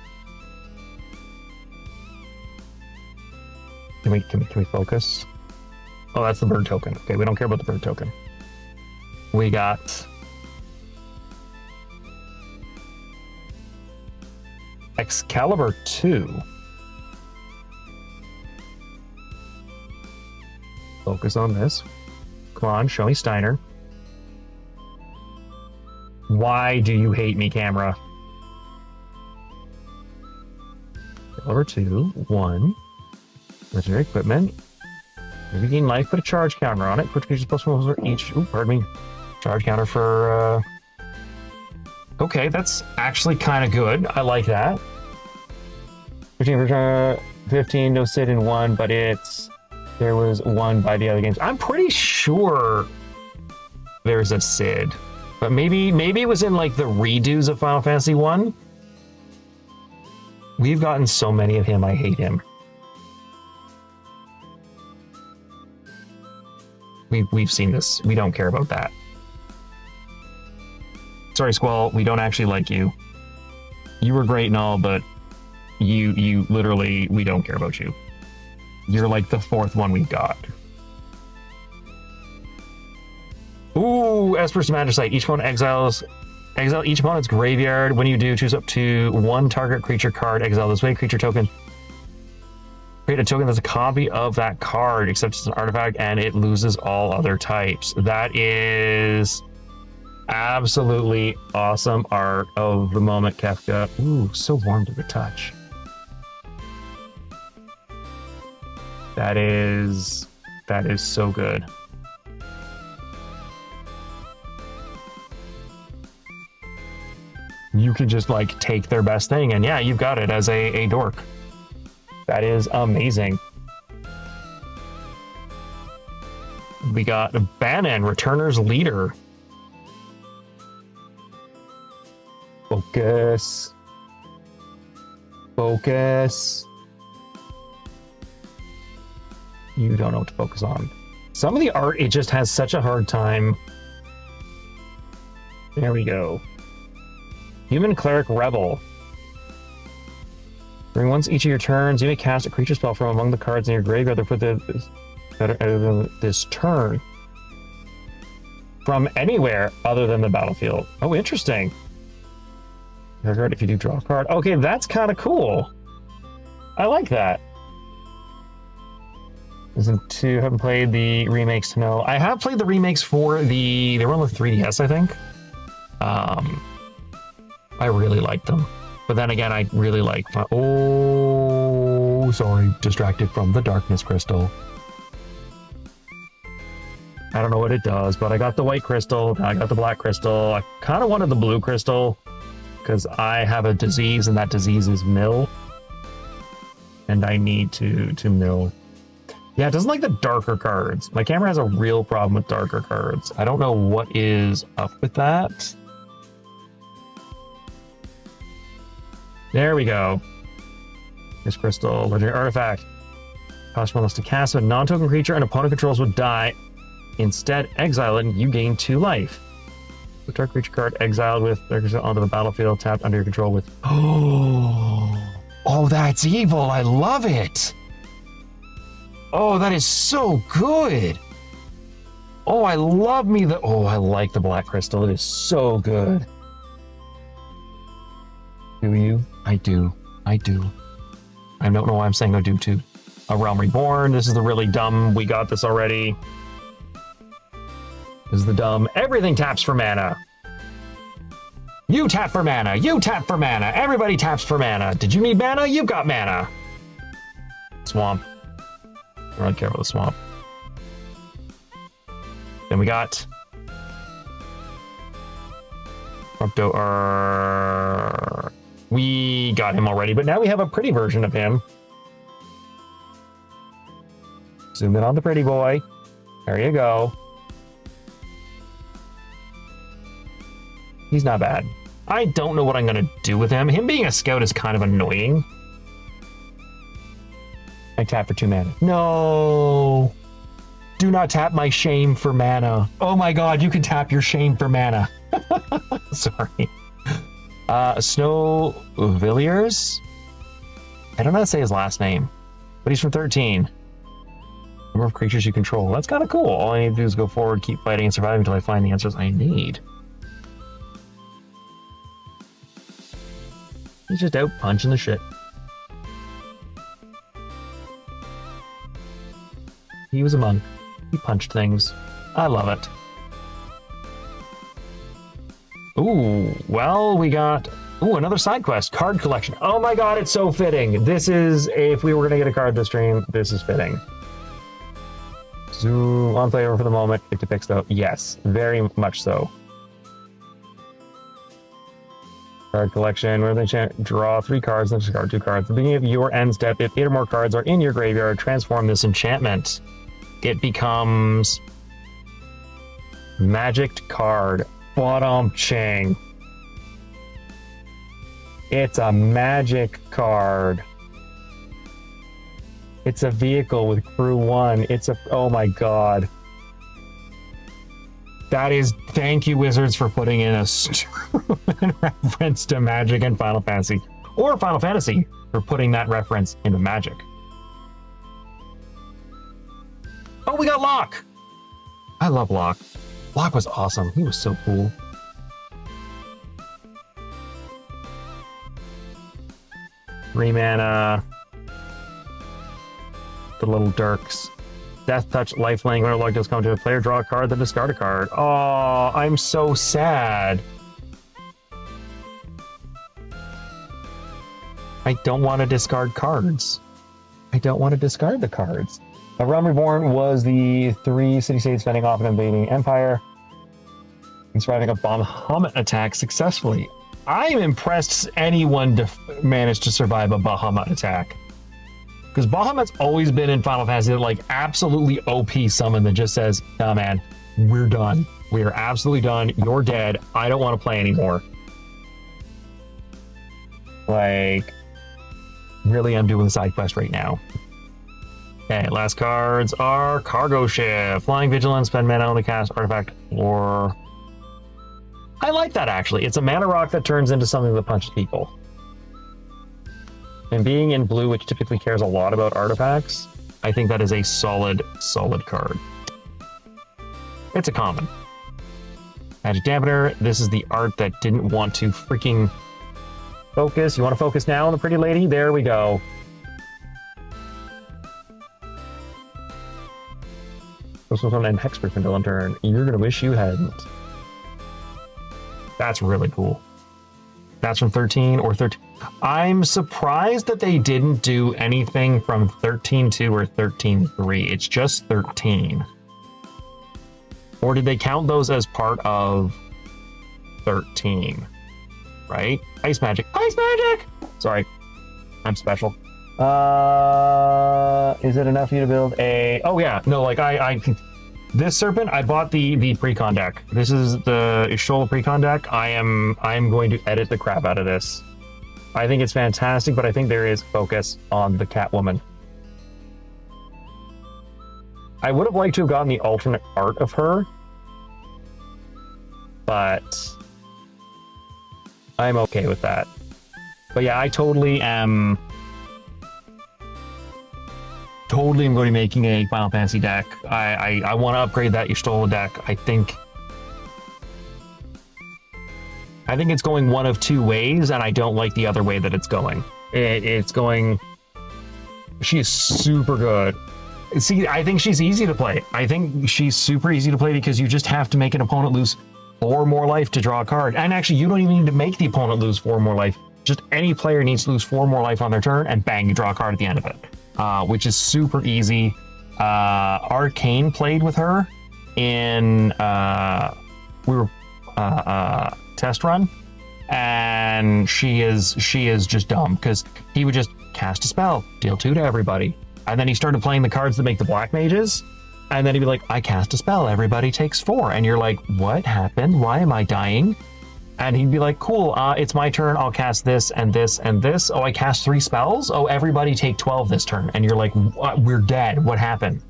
Can we focus? Oh, that's the bird token. Okay, we don't care about the bird token. We got Excalibur 2. Focus on this. Come on, show me Steiner. Why do you hate me, camera? Excalibur 2, 1. Legendary equipment. Maybe gain life, put a charge counter on it. Put creatures plus one for each. Ooh, pardon me. Charge counter for. Okay, that's actually kind of good. I like that. 15 for 15, no Sid in one, but there was one by the other games. I'm pretty sure there's a Sid, but maybe it was in like the redos of Final Fantasy 1. We've gotten so many of him, I hate him. We've seen this. We don't care about that. Sorry, Squall. We don't actually like you. You were great and all, but you literally, we don't care about you. You're like the fourth one we've got. Ooh, Esper's Magicite. Each opponent exile each opponent's graveyard. When you do, choose up to one target creature card. Exile this way. Creature token. Create a token that's a copy of that card, except it's an artifact, and it loses all other types. That is absolutely awesome art of the moment, Kefka. Ooh, so warm to the touch. That is so good. You can just like take their best thing, and yeah, you've got it as a dork. That is amazing. We got Bannon, Returner's Leader. Focus. Focus. You don't know what to focus on. Some of the art, it just has such a hard time. There we go. Human Cleric Rebel. During once each of your turns, you may cast a creature spell from among the cards in your graveyard that put this turn. from anywhere other than the battlefield. Oh, interesting. If you do draw a card. Okay, that's kind of cool. I like that. Haven't played the remakes to know. I have played the remakes for they were on the 3DS, I think. I really liked them. But then again, I really like... Oh, sorry. Distracted from the darkness crystal. I don't know what it does, but I got the white crystal. I got the black crystal. I kind of wanted the blue crystal because I have a disease, and that disease is mill. And I need to mill. Yeah, it doesn't like the darker cards. My camera has a real problem with darker cards. I don't know what is up with that. There we go. This crystal, legendary artifact. Cost 1 less to cast. A non-token creature an opponent controls would die. Instead, exile it and you gain 2 life. Put dark creature card exiled with dark creature onto the battlefield, tapped under your control with... Oh, that's evil. I love it. Oh, that is so good. Oh, I love me the... Oh, I like the black crystal. It is so good. Do you? I do. I do. I don't know why I'm saying I do too. A Realm Reborn. This is the really dumb. We got this already. This is the dumb. Everything taps for mana. You tap for mana. You tap for mana. Everybody taps for mana. Did you need mana? You've got mana. Swamp. I don't care about the swamp. Then we got we got him already, but now we have a pretty version of him. Zoom in on the pretty boy. There you go. He's not bad. I don't know what I'm going to do with him. Him being a scout is kind of annoying. I tap for 2 mana. No! Do not tap my shame for mana. Oh my god, you can tap your shame for mana. Sorry. Snow Villiers? I don't know how to say his last name, but he's from 13. Number of creatures you control. That's kind of cool. All I need to do is go forward, keep fighting, and surviving until I find the answers I need. He's just out punching the shit. He was a monk. He punched things. I love it. Ooh, well, we got... Ooh, another side quest. Card collection. Oh my god, it's so fitting. This is... If we were going to get a card this stream, this is fitting. Zoom on flavor for the moment. Pick to pick though. Yes, very much so. Card collection. Where they draw 3 cards and discard 2 cards. At the beginning of your end step, if 8 or more cards are in your graveyard, transform this enchantment. It becomes magicked card. Bottom ching. It's a magic card. It's a vehicle with crew 1. It's a... Oh my god. That is... Thank you, Wizards, for putting in a reference to Magic and Final Fantasy. Or Final Fantasy for putting that reference into Magic. Oh, we got Locke! I love Locke. Locke was awesome. He was so cool. Three mana. The little Dirks. Death Touch, Lifelink. When a luck does come to a player, draw a card, then discard a card. Oh, I'm so sad. I don't want to discard cards. I don't want to discard the cards. A Realm Reborn was the 3 city-states fending off an invading empire and surviving a Bahamut attack successfully. I am impressed anyone managed to survive a Bahamut attack. Because Bahamut's always been in Final Fantasy like absolutely OP summon that just says, nah man, we're done. We are absolutely done. You're dead. I don't want to play anymore. Like, really, I'm doing the side quest right now. Okay, last cards are Cargo Ship, Flying Vigilance, spend mana on the cast artifact, or... I like that, actually. It's a mana rock that turns into something that punches people. And being in blue, which typically cares a lot about artifacts, I think that is a solid, solid card. It's a common. Magic Dampener. This is the art that didn't want to freaking focus. You want to focus now on the pretty lady? There we go. This was on an Hexproof until turn. You're going to wish you hadn't. That's really cool. That's from 13 or 13. I'm surprised that they didn't do anything from 13.2 or 13.3. It's just 13. Or did they count those as part of 13? Right? Ice Magic. Ice Magic! Sorry. I'm special. Is it enough for you to build a... Oh, yeah. No, like, this Serpent, I bought the Precon deck. This is the Y'shtola Precon deck. I am going to edit the crap out of this. I think it's fantastic, but I think there is focus on the Catwoman. I would have liked to have gotten the alternate art of her, but I'm okay with that. But yeah, I totally am going to be making a Final Fantasy deck. I want to upgrade that Y'shtola deck. I think it's going one of two ways, and I don't like the other way that it's going. It's going... She is super good. See, I think she's easy to play. I think she's super easy to play because you just have to make an opponent lose 4 more life to draw a card. And actually, you don't even need to make the opponent lose 4 more life. Just any player needs to lose 4 more life on their turn, and bang, you draw a card at the end of it. Which is super easy. Arcane played with her in test run, and she is just dumb because he would just cast a spell, deal 2 to everybody, and then he started playing the cards that make the black mages, and then he'd be like, I cast a spell, everybody takes 4, and you're like, what happened? Why am I dying? And he'd be like, cool, it's my turn, I'll cast this and this and this. Oh, I cast 3 spells? Oh, everybody take 12 this turn. And you're like, we're dead, what happened?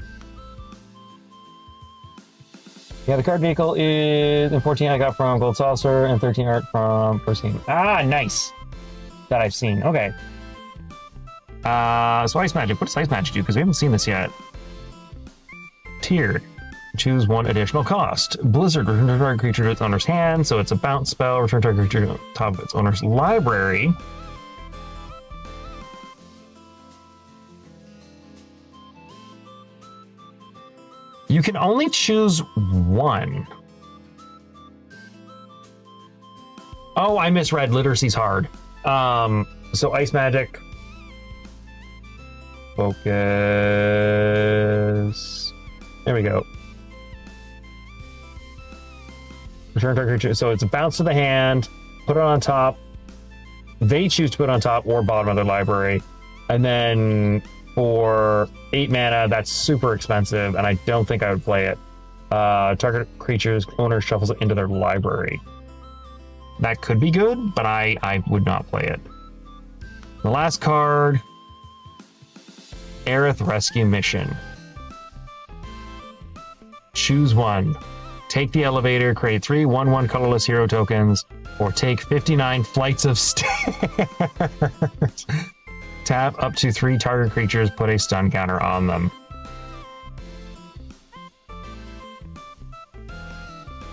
Yeah, the card vehicle is in 14 I got from Gold Saucer and 13 art from First Game. Ah, nice. That I've seen, okay. So Ice Magic, what does Ice Magic do? Because we haven't seen this yet. Tiered. Choose 1 additional cost. Blizzard, return target creature to its owner's hand, so it's a bounce spell. Return target creature to the top of its owner's library. You can only choose 1. Oh, I misread. Literacy's hard. So Ice Magic. Focus. There we go. Return target creature. So it's a bounce to the hand, put it on top. They choose to put it on top or bottom of their library. And then for 8 mana, that's super expensive, and I don't think I would play it. Target creature's owner shuffles it into their library. That could be good, but I would not play it. The last card, Aerith Rescue Mission. Choose 1. Take the elevator, create 3 1/1 colorless hero tokens, or take 59 flights of stairs. Tap up to 3 target creatures, put a stun counter on them.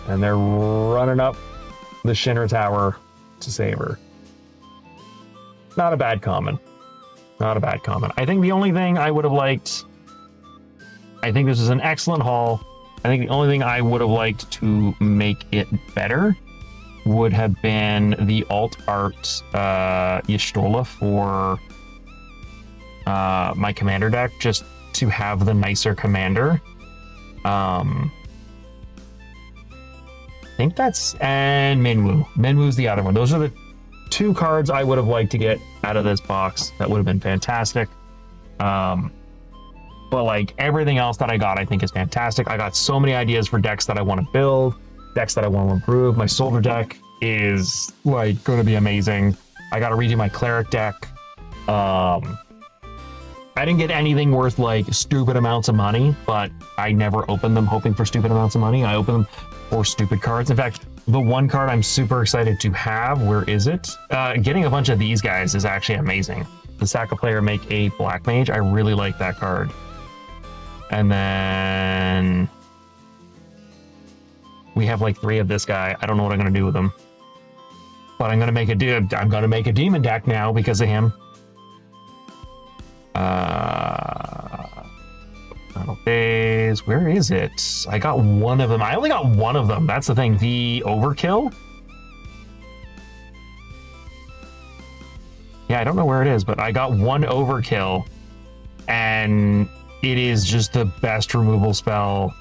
And they're running up the Shinra Tower to save her. Not a bad common. Not a bad common. I think the only thing I would have liked... I think this is an excellent haul. I think the only thing I would have liked to make it better would have been the alt art Y'shtola for my commander deck, just to have the nicer commander. I think that's... and Minwu. Minwu's the other one. Those are the 2 cards I would have liked to get out of this box. That would have been fantastic. But like everything else that I got, I think is fantastic. I got so many ideas for decks that I want to build, decks that I want to improve. My Soldier deck is like going to be amazing. I got to redo my Cleric deck. I didn't get anything worth like stupid amounts of money, but I never opened them hoping for stupid amounts of money. I opened them for stupid cards. In fact, the one card I'm super excited to have, where is it? Getting a bunch of these guys is actually amazing. The sack a player, make a Black Mage. I really like that card. And then We have like 3 of this guy. I don't know what I'm gonna do with him. But I'm gonna make a demon deck now because of him. Final phase. Where is it? I got 1 of them. I only got 1 of them. That's the thing. The overkill. Yeah, I don't know where it is, but I got 1 overkill, and it is just the best removal spell.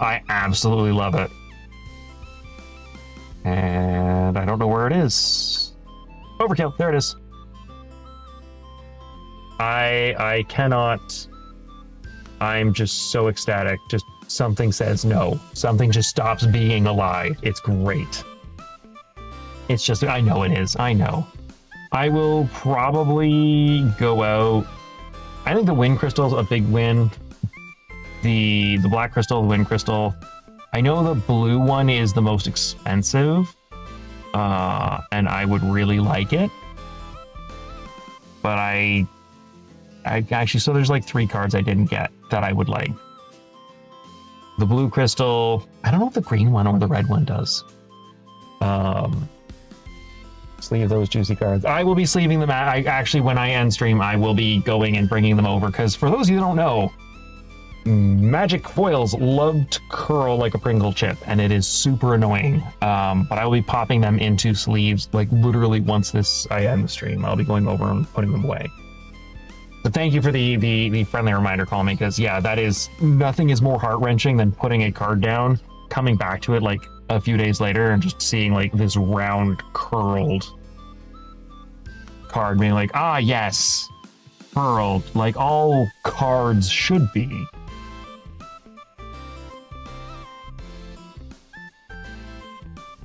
I absolutely love it. And I don't know where it is. Overkill. There it is. I cannot. I'm just so ecstatic. Just something says no. Something just stops being a lie. It's great. It's just, I know it is. I know. I will probably go out. I think the Wind Crystal's a big win. The Black Crystal, the Wind Crystal. I know the blue one is the most expensive, and I would really like it. But I actually, so there's like 3 cards I didn't get that I would like. The blue crystal, I don't know if the green one or the red one does. Sleeve those juicy cards. I will be sleeving them. I actually, when I end stream, I will be going and bringing them over, because for those of you who don't know, magic foils love to curl like a Pringle chip, and it is super annoying. But I will be popping them into sleeves, like literally once I end the stream. I'll be going over and putting them away. But thank you for the friendly reminder, Call Me, because yeah, that is, nothing is more heart-wrenching than putting a card down, coming back to it like a few days later, and just seeing like this round curled card, being like, ah yes, curled, like all cards should be.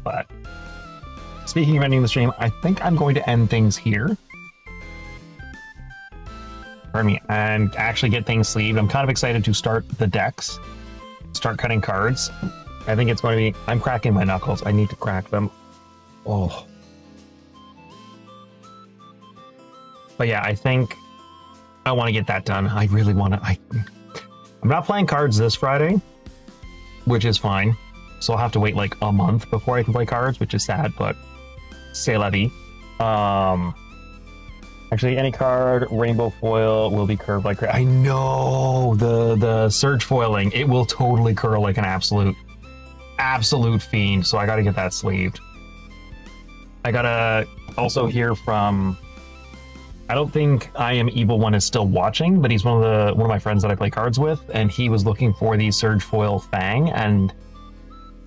But speaking of ending the stream, I think I'm going to end things here. Pardon me, and actually get things sleeved. I'm kind of excited to start the decks, start cutting cards. I think it's going to be, I'm cracking my knuckles. I need to crack them. Oh. But yeah, I think I want to get that done. I really want to. I'm not playing cards this Friday, which is fine. So I'll have to wait like a month before I can play cards, which is sad, but c'est la vie. Actually, any card, rainbow foil will be curved like crazy. I know, the surge foiling, it will totally curl like an absolute fiend. So I got to get that sleeved. I gotta also hear from, I don't think I Am Evil One is still watching, but he's one of my friends that I play cards with, and he was looking for the surge foil Fang, and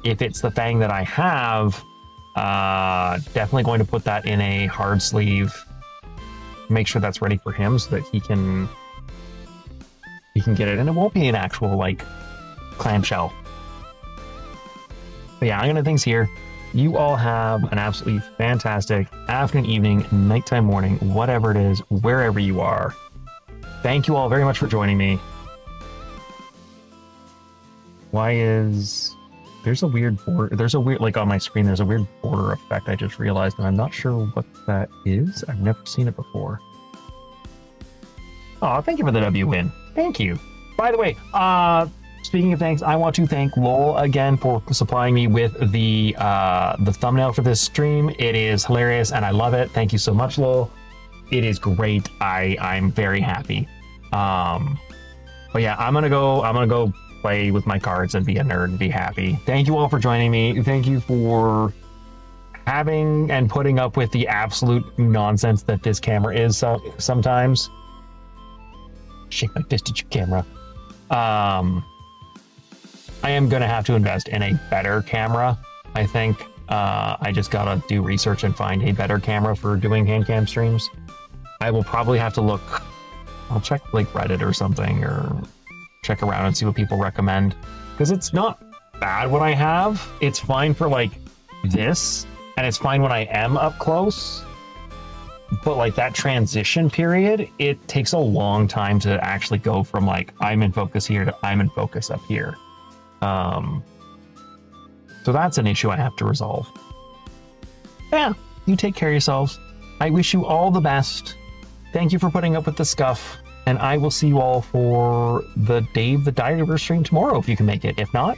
if it's the Fang that I have, definitely going to put that in a hard sleeve. Make sure that's ready for him so that he can get it, and it won't be an actual like clamshell. But yeah, I'm gonna end things here. You all have an absolutely fantastic afternoon, evening, nighttime, morning, whatever it is, wherever you are. Thank you all very much for joining me. There's a weird border, like on my screen, there's a weird border effect I just realized, and I'm not sure what that is. I've never seen it before. Oh, thank you for the W win. Thank you. By the way, speaking of thanks, I want to thank Lowell again for supplying me with the thumbnail for this stream. It is hilarious and I love it. Thank you so much, Lowell. It is great. I'm very happy. But yeah, I'm gonna go play with my cards and be a nerd and be happy. Thank you all for joining me. Thank you for having and putting up with the absolute nonsense that this camera is sometimes. Shake my fist at your camera. I am gonna have to invest in a better camera. I think I just gotta do research and find a better camera for doing Handcam streams. I will probably have to look, I'll check like Reddit or something, or check around and see what people recommend, because it's not bad what I have. It's fine for like this, and it's fine when I am up close, but like that transition period, it takes a long time to actually go from like I'm in focus here to I'm in focus up here. So that's an issue I have to resolve. Yeah, you take care of yourselves. I wish you all the best. Thank you for putting up with the scuff. And I will see you all for the Dave the Diary stream tomorrow if you can make it. If not,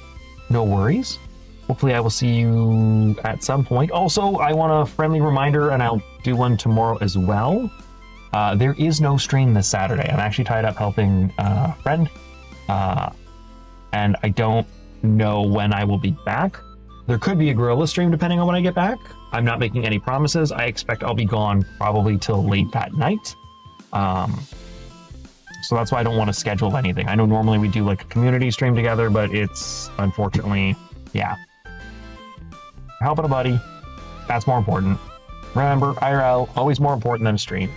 no worries. hopefully I will see you at some point. Also, I want a friendly reminder, and I'll do one tomorrow as well. There is no stream this Saturday. I'm actually tied up helping a friend, and I don't know when I will be back. There could be a gorilla stream depending on when I get back. I'm not making any promises. I expect I'll be gone probably till late that night. So that's why I don't want to schedule anything. I know normally we do like a community stream together, but it's unfortunately, yeah. Helping a buddy, that's more important. Remember, IRL, always more important than a stream.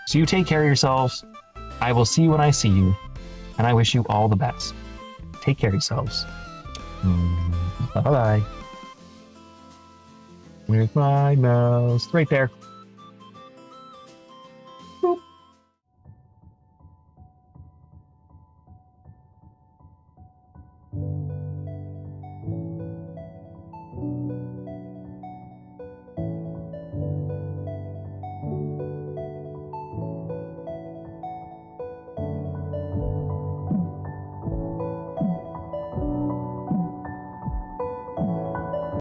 So you take care of yourselves. I will see you when I see you, and I wish you all the best. Take care of yourselves. Bye-bye. Where's my mouse? Right there.